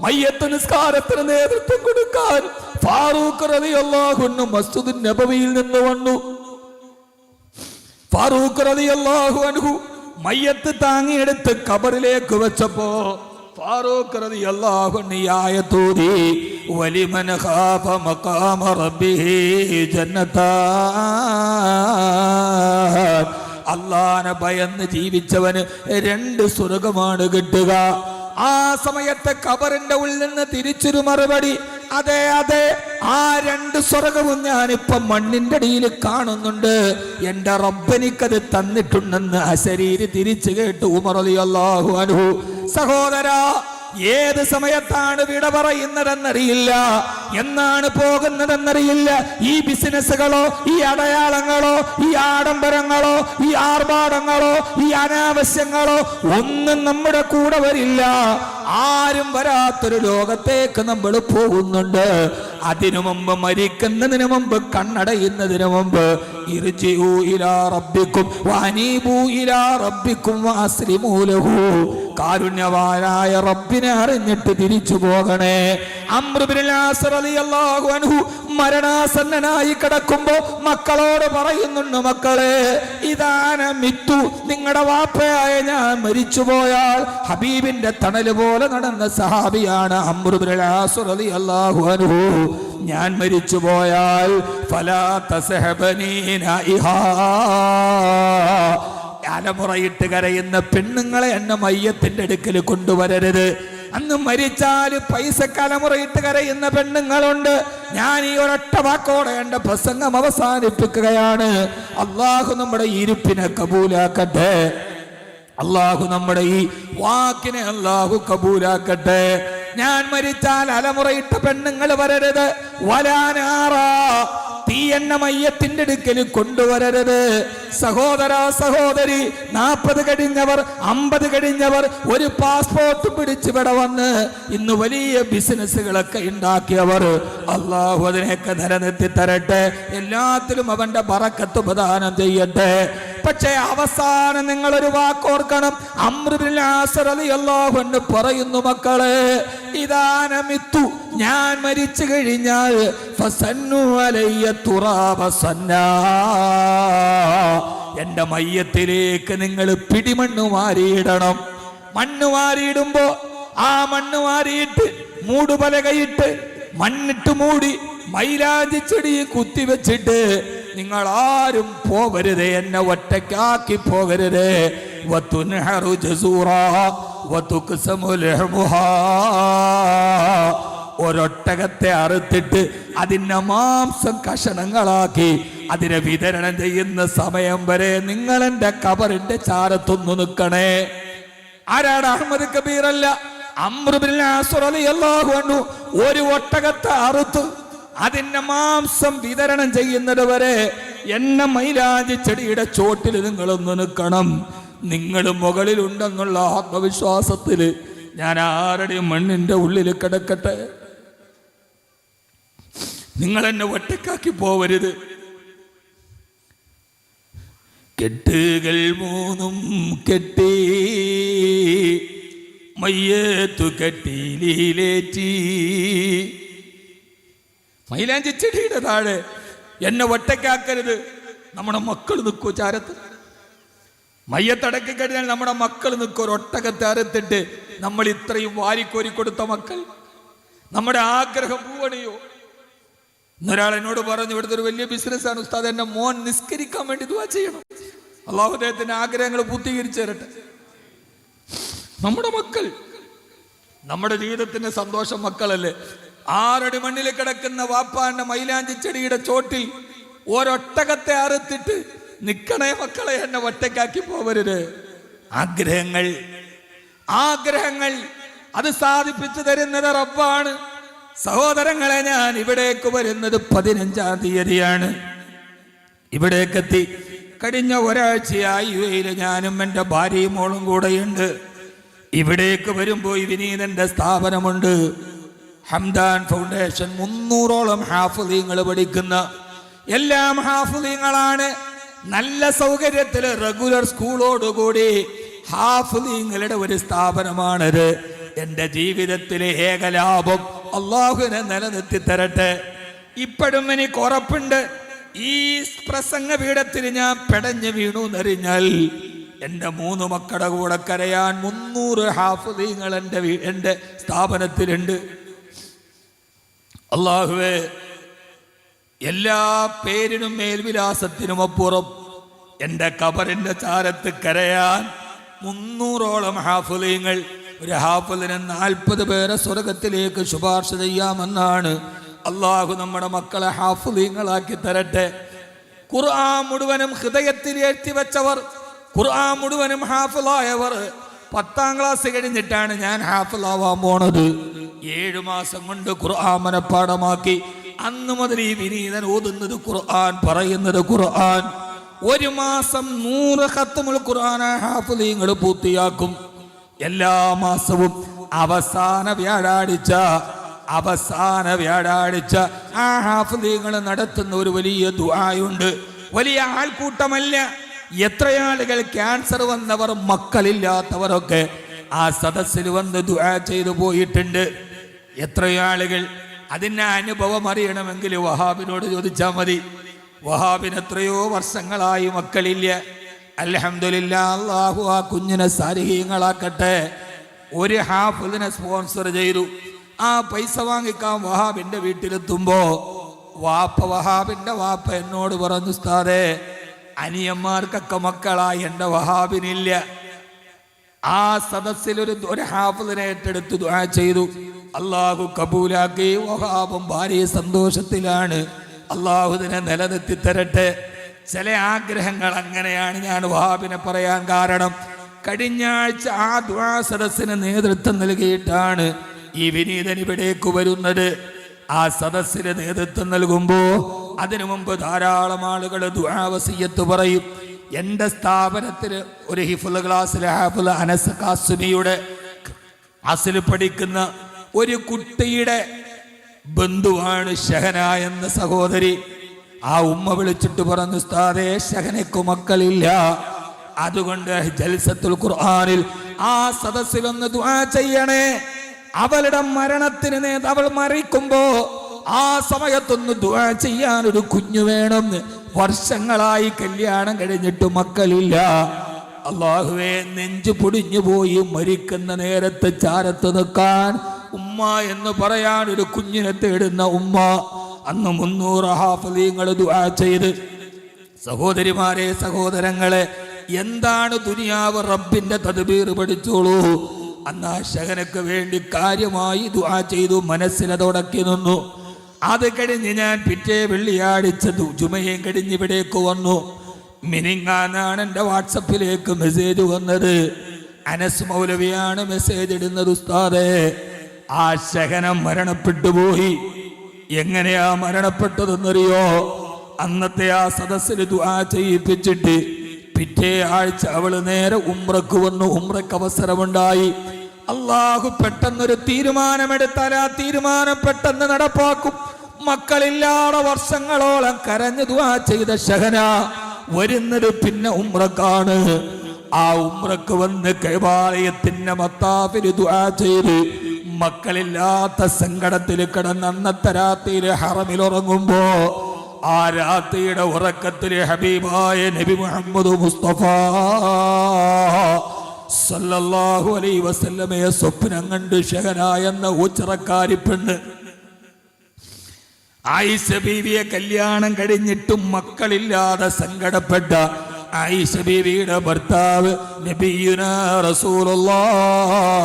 മയ്യത്ത് നിസ്കാരത്തിന് നേതൃത്വം കൊടുക്കാൻ ഫാറൂഖ് റളിയല്ലാഹു അൻഹു മസ്ജിദുൻ നബവിയിൽ നിന്ന് വന്നു. ഫാറൂഖ് റളിയല്ലാഹു അൻഹു മയ്യത്ത് താങ്ങിയെടുത്ത് കബറിലേക്ക് വെച്ചപ്പോ ഫാറൂഖ് റളിയല്ലാഹു അൻഹു ആയത്ത് ഓതി, വലിമൻ ഖാഫ മഖാമ റബ്ബിഹി ജന്നതാൻ. അല്ലാഹനെ ഭയന്ന് ജീവിച്ചവന് 2 സ്വർഗമാണ് കിട്ടുക. ആ സമയത്തെ ഖബറിന്റെ ഉള്ളിൽ നിന്ന് തിരിച്ചൊരു മറുപടി, അതെ അതെ, ആ 2 സ്വർഗവും ഞാനിപ്പം മണ്ണിന്റെ അടിയിൽ കാണുന്നുണ്ട്. എന്റെ റബ്ബനിക്കത് തന്നിട്ടുണ്ടെന്ന് അശരീരി തിരിച്ചു കേട്ടു ഉമർ റളിയല്ലാഹു അൻഹു. സഹോദരാ, ഏത് സമയത്താണ് വിട പറയുന്നതെന്നറിയില്ല, എന്നാണ് പോകുന്നതെന്നറിയില്ല. ഈ ബിസിനസ്സുകളോ, ഈ അടയാളങ്ങളോ, ഈ ആഡംബരങ്ങളോ, ഈ ആർഭാടങ്ങളോ, ഈ അനാവശ്യങ്ങളോ ഒന്നും നമ്മുടെ കൂടെ വരില്ല. ആരും വരാത്തൊരു ലോകത്തേക്ക് നമ്മൾ പോകുന്നുണ്ട്. അതിനു മുമ്പ്, മരിക്കുന്നതിന് മുമ്പ്, കണ്ണടയുന്നതിന് മുമ്പ് ഇർജിഉ ഇലാ റബ്ബിക്കും വഅനീബു ഇലാ റബ്ബിക്കും വഅസ്ലിമൂ ലഹു, കാരുണ്യവാനായ റബ്ബിനെ അറിഞ്ഞിട്ട് തിരിച്ചു പോകണേ. അംർ ഇബ്നുൽ ആസ് റളിയല്ലാഹു അൻഹു മരണാസന്നനായി കിടക്കുമ്പോ മക്കളോട് പറയുന്നുണ്ട്, മക്കളെ, ഇദാന മിത്തു, നിങ്ങളുടെ വാപ്പയായ ഞാൻ മരിച്ചുപോയാൽ ഹബീബിന്റെ തണല് പോലെ നടന്ന സഹാബിയാണ് അംർ ഇബ്നുൽ ആസ് റളിയല്ലാഹു അൻഹു. ഞാൻ മരിച്ചു പോയാൽ ഫലാ തസ്ഹബനീ നായിഹാ, അലമുറയിട്ട് കരയുന്ന പെണ്ണുങ്ങളെ എന്നെ മയ്യത്തിന്റെ അടുക്കൽ കൊണ്ടുവരരുത്. അന്ന് മരിച്ചാൽ പൈസക്ക് അലമുറയിട്ട് കരയുന്ന പെണ്ണുങ്ങളുണ്ട്. ഞാൻ ഈ ഒരൊറ്റ വാക്കോടെ എന്റെ പ്രസംഗം അവസാനിപ്പിക്കുകയാണ്. അള്ളാഹു നമ്മുടെ ഇരിപ്പിനെ കബൂലാക്കട്ടെ. അള്ളാഹു നമ്മുടെ ഈ വാക്കിനെ അള്ളാഹു കബൂലാക്കട്ടെ. ഞാൻ മരിച്ചാൽ അലമുറയിട്ട പെണ്ണുങ്ങൾ വരരുത്. വലാനാറാ, തീ എന്ന മയ്യത്തിന്റെ അടുക്കൽ കൊണ്ടുവരരുത്. സഹോദര സഹോദരി, 40 കഴിഞ്ഞവർ, 50 കഴിഞ്ഞവർ ഒരു പാസ്പോർട്ട് പിടിച്ച് ഇവിടെ വന്ന് ഇന്ന് വലിയ ബിസിനസ്സുകളൊക്കെ ഉണ്ടാക്കിയവർ, അള്ളാഹു അതിനെയൊക്കെ നിലനിർത്തി തരട്ടെ. എല്ലാത്തിലും അവന്റെ ബറക്കത്ത് പ്രദാനം ചെയ്യട്ടെ. പക്ഷേ അവസാനം നിങ്ങളൊരു വാക്കോർക്കണം. അംർ ഇബ്നുൽ ആസ് റളിയല്ലാഹു അൻഹു പറയുന്നു, മക്കളെ, ഇദാന മിത്തു, ഞാൻ മരിച്ചു കഴിഞ്ഞാൽ ഫസന്നു അലയ്യ തുറാബ സന്നാ, എന്റെ മയ്യത്തിലേക്ക് നിങ്ങൾ പിടിമണ്ണ് വാരിയിടണം. മണ്ണ് വാരിയിടുമ്പോ ആ മണ്ണ് വാരിയിട്ട് മൂടുപലകയിട്ട് മണ്ണിട്ട് മൂടി മൈലാഞ്ചി ചെടി കുത്തിവെച്ചിട്ട് നിങ്ങൾ ആരും പോകരുത്, എന്നെ ഒറ്റയ്ക്കാക്കി പോകരുത്. വതുൻഹറു ജസൂറാ വതുഖ്സമു ലഹ്മുഹാ, ഒരൊട്ടകത്തെ അറുത്തിട്ട് അതിന്റെ മാംസം കഷണങ്ങളാക്കി അതിനെ വിതരണം ചെയ്യുന്ന സമയം വരെ നിങ്ങൾ എന്റെ ഖബറിന്റെ ചാരത്തൊന്നു നിൽക്കണേ. ആരാണ്? അഹ്മദ് കബീർ അല്ല, അംർ ഇബ്നുൽ ആസ് റളിയല്ലാഹു അൻഹു ഒരു ഒട്ടകത്തെ അറുത്തു അതിന്റെ മാംസം വിതരണം ചെയ്യുന്നത് വരെ എന്നെ മൈലാഞ്ചി ചെടിയുടെ ചോട്ടിൽ നിങ്ങളൊന്ന് നിൽക്കണം. നിങ്ങൾ മുകളിലുണ്ടെന്നുള്ള ആത്മവിശ്വാസത്തിൽ ഞാൻ ആരുടെയും മണ്ണിന്റെ ഉള്ളിൽ കിടക്കട്ടെ. നിങ്ങൾ എന്നെ ഒറ്റക്കാക്കി പോവരുത്. കെട്ടുകൾ 3 കെട്ടി മയ്യത്തു കെട്ടിയിലേറ്റി, മൈലാഞ്ചി ചെടിയുടെ താഴെ എന്നെ ഒറ്റക്കാക്കരുത്. നമ്മുടെ മക്കൾ നിൽക്കൂ ചാരത്ത്. മയ്യത്തടക്കി കഴിഞ്ഞാൽ നമ്മുടെ മക്കൾ നിൽക്കും. ഒരൊട്ടകത്തെ അറുത്തിട്ട് നമ്മൾ ഇത്രയും വാരിക്കോരി കൊടുത്ത മക്കൾ, നമ്മുടെ ആഗ്രഹം പൂവണിയോ? ഇന്നൊരാൾ എന്നോട് പറഞ്ഞു, ഇവിടുത്തെ ഒരു വലിയ ബിസിനസ്സാണ് ഉസ്താദ്, എന്റെ മോൻ നിസ്കരിക്കാൻ വേണ്ടി ദുആ ചെയ്യണം, അള്ളാഹു അദ്ദേഹത്തിന്റെ ആഗ്രഹങ്ങൾ പൂർത്തീകരിച്ചു തരട്ടെ. നമ്മുടെ മക്കൾ, നമ്മുടെ ജീവിതത്തിന്റെ സന്തോഷം മക്കളല്ലേ. 6 അടി മണ്ണിൽ കിടക്കുന്ന വാപ്പാന്റെ മൈലാഞ്ചി ചെടിയുടെ ചോട്ടിൽ ഒരൊട്ടകത്തെ അറുത്തിട്ട് നിക്കണേ മക്കളെ, എന്നെ ഒറ്റയ്ക്കാക്കി പോവരുത്. ആഗ്രഹങ്ങൾ അത് സാധിപ്പിച്ചു തരുന്നത് റബ്ബാണ്. സഹോദരങ്ങളെ, ഞാൻ ഇവിടേക്ക് വരുന്നത് 15-ാം തീയതിയാണ്. ഇവിടേക്കെത്തി കഴിഞ്ഞ ഒരാഴ്ചയായി യുഎഇയിൽ ഞാനും എൻ്റെ ഭാര്യയും മോളും കൂടെയുണ്ട്. ഇവിടേക്ക് വരുമ്പോൾ വിനീതന്റെ സ്ഥാപനമുണ്ട്, ഹംദാൻ ഫൗണ്ടേഷൻ. 300ഓളം ഹാഫിളീങ്ങൾ പഠിക്കുന്ന, എല്ലാം ഹാഫിളീങ്ങളാണ്. നല്ല സൗകര്യത്തിൽ റെഗുലർ സ്കൂളോടുകൂടി ഹാഫിളീങ്ങളുടെ ഒരു സ്ഥാപനമാണത്. എൻ്റെ ജീവിതത്തിലെ ഏകലാഭം അള്ളാഹുവിനെ നിലനിർത്തി തരട്ടെ. ഇപ്പോഴും എനിക്ക് ഉറപ്പുണ്ട്, ഈ പ്രസംഗ പീഠത്തിൽ ഞാൻ പെടഞ്ഞു വീണു എന്നറിഞ്ഞാൽ എൻ്റെ 3 മക്കളുടെ കൂടെ കരയാൻ 300 ഹാഫിളീങ്ങൾ എൻ്റെ സ്ഥാപനത്തിലുണ്ട്. അള്ളാഹുവേ, എല്ലാ പേരിനും മേൽവിലാസത്തിനും അപ്പുറം എൻ്റെ ഖബറിന്റെ ചാരത്ത് കരയാൻ 300ഓളം ഹാഫിളീങ്ങൾ. ഒരു ഹാഫിളിന് 40 പേരെ സ്വർഗത്തിലേക്ക് ശുപാർശ ചെയ്യാമെന്നാണ്. അള്ളാഹു നമ്മുടെ മക്കളെ ഹാഫിളീങ്ങളാക്കി തരട്ടെ. ഖുർആൻ മുഴുവനും ഹൃദയത്തിൽ എഴുതി വെച്ചവർ, ഖുർആൻ മുഴുവനും ഹാഫിളായവർ 10ാം ക്ലാസ് കഴിഞ്ഞിട്ടാണ് ഞാൻ ഹാഫിളാവാൻ പോണത്. 7 മാസം കൊണ്ട് ഖുർആൻ മനപ്പാഠമാക്കി. അന്ന് മുതൽ ഈ വിനീതൻ ഓതുന്നത് ഖുർആൻ, പറയുന്നത് ഖുർആൻ. 1 മാസം 100 ഖത്മുൽ ഖുർആൻ ഹാഫിളീങ്ങൾ പൂർത്തിയാക്കും. എല്ലാ മാസവും അവസാന വ്യാഴാഴ്ച ആ ഹാഫിളീങ്ങൾ നടത്തുന്ന ഒരു വലിയ ദുആയുണ്ട്. വലിയ ആൾക്കൂട്ടമല്ല. എത്രയാളുകൾ ക്യാൻസർ വന്നവർ, മക്കളില്ലാത്തവരൊക്കെ ആ സദസ്സിൽ വന്ന് ദുആ ചെയ്തു പോയിട്ടുണ്ട്. എത്രയാളുകൾ. അതിൻ്റെ അനുഭവം അറിയണമെങ്കിൽ വഹാബിനോട് ചോദിച്ചാൽ മതി. വഹാബിന് എത്രയോ വർഷങ്ങളായി മക്കളില്ല. അൽഹംദുലില്ലാ, അല്ലാഹു ആ കുഞ്ഞിനെ സാലിഹീങ്ങളാക്കട്ടെ. ഒരു ഹാഫിളിനെ സ്പോൺസർ ചെയ്തു. ആ പൈസ വാങ്ങിക്കാൻ വഹാബിന്റെ വീട്ടിലെത്തുമ്പോ വഹാബിന്റെ വാപ്പ എന്നോട് പറഞ്ഞു, ഉസ്താദേ, അനിയന്മാർക്കൊക്കെ മക്കളായി, എൻ്റെ വഹാബിനില്ല. ആ സദസ്സിൽ ഒരു ഹാഫിളിനെ ഏറ്റെടുത്ത് ദുആ ചെയ്തു. അള്ളാഹു കബൂലാക്കി. വഹാബും ഭാര്യ സന്തോഷത്തിലാണ്. അള്ളാഹു ഇതിനെ നിലനിർത്തി തരട്ടെ. ചില ആഗ്രഹങ്ങൾ അങ്ങനെയാണ്. ഞാൻ വഹാബിനെ പറയാൻ കാരണം, കഴിഞ്ഞ ആഴ്ച ആ ദുആ സദസ്സിന് നേതൃത്വം നൽകിയിട്ടാണ് ഈ വിനീതൻ ഇവിടേക്ക് വരുന്നത്. ആ സദസ്സിന് നേതൃത്വം നൽകുമ്പോ അതിനു മുമ്പ് ധാരാളം ആളുകൾ ദുആ വസിയ്യത്ത് പറയും. എൻ്റെ സ്ഥാപനത്തിൽ ഒരു ഹിഫ്ള് ക്ലാസ്സിലെ ഹാഫിള് അനസ് കാസിമിയുടെ അസിൽ പഠിക്കുന്ന ഒരു കുട്ടിയുടെ ബന്ധുവാണ് ഷഹന എന്ന സഹോദരി. ആ ഉമ്മ വിളിച്ചിട്ട് പറഞ്ഞു, ഉസ്താദേ, ഷഹനയ്ക്ക് മക്കളില്ല. അതുകൊണ്ട് ജൽസത്തുൽ ഖുർആനിൽ ആ സദസ്സിലൊന്ന് ദുആ ചെയ്യണേ. അവളുടെ മരണത്തിന് അവൾ മരിക്കുമ്പോ ആ സമയത്തൊന്ന് ദുആ ചെയ്യാൻ ഒരു കുഞ്ഞു വേണം. വർഷങ്ങളായി കല്യാണം കഴിഞ്ഞിട്ട് മക്കളില്ല. അല്ലാഹുവേ, നെഞ്ചു പൊടിഞ്ഞു പോയി മരിക്കുന്ന നേരത്തെ ചാരത്ത് നിൽക്കാൻ ഉമ്മ എന്ന് പറയാൻ ഒരു കുഞ്ഞിനെ തേടുന്ന ഉമ്മ. അന്ന് 300 ഹാഫിളീങ്ങൾ ദുആ ചെയ്ത്. സഹോദരിമാരെ, സഹോദരങ്ങളെ, എന്താണ് ദുനിയാവ്? റബ്ബിന്റെ തദ്ബീർ പഠിച്ചോളൂ. അന്ന് ആ ഷഹനക്ക് വേണ്ടി കാര്യമായി ദുആ ചെയ്തു. മനസ്സിലതോടക്കി നിന്നു. അത് കഴിഞ്ഞ് ഞാൻ പിറ്റേ വെള്ളിയാഴ്ച ജുമയും കഴിഞ്ഞ് ഇവിടേക്ക് വന്നു. മിനിങ്ങാനാണ് എൻ്റെ വാട്സപ്പിലേക്ക് മെസ്സേജ് വന്നത്. അനസ് മൗലവിയാണ് മെസ്സേജ് ഇടുന്നത്, ഉസ്താദേ, ആ ഷഹനം മരണപ്പെട്ടു പോയി. എങ്ങനെയാ മരണപ്പെട്ടതെന്നറിയോ? അന്നത്തെ ആ സദസ്സിൽ ദുആ ചെയ്യിപ്പിച്ചിട്ട് പിറ്റേ ആഴ്ച അവള് നേരെ ഉംറക്ക് വന്നു. ഉംറക്ക് അവസരമുണ്ടായി. അള്ളാഹു പെട്ടെന്നൊരു തീരുമാനമെടുത്താൽ ആ തീരുമാനം പെട്ടെന്ന് നടപ്പാക്കും. മക്കളില്ലാതെ വർഷങ്ങളോളം കരഞ്ഞു ദുആ ചെയ്ത ഷഹന വരുന്നത് പിന്നെ ഉംറക്കാണ്. ആ ഉംറക്ക് വന്ന് കൈബാലയത്തിന്റെ മത്താഫിൽ ദുആ ചെയ്ത് മക്കളില്ലാത്ത സങ്കടത്തിൽ കിടന്ന് അന്നത്തെ രാത്രിയിൽ ഹറമിൽ ഉറങ്ങുമ്പോ ആ രാത്രിയുടെ ഉറക്കത്തിൽ ഹബീബായ നബി മുഹമ്മദ് മുസ്തഫ സല്ലല്ലാഹു അലൈഹി വസല്ലമയെ സ്വപ്നം കണ്ട് ഷഹന എന്ന ഊച്ചറക്കാരി പെണ്ണ് ആയിഷ ബീവിയെ കല്യാണം കഴിഞ്ഞിട്ടും മക്കളില്ലാതെ സങ്കടപ്പെട്ട ആയിഷ ബീവിയുടെ ഭർത്താവ് നബിയുനാ റസൂലുള്ളാഹ്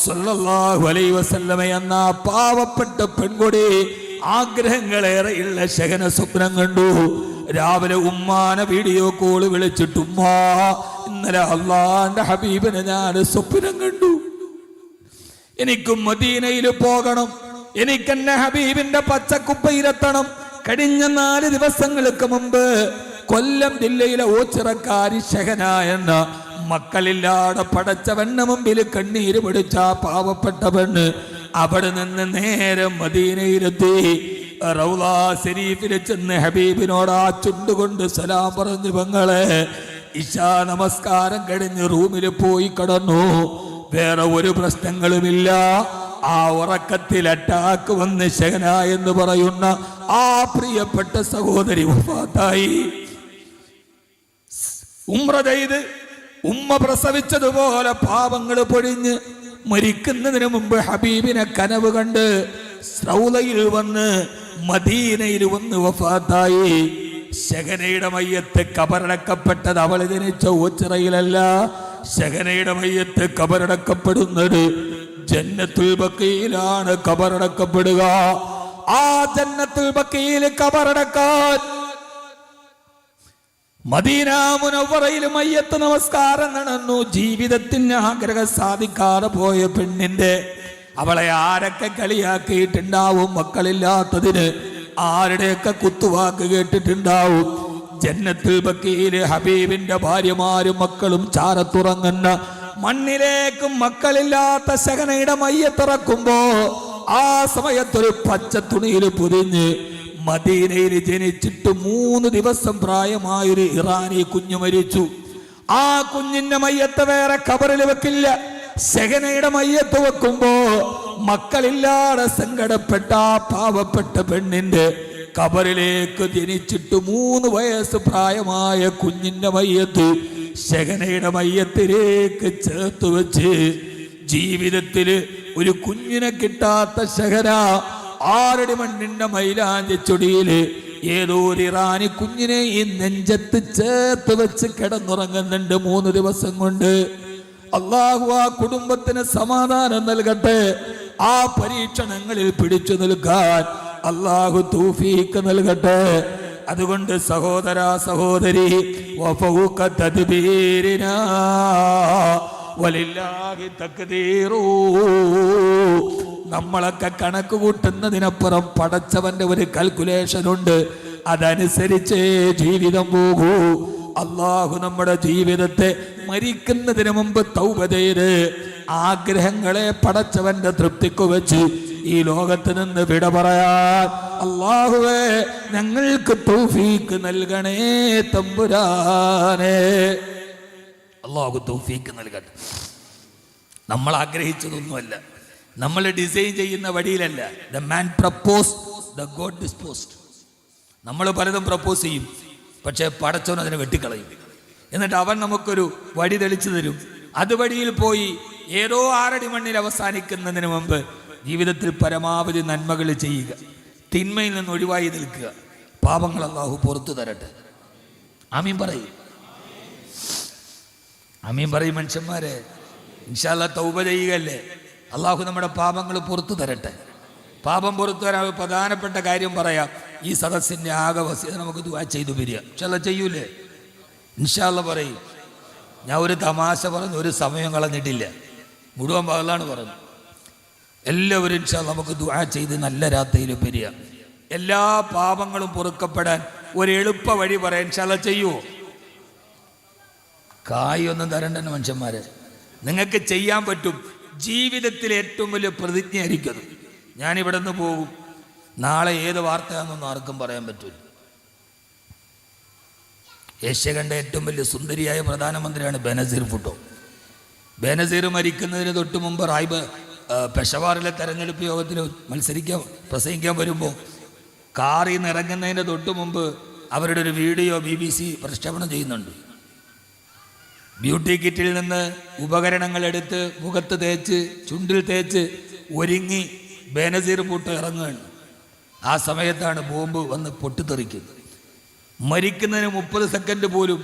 സല്ലല്ലാഹു അലൈഹി വസല്ലമ എന്ന പാവപ്പെട്ട പെൺകുടി ആഗ്രഹങ്ങളേറെയുള്ള ഷഹന സ്വപ്നം കണ്ടു. രാവിലെ ഉമ്മാനെ വീഡിയോ കോള് വിളിച്ചിട്ട്, ഉമ്മാ, ഇന്നലെ അള്ളാന്റെ ഹബീബിനെ ഞാൻ സ്വപ്നം കണ്ടു. എനിക്കും മദീനയിൽ പോകണം. എനിക്കെന്നെ ഹബീബിന്റെ പച്ചക്കുപ്പയിലെത്തണം. കഴിഞ്ഞ 4 ദിവസങ്ങൾക്ക് മുമ്പ് കൊല്ലം ജില്ലയിലെ ഓച്ചിറക്കാരി ഷഹന എന്ന മക്കളില്ലാതെ പടച്ചവന്റെ മുമ്പിൽ കണ്ണീര് പിടിച്ച പാവപ്പെട്ട പെണ്ണ് അവിടെ നിന്ന് നേരെ മദീനയിലെത്തി. റൗളാ ശരീഫിൽ ചെന്ന് ഹബീബിനോട് ആ ചുണ്ടുകൊണ്ട് സലാം പറഞ്ഞു, പെങ്ങളെ, ഇശാ നമസ്കാരം കഴിഞ്ഞ് റൂമിൽ പോയി കിടന്നു. വേറെ ഒരു പ്രശ്നങ്ങളുമില്ല. ആ ഉറക്കത്തിൽ അറ്റാക്ക് വന്ന് ഷഹന എന്ന് പറയുന്ന ആ പ്രിയപ്പെട്ട സഹോദരി വഫാത്തായി. ഉംറ ചെയ്ത് ഉമ്മ പ്രസവിച്ചതുപോലെ പാപങ്ങൾ പൊഴിഞ്ഞ് മരിക്കുന്നതിന് മുമ്പ് ഹബീബിനെ കനവ് കണ്ട് റൗളയിൽ വന്ന് മദീനയിൽ വന്ന് വഫാത്തായി. ഷഹനയുടെ മയ്യത്ത് കബറടക്കപ്പെട്ടത് അവൾ ജനിച്ച ഓച്ചിറയിലല്ല. ഷഹനയുടെ മയ്യത്ത് കബറടക്കപ്പെടുന്നത് ജന്നത്തുൽ ബഖീലാണ് കബറടക്കപ്പെടുക. ആ ജന്നത്തുൽ ബഖീൽ കബറടക്കാൻ മദീന മുനവ്വറയിൽ മയ്യത്ത് നമസ്കാരം നടന്നു. ജീവിതത്തിന് ആഗ്രഹം സാധിക്കാതെ പോയ പെണ്ണിന്റെ അവളെ ആരൊക്കെ കളിയാക്കിയിട്ടുണ്ടാവും, മക്കളില്ലാത്തതിന് ആരുടെയൊക്കെ കുത്തുവാക്ക് കേട്ടിട്ടുണ്ടാവും. ജന്നത്തുൽ ബഖീൽ ഹബീബിന്റെ ഭാര്യമാരും മക്കളും ചാരത്തുറങ്ങുന്ന മണ്ണിലേക്ക് മക്കളില്ലാത്ത ശഹനയുടെ മയ്യത്തിറക്കുമ്പോ ആ സമയത്തൊരു പച്ച തുണിയിൽ പൊതിഞ്ഞ് മദീനയിൽ ജനിച്ചിട്ട് 3 ദിവസം പ്രായമായൊരു ഇറാനി കുഞ്ഞു മരിച്ചു. ആ കുഞ്ഞിന്റെ മയ്യത്ത് വേറെ ഖബറിൽ വെക്കില്ല. ശഹനയുടെ മയ്യത്ത് വെക്കുമ്പോ മക്കളില്ലാതെ സങ്കടപ്പെട്ട ആ പാവപ്പെട്ട പെണ്ണിന്റെ ഖബറിലേക്ക് ജനിച്ചിട്ട് 3 വയസ്സ് പ്രായമായ കുഞ്ഞിന്റെ മയ്യത്ത് ശഹനയുടെ മയ്യത്തിലേക്ക് ചേർത്ത് വെച്ച് ജീവിതത്തില് ഒരു കുഞ്ഞിനെ കിട്ടാത്ത ശഹന 6 മണ്ണിന്റെ മൈലാഞ്ചി ചൊടിയില് ഏതോ ഒരു ഇറാനി കുഞ്ഞിനെ ഈ നെഞ്ചത്ത് ചേർത്ത് വെച്ച് കിടന്നുറങ്ങുന്നുണ്ട് 3 ദിവസം കൊണ്ട്. അള്ളാഹു ആ കുടുംബത്തിന് സമാധാനം നൽകട്ടെ. ആ പരീക്ഷണങ്ങളിൽ പിടിച്ചു നിൽക്കാൻ അള്ളാഹു തൗഫീഖ് നൽകട്ടെ. അതുകൊണ്ട് സഹോദര സഹോദരി, വഫൗക തദ്ബീരിനാ വലില്ലാഹി തഖ്ദീറു, നമ്മളൊക്കെ കണക്ക് കൂട്ടുന്നതിനപ്പുറം പടച്ചവന്റെ ഒരു കാൽക്കുലേഷൻ ഉണ്ട്. അതനുസരിച്ചേ ജീവിതം പോകൂ. അള്ളാഹു നമ്മുടെ ജീവിതത്തെ മരിക്കുന്നതിന് മുമ്പ് തൗബ ചെയ്ത് ആഗ്രഹങ്ങളെ പടച്ചവന്റെ തൃപ്തിക്കു വെച്ച് ഈ ലോകത്ത് നിന്ന് വിട പറയാൻ അള്ളാഹുവേ ഞങ്ങൾക്ക് തൗഫീഖ് നൽകണേ തമ്പുരാനെ. അള്ളാഹു തൗഫീഖ് നൽകട്ടെ. നമ്മൾ ആഗ്രഹിച്ചതൊന്നുമല്ല, നമ്മൾ ഡിസൈൻ ചെയ്യുന്ന വഴിയിലല്ല. The man propose, the God disposed. നമ്മൾ പലതും പ്രപ്പോസ് ചെയ്യും, പക്ഷേ പടച്ചവൻ അതിനെ വെട്ടിക്കളയും. എന്നിട്ട് അവൻ നമുക്കൊരു വഴി തെളിച്ചു തരും. അതുവഴിയിൽ പോയി ഏതോ 6 അടി മണ്ണിൽ അവസാനിക്കുന്നതിന് മുമ്പ് ജീവിതത്തിൽ പരമാവധി നന്മകൾ ചെയ്യുക, തിന്മയിൽ നിന്ന് ഒഴിവായി നിൽക്കുക. പാപങ്ങൾ അള്ളാഹു പുറത്തു തരട്ടെ. ആമീൻ പറയും, ആമീൻ പറയും മനുഷ്യന്മാരെ. ഇൻഷാ അല്ലാഹ് തൗബ ചെയ്യുകയല്ലേ. അള്ളാഹു നമ്മുടെ പാപങ്ങൾ പുറത്തു തരട്ടെ. പാപം പുറത്തു തരാൻ പ്രധാനപ്പെട്ട കാര്യം പറയാം. ഈ സദസ്സിൻ്റെ ആകെ വസിയത നമുക്ക് ദുആ ചെയ്തു പിരിയ. ഇൻഷാ അല്ലാഹ് ചെയ്യൂലേ? ഇൻഷാ അല്ലാഹ് പറയും. ഞാൻ ഒരു തമാശ പറഞ്ഞു, ഒരു സമയം കളഞ്ഞിട്ടില്ല, മുഴുവൻ പകലാണ് പറഞ്ഞു. എല്ലാവരും ഇൻഷാ അല്ലാഹ് നമുക്ക് ദുആ ചെയ്ത് നല്ല രാത്രിയിൽ പിരിയ. എല്ലാ പാപങ്ങളും പൊറുക്കപ്പെടാൻ ഒരു എളുപ്പ വഴി പറയാം. ഇൻഷാ അല്ലാഹ് ചെയ്യുമോ? കായൊന്നും തരണ്ട മനുഷ്യന്മാരെ, നിങ്ങൾക്ക് ചെയ്യാൻ പറ്റും. ജീവിതത്തിലെ ഏറ്റവും വലിയ പ്രതിജ്ഞയായിരിക്കും. ഞാനിവിടെ നിന്ന് പോകും, നാളെ ഏത് വാർത്തയാണെന്നൊന്നും ആർക്കും പറയാൻ പറ്റില്ല. ഏഷ്യ കണ്ട ഏറ്റവും വലിയ സുന്ദരിയായ പ്രധാനമന്ത്രിയാണ് ബെനസീർ ഭുട്ടോ. ബെനസീർ മരിക്കുന്നതിന് തൊട്ട് മുമ്പ് പെഷവാറിലെ തെരഞ്ഞെടുപ്പ് യോഗത്തിൽ പ്രസംഗിക്കാൻ വരുമ്പോൾ കാറിൽ നിന്ന് ഇറങ്ങുന്നതിൻ്റെ തൊട്ട് മുമ്പ് അവരുടെ ഒരു വീഡിയോ BBC പ്രക്ഷേപണം ചെയ്യുന്നുണ്ട്. ബ്യൂട്ടി കിറ്റിൽ നിന്ന് ഉപകരണങ്ങൾ എടുത്ത് മുഖത്ത് തേച്ച് ചുണ്ടിൽ തേച്ച് ഒരുങ്ങി ബേനസീർ ഭുട്ടോ ഇറങ്ങുകയാണ്. ആ സമയത്താണ് ബോംബ് വന്ന് പൊട്ടിത്തെറിക്കുന്നത്. മരിക്കുന്നതിന് 30 സെക്കൻഡ് പോലും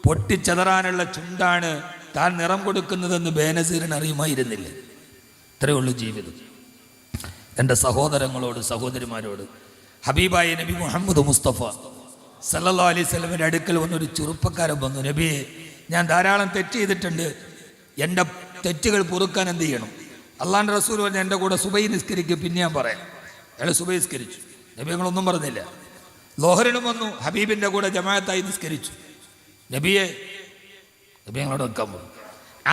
പൊട്ടിച്ചെതറാനുള്ള ചുണ്ടാണ് താൻ നിറം കൊടുക്കുന്നതെന്ന് ബേനസീറിന് അറിയുമായിരുന്നില്ല. ഇത്രയേ ഉള്ളൂ ജീവിതം. എൻ്റെ സഹോദരങ്ങളോട് സഹോദരിമാരോട് ഹബീബായ നബി മുഹമ്മദ് മുസ്തഫ സല്ലല്ലാഹു അലൈഹി വസല്ലമയുടെ അടുക്കൽ വന്നൊരു ചെറുപ്പക്കാരൻ വന്നു. നബിയെ, ഞാൻ ധാരാളം തെറ്റ് ചെയ്തിട്ടുണ്ട്, എൻ്റെ തെറ്റുകൾ പൊറുക്കാൻ എന്ത് ചെയ്യണം? അള്ളാഹുവിൻ്റെ റസൂൽ പറഞ്ഞ എൻ്റെ കൂടെ സുബൈ നിസ്കരിക്കും, പിന്നെ ഞാൻ പറയാം. അയാൾ സുബൈ നിസ്കരിച്ചു. നബി ഞങ്ങളൊന്നും പറഞ്ഞില്ല. ലോഹറിനും വന്നു, ഹബീബിൻ്റെ കൂടെ ജമാഅത്തായി നിസ്കരിച്ചു. നബി ഞങ്ങളോട് വെക്കാൻ പോകും.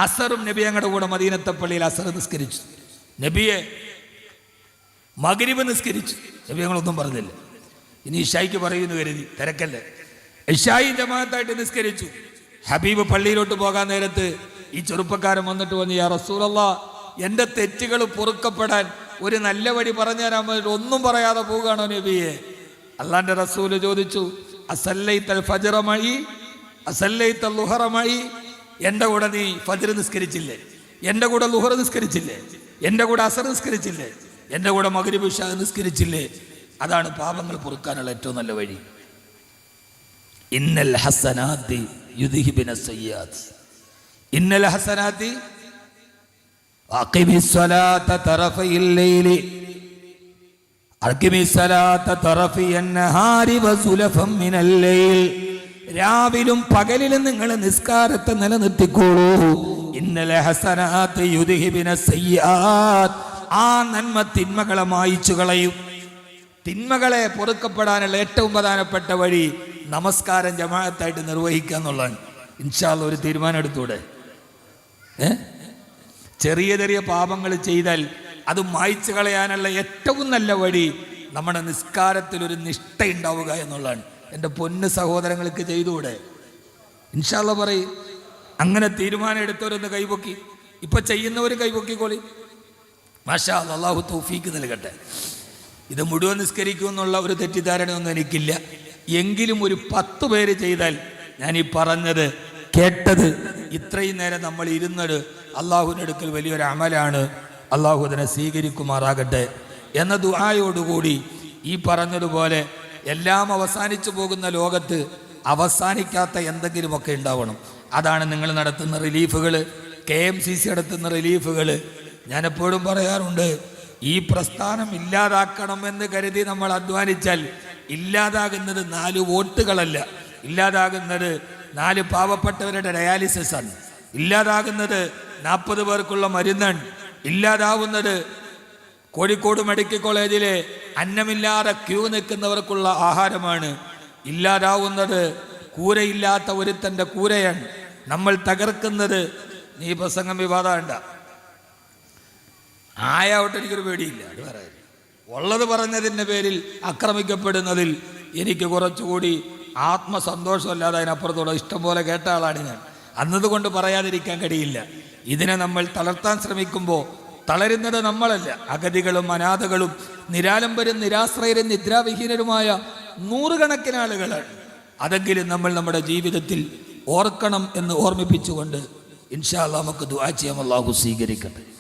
അസറും നബി ഞങ്ങളുടെ കൂടെ മദീനത്തെ പള്ളിയിൽ അസർ നിസ്കരിച്ചു. നബിയെ മഗ്രിബ് നിസ്കരിച്ചു. നബി ഞങ്ങളൊന്നും പറഞ്ഞില്ല. ഇനി ഇഷായിക്ക് പറയുന്നു കരുതി, തിരക്കല്ലേ. ഇഷായി ജമാഅത്തായിട്ട് നിസ്കരിച്ചു. ഹബീബ് പള്ളിയിലോട്ട് പോകാൻ നേരത്ത് ഈ ചെറുപ്പക്കാരൻ വന്നിട്ട് പറഞ്ഞു, യാ റസൂലല്ലാഹ്, എൻ്റെ തെറ്റുകൾ പൊറുക്കപ്പെടാൻ ഒരു നല്ല വഴി പറഞ്ഞു തരാൻ വേണ്ടിയിട്ട് ഒന്നും പറയാതെ പോവുകയാണോ നബിയെ? അള്ളാന്റെ റസൂല് ചോദിച്ചു, അസല്ലൈത്തൽ ഫജ്റമഇ അസല്ലൈത്തൽ ളുഹറമഇ, എൻ്റെ കൂടെ നീ ഫജ്ർ നിസ്കരിച്ചില്ലേ? എൻ്റെ കൂടെ ളുഹർ നിസ്കരിച്ചില്ലേ? എൻ്റെ കൂടെ അസർ നിസ്കരിച്ചില്ലേ? എൻ്റെ കൂടെ മഗ്രിബ് ഇശാ നിസ്കരിച്ചില്ലേ? അതാണ് പാപങ്ങൾ പൊറുക്കാനുള്ള ഏറ്റവും നല്ല വഴി. ഇന്നൽ ഹസനാതി യുദ്ഹിബിന സയ്യാത്ത്, ഇന്നൽ ഹസനാതി അഖിമിസ് സ്വലാത്ത തറഫയിൽ ലൈലി അഖിമിസ് സ്വലാത്ത തറഫിയൻ നഹാരി വസുലഫം മിനൽ ലൈൽ. രാവിലും പകലിലും നിങ്ങൾ നിസ്കാരത്തെ നിലനിർത്തിക്കോളൂ. ഇന്നലെ ഹസനാത്ത് യുദ്ഹിബിന സയ്യാത്ത്, ആ നന്മ തിന്മകളെ മായിച്ചു കളയും. തിന്മകളെ പൊറുക്കപ്പെടാനുള്ള ഏറ്റവും പ്രധാനപ്പെട്ട വഴി നമസ്കാരം ജമാഅത്തായിട്ട് നിർവഹിക്കുക എന്നുള്ളതാണ്. ഇൻഷാ അല്ലാഹ് ഒരു തീരുമാനം എടുത്തൂടെ? ചെറിയ ചെറിയ പാപങ്ങൾ ചെയ്താൽ അത് മായ്ച്ചു കളയാനുള്ള ഏറ്റവും നല്ല വഴി നമ്മുടെ നിസ്കാരത്തിൽ ഒരു നിഷ്ഠ ഉണ്ടാവുക എന്നുള്ളതാണ്. എൻ്റെ പൊന്ന് സഹോദരങ്ങൾക്ക് ചെയ്തുകൂടെ? ഇൻഷാ അല്ലാഹ് പറയും. അങ്ങനെ തീരുമാനം എടുത്തവരൊന്ന് കൈപൊക്കി, ഇപ്പൊ ചെയ്യുന്നവർ കൈപൊക്കിക്കോളി. മാഷാ അല്ലാഹ്, അല്ലാഹു തൗഫീക്ക് നൽകട്ടെ. ഇത് മുഴുവൻ നിസ്കരിക്കുമെന്നുള്ള ഒരു തെറ്റിദ്ധാരണയൊന്നും എനിക്കില്ല. എങ്കിലും ഒരു 10 പേര് ചെയ്താൽ ഞാൻ ഈ പറഞ്ഞത് കേട്ടത് ഇത്രയും നേരം നമ്മൾ ഇരുന്നത് അള്ളാഹുവിൻ്റെ അടുക്കൽ വലിയൊരു അമലാണ്. അള്ളാഹു അതിനെ സ്വീകരിക്കുമാറാകട്ടെ എന്ന ദുആയോടുകൂടി ഈ പറഞ്ഞതുപോലെ എല്ലാം അവസാനിച്ചു പോകുന്ന ലോകത്ത് അവസാനിക്കാത്ത എന്തെങ്കിലുമൊക്കെ ഉണ്ടാവണം. അതാണ് നിങ്ങൾ നടത്തുന്ന റിലീഫുകൾ, KMCC നടത്തുന്ന റിലീഫുകൾ. ഞാൻ എപ്പോഴും പറയാറുണ്ട്, ഈ പ്രസ്ഥാനം ഇല്ലാതാക്കണമെന്ന് കരുതി നമ്മൾ അധ്വാനിച്ചാൽ ഇല്ലാതാകുന്നത് 4 വോട്ടുകളല്ല, ഇല്ലാതാകുന്നത് 4 പാവപ്പെട്ടവരുടെ ഡയാലിസിസ് ആണ്, ഇല്ലാതാകുന്നത് 40 പേർക്കുള്ള മരുന്നാണ്, ഇല്ലാതാവുന്നത് കോഴിക്കോട് മെഡിക്കൽ കോളേജിലെ അന്നമില്ലാതെ ക്യൂ നിൽക്കുന്നവർക്കുള്ള ആഹാരമാണ്, ഇല്ലാതാവുന്നത് കൂരയില്ലാത്ത ഒരുത്തൻ്റെ കൂരയാണ്. നമ്മൾ തകർക്കുന്നത്, നീ പ്രസംഗം വിവാദമുണ്ട ആയാവട്ടെ, എനിക്കൊരു പേടിയില്ല. അത് പറയാം, ഉള്ളത് പറഞ്ഞതിൻ്റെ പേരിൽ ആക്രമിക്കപ്പെടുന്നതിൽ എനിക്ക് കുറച്ചുകൂടി ആത്മസന്തോഷമല്ലാതെ അതിനപ്പുറത്തോടെ ഇഷ്ടം പോലെ കേട്ട ആളാണ് ഞാൻ. അന്നതുകൊണ്ട് പറയാതിരിക്കാൻ കഴിയില്ല. ഇതിനെ നമ്മൾ തളർത്താൻ ശ്രമിക്കുമ്പോൾ തളരുന്നത് നമ്മളല്ല, അഗതികളും അനാഥകളും നിരാലംബരും നിരാശ്രയരും നിദ്രാവിഹീനരുമായ 100 കണക്കിന് ആളുകളാണ്. അതെങ്കിലും നമ്മൾ നമ്മുടെ ജീവിതത്തിൽ ഓർക്കണം എന്ന് ഓർമ്മിപ്പിച്ചുകൊണ്ട് ഇൻഷാ അല്ലാഹ് നമുക്ക് ദുആ ചെയ്യാം. അല്ലാഹു സ്വീകരിക്കട്ടെ.